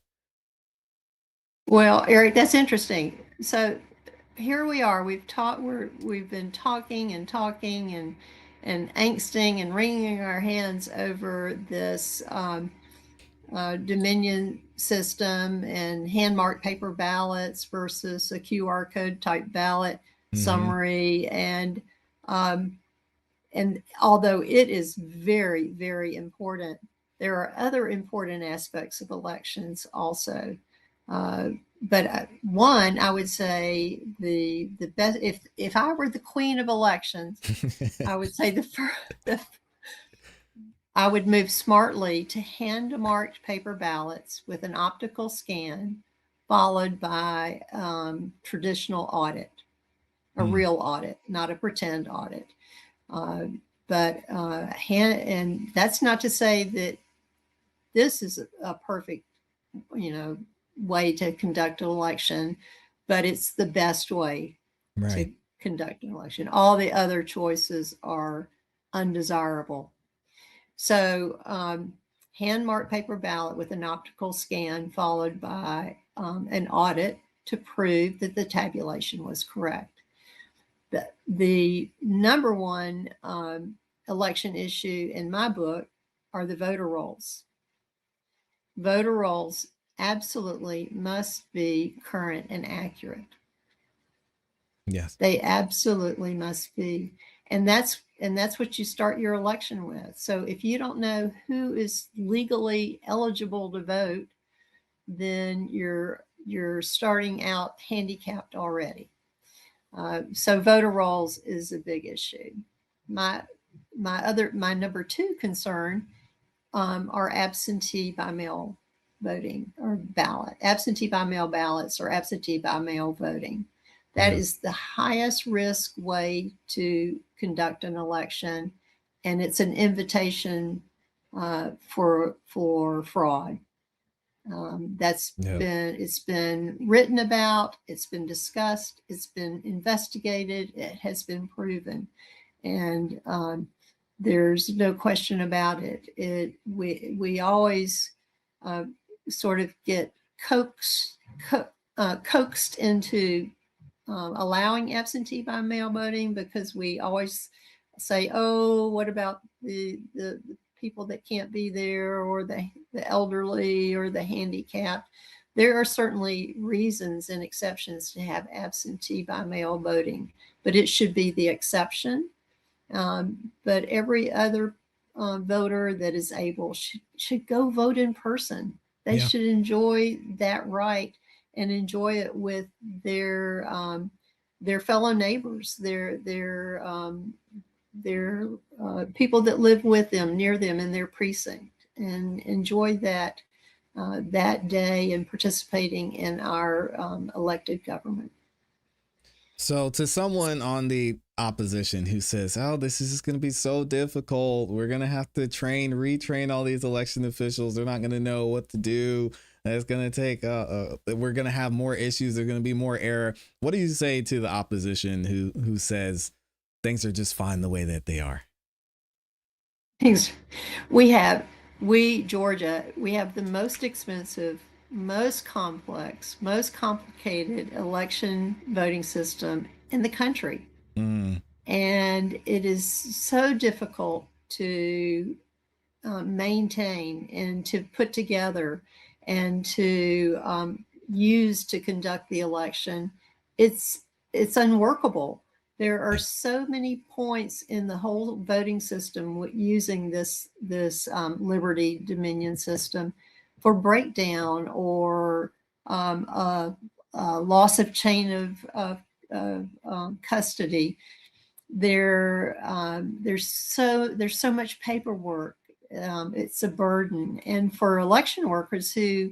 Well, Eric, that's interesting. So here we are. We've been talking and angsting and wringing our hands over this Dominion system and hand-marked paper ballots versus a QR code type ballot summary. And although it is very, very important, there are other important aspects of elections also. But one, I would say the best, if I were the queen of elections, I would say I would move smartly to hand-marked paper ballots with an optical scan, followed by traditional audit, a real audit, not a pretend audit. And that's not to say that this is a perfect, way to conduct an election, but it's the best way to conduct an election. All the other choices are undesirable. So hand marked paper ballot with an optical scan followed by an audit to prove that the tabulation was correct. The number one election issue in my book are the voter rolls. Voter rolls absolutely must be current and accurate. Yes. They absolutely must be. And that's what you start your election with. So if you don't know who is legally eligible to vote, then you're starting out handicapped already. So voter rolls is a big issue. My number two concern are absentee by mail voting or absentee by mail ballots or absentee by mail voting. That is the highest risk way to conduct an election, and it's an invitation for fraud. It's been written about, it's been discussed, it's been investigated, it has been proven, and there's no question about it. We always sort of get coaxed into allowing absentee by mail voting because we always say, oh, what about the people that can't be there, or the elderly, or the handicapped? There are certainly reasons and exceptions to have absentee by mail voting, but it should be the exception. But every other voter that is able should go vote in person. They should enjoy that right and enjoy it with their fellow neighbors, their people that live with them, near them in their precinct, and enjoy that day and participating in our elected government. So to someone on the opposition who says, oh, this is just going to be so difficult, we're going to have to retrain all these election officials, they're not going to know what to do, it's going to take we're going to have more issues, there's going to be more error. What do you say to the opposition who says things are just fine the way that they are? Georgia, we have the most expensive, most complex, most complicated election voting system in the country. And it is so difficult to maintain and to put together and to use to conduct the election. It's unworkable. There are so many points in the whole voting system using this Liberty Dominion system for breakdown or loss of chain of custody. There's so much paperwork. It's a burden, and for election workers who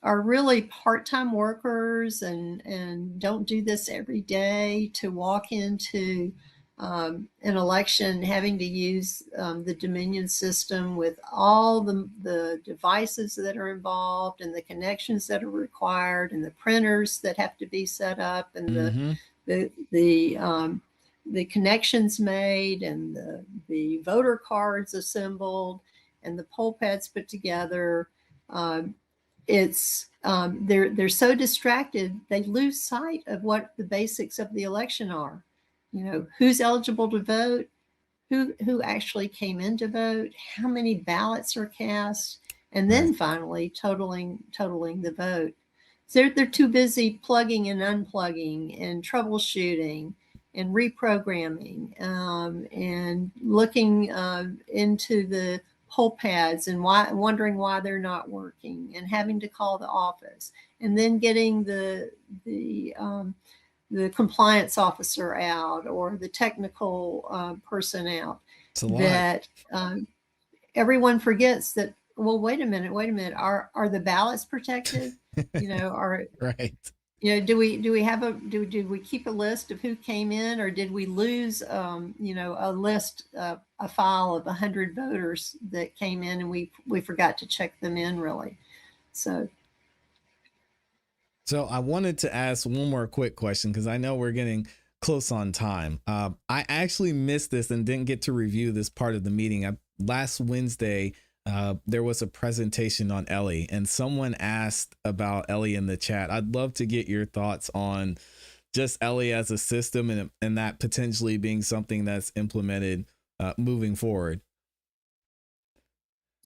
are really part-time workers and don't do this every day, to walk into an election having to use the Dominion system with all the devices that are involved and the connections that are required and the printers that have to be set up and the connections made and the voter cards assembled and the poll pads put together. They're so distracted, they lose sight of what the basics of the election are. Who's eligible to vote, who actually came in to vote, how many ballots are cast, and then finally totaling the vote. So they're too busy plugging and unplugging and troubleshooting and reprogramming and looking into the poll pads and wondering why they're not working and having to call the office and then getting the compliance officer out or the technical person out. That everyone forgets that, well, wait a minute, are the ballots protected? Right. do we have did we keep a list of who came in, or did we lose, a list, a file of 100 voters that came in and we forgot to check them in really? So I wanted to ask one more quick question because I know we're getting close on time. I actually missed this and didn't get to review this part of the meeting. Last Wednesday, there was a presentation on Ellie, and someone asked about Ellie in the chat. I'd love to get your thoughts on just Ellie as a system and that potentially being something that's implemented moving forward.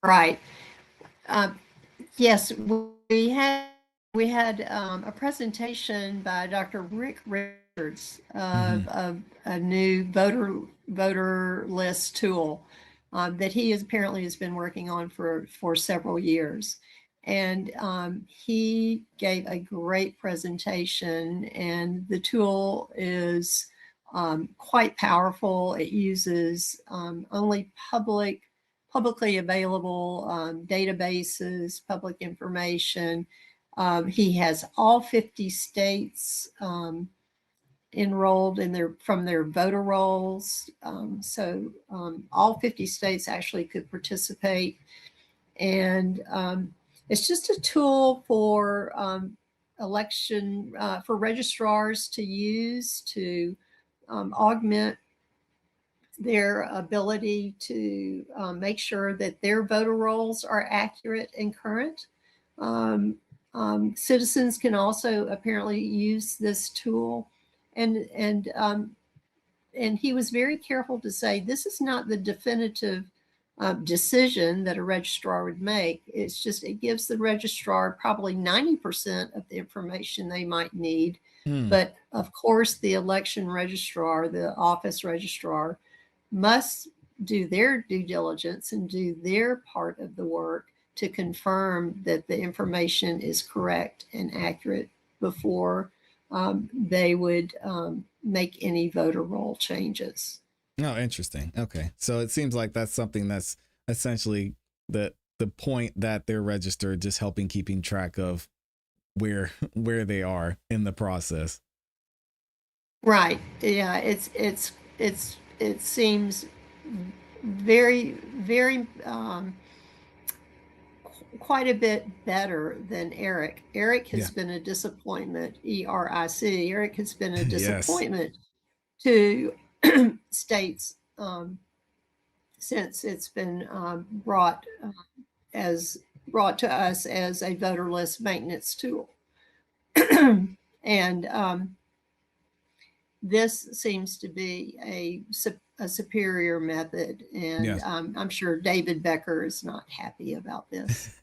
right. Yes, we had a presentation by Dr. Rick Richards of a new voter list tool that he apparently has been working on for several years. And he gave a great presentation, and the tool is quite powerful. It uses only publicly available databases, public information. He has all 50 states enrolled from their voter rolls. So all 50 states actually could participate. And it's just a tool for election, for registrars to use to augment their ability to make sure that their voter rolls are accurate and current. Citizens can also apparently use this tool, and he was very careful to say this is not the definitive decision that a registrar would make. It's just it gives the registrar probably 90% of the information they might need. But of course, the election registrar, the office registrar, must do their due diligence and do their part of the work to confirm that the information is correct and accurate before they would make any voter roll changes. Oh, interesting. Okay. So it seems like that's something that's essentially the point that they're registered, just keeping track of where they are in the process. Right. Yeah. It seems very, very quite a bit better than Eric. Eric has been a disappointment. ERIC. Eric has been a disappointment to states since it's been brought to us as a voter list maintenance tool. And this seems to be a superior method, and I'm sure David Becker is not happy about this.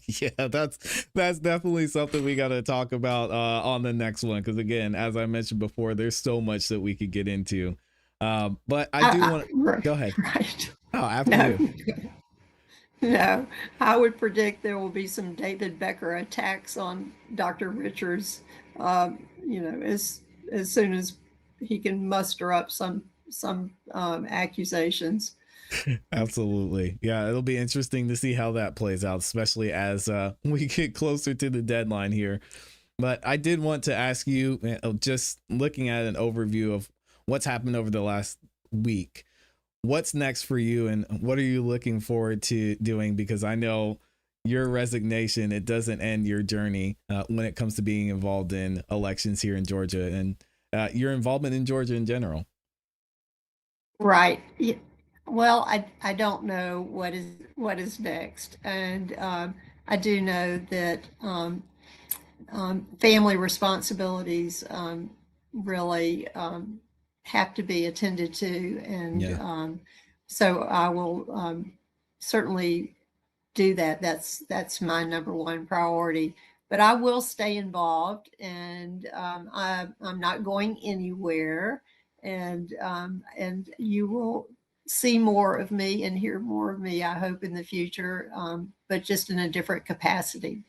Yeah, that's definitely something we got to talk about on the next one, because again, as I mentioned before, there's so much that we could get into. But I do want to go ahead. Right. Oh, after you. No, I would predict there will be some David Becker attacks on Dr. Richards, as soon as he can muster up some accusations. Absolutely. Yeah, it'll be interesting to see how that plays out, especially as we get closer to the deadline here. But I did want to ask you, just looking at an overview of what's happened over the last week, what's next for you and what are you looking forward to doing? Because I know your resignation, it doesn't end your journey when it comes to being involved in elections here in Georgia and your involvement in Georgia in general. Right. Yeah. Well, I don't know what is next, and I do know that family responsibilities really have to be attended to, and so I will certainly do that. That's my number one priority. But I will stay involved, and I'm not going anywhere. And you will see more of me and hear more of me, I hope, in the future, but just in a different capacity.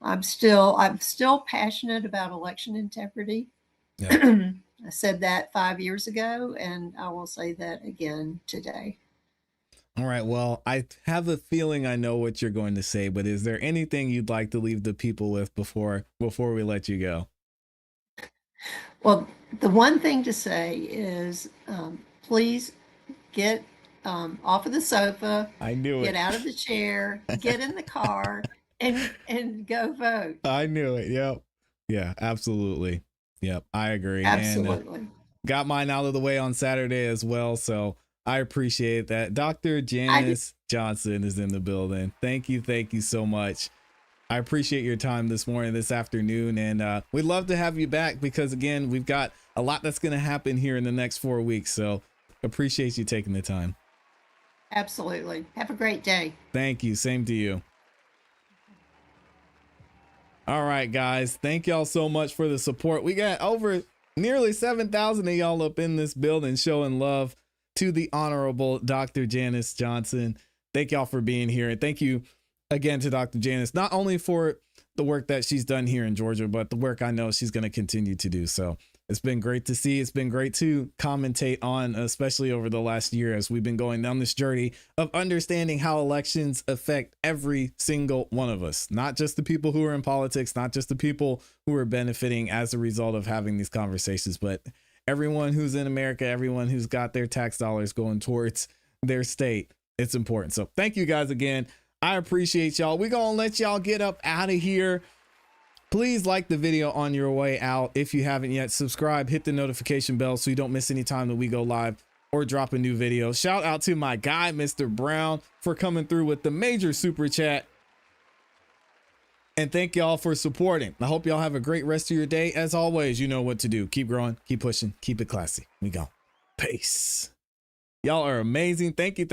I'm still passionate about election integrity. Yeah. I said that 5 years ago, and I will say that again today. All right. Well, I have a feeling I know what you're going to say, but is there anything you'd like to leave the people with before we let you go? Well, the one thing to say is, please get off of the sofa. I knew Get it. out of the chair. Get in the car and go vote. I knew it. Yep. Yeah, absolutely. Yep. I agree. Absolutely. And got mine out of the way on Saturday as well. So I appreciate that. Dr. Janice Johnston is in the building. Thank you. Thank you so much. I appreciate your time this morning, this afternoon, and we'd love to have you back because, again, we've got a lot that's going to happen here in the next 4 weeks. So appreciate you taking the time. Absolutely. Have a great day. Thank you. Same to you. All right, guys. Thank y'all so much for the support. We got over nearly 7,000 of y'all up in this building showing love to the Honorable Dr. Janice Johnston. Thank y'all for being here. And thank you again to Dr. Janice, not only for the work that she's done here in Georgia, but the work I know she's going to continue to do. So it's been great to see. It's been great to commentate on, especially over the last year, as we've been going down this journey of understanding how elections affect every single one of us, not just the people who are in politics, not just the people who are benefiting as a result of having these conversations, but everyone who's in America, everyone who's got their tax dollars going towards their state. It's important. So thank you guys again. I appreciate y'all. We're going to let y'all get up out of here. Please like the video on your way out. If you haven't yet, subscribe, hit the notification bell so you don't miss any time that we go live or drop a new video. Shout out to my guy, Mr. Brown, for coming through with the major super chat. And thank y'all for supporting. I hope y'all have a great rest of your day. As always, you know what to do. Keep growing, keep pushing, keep it classy. We go. Peace. Y'all are amazing. Thank you.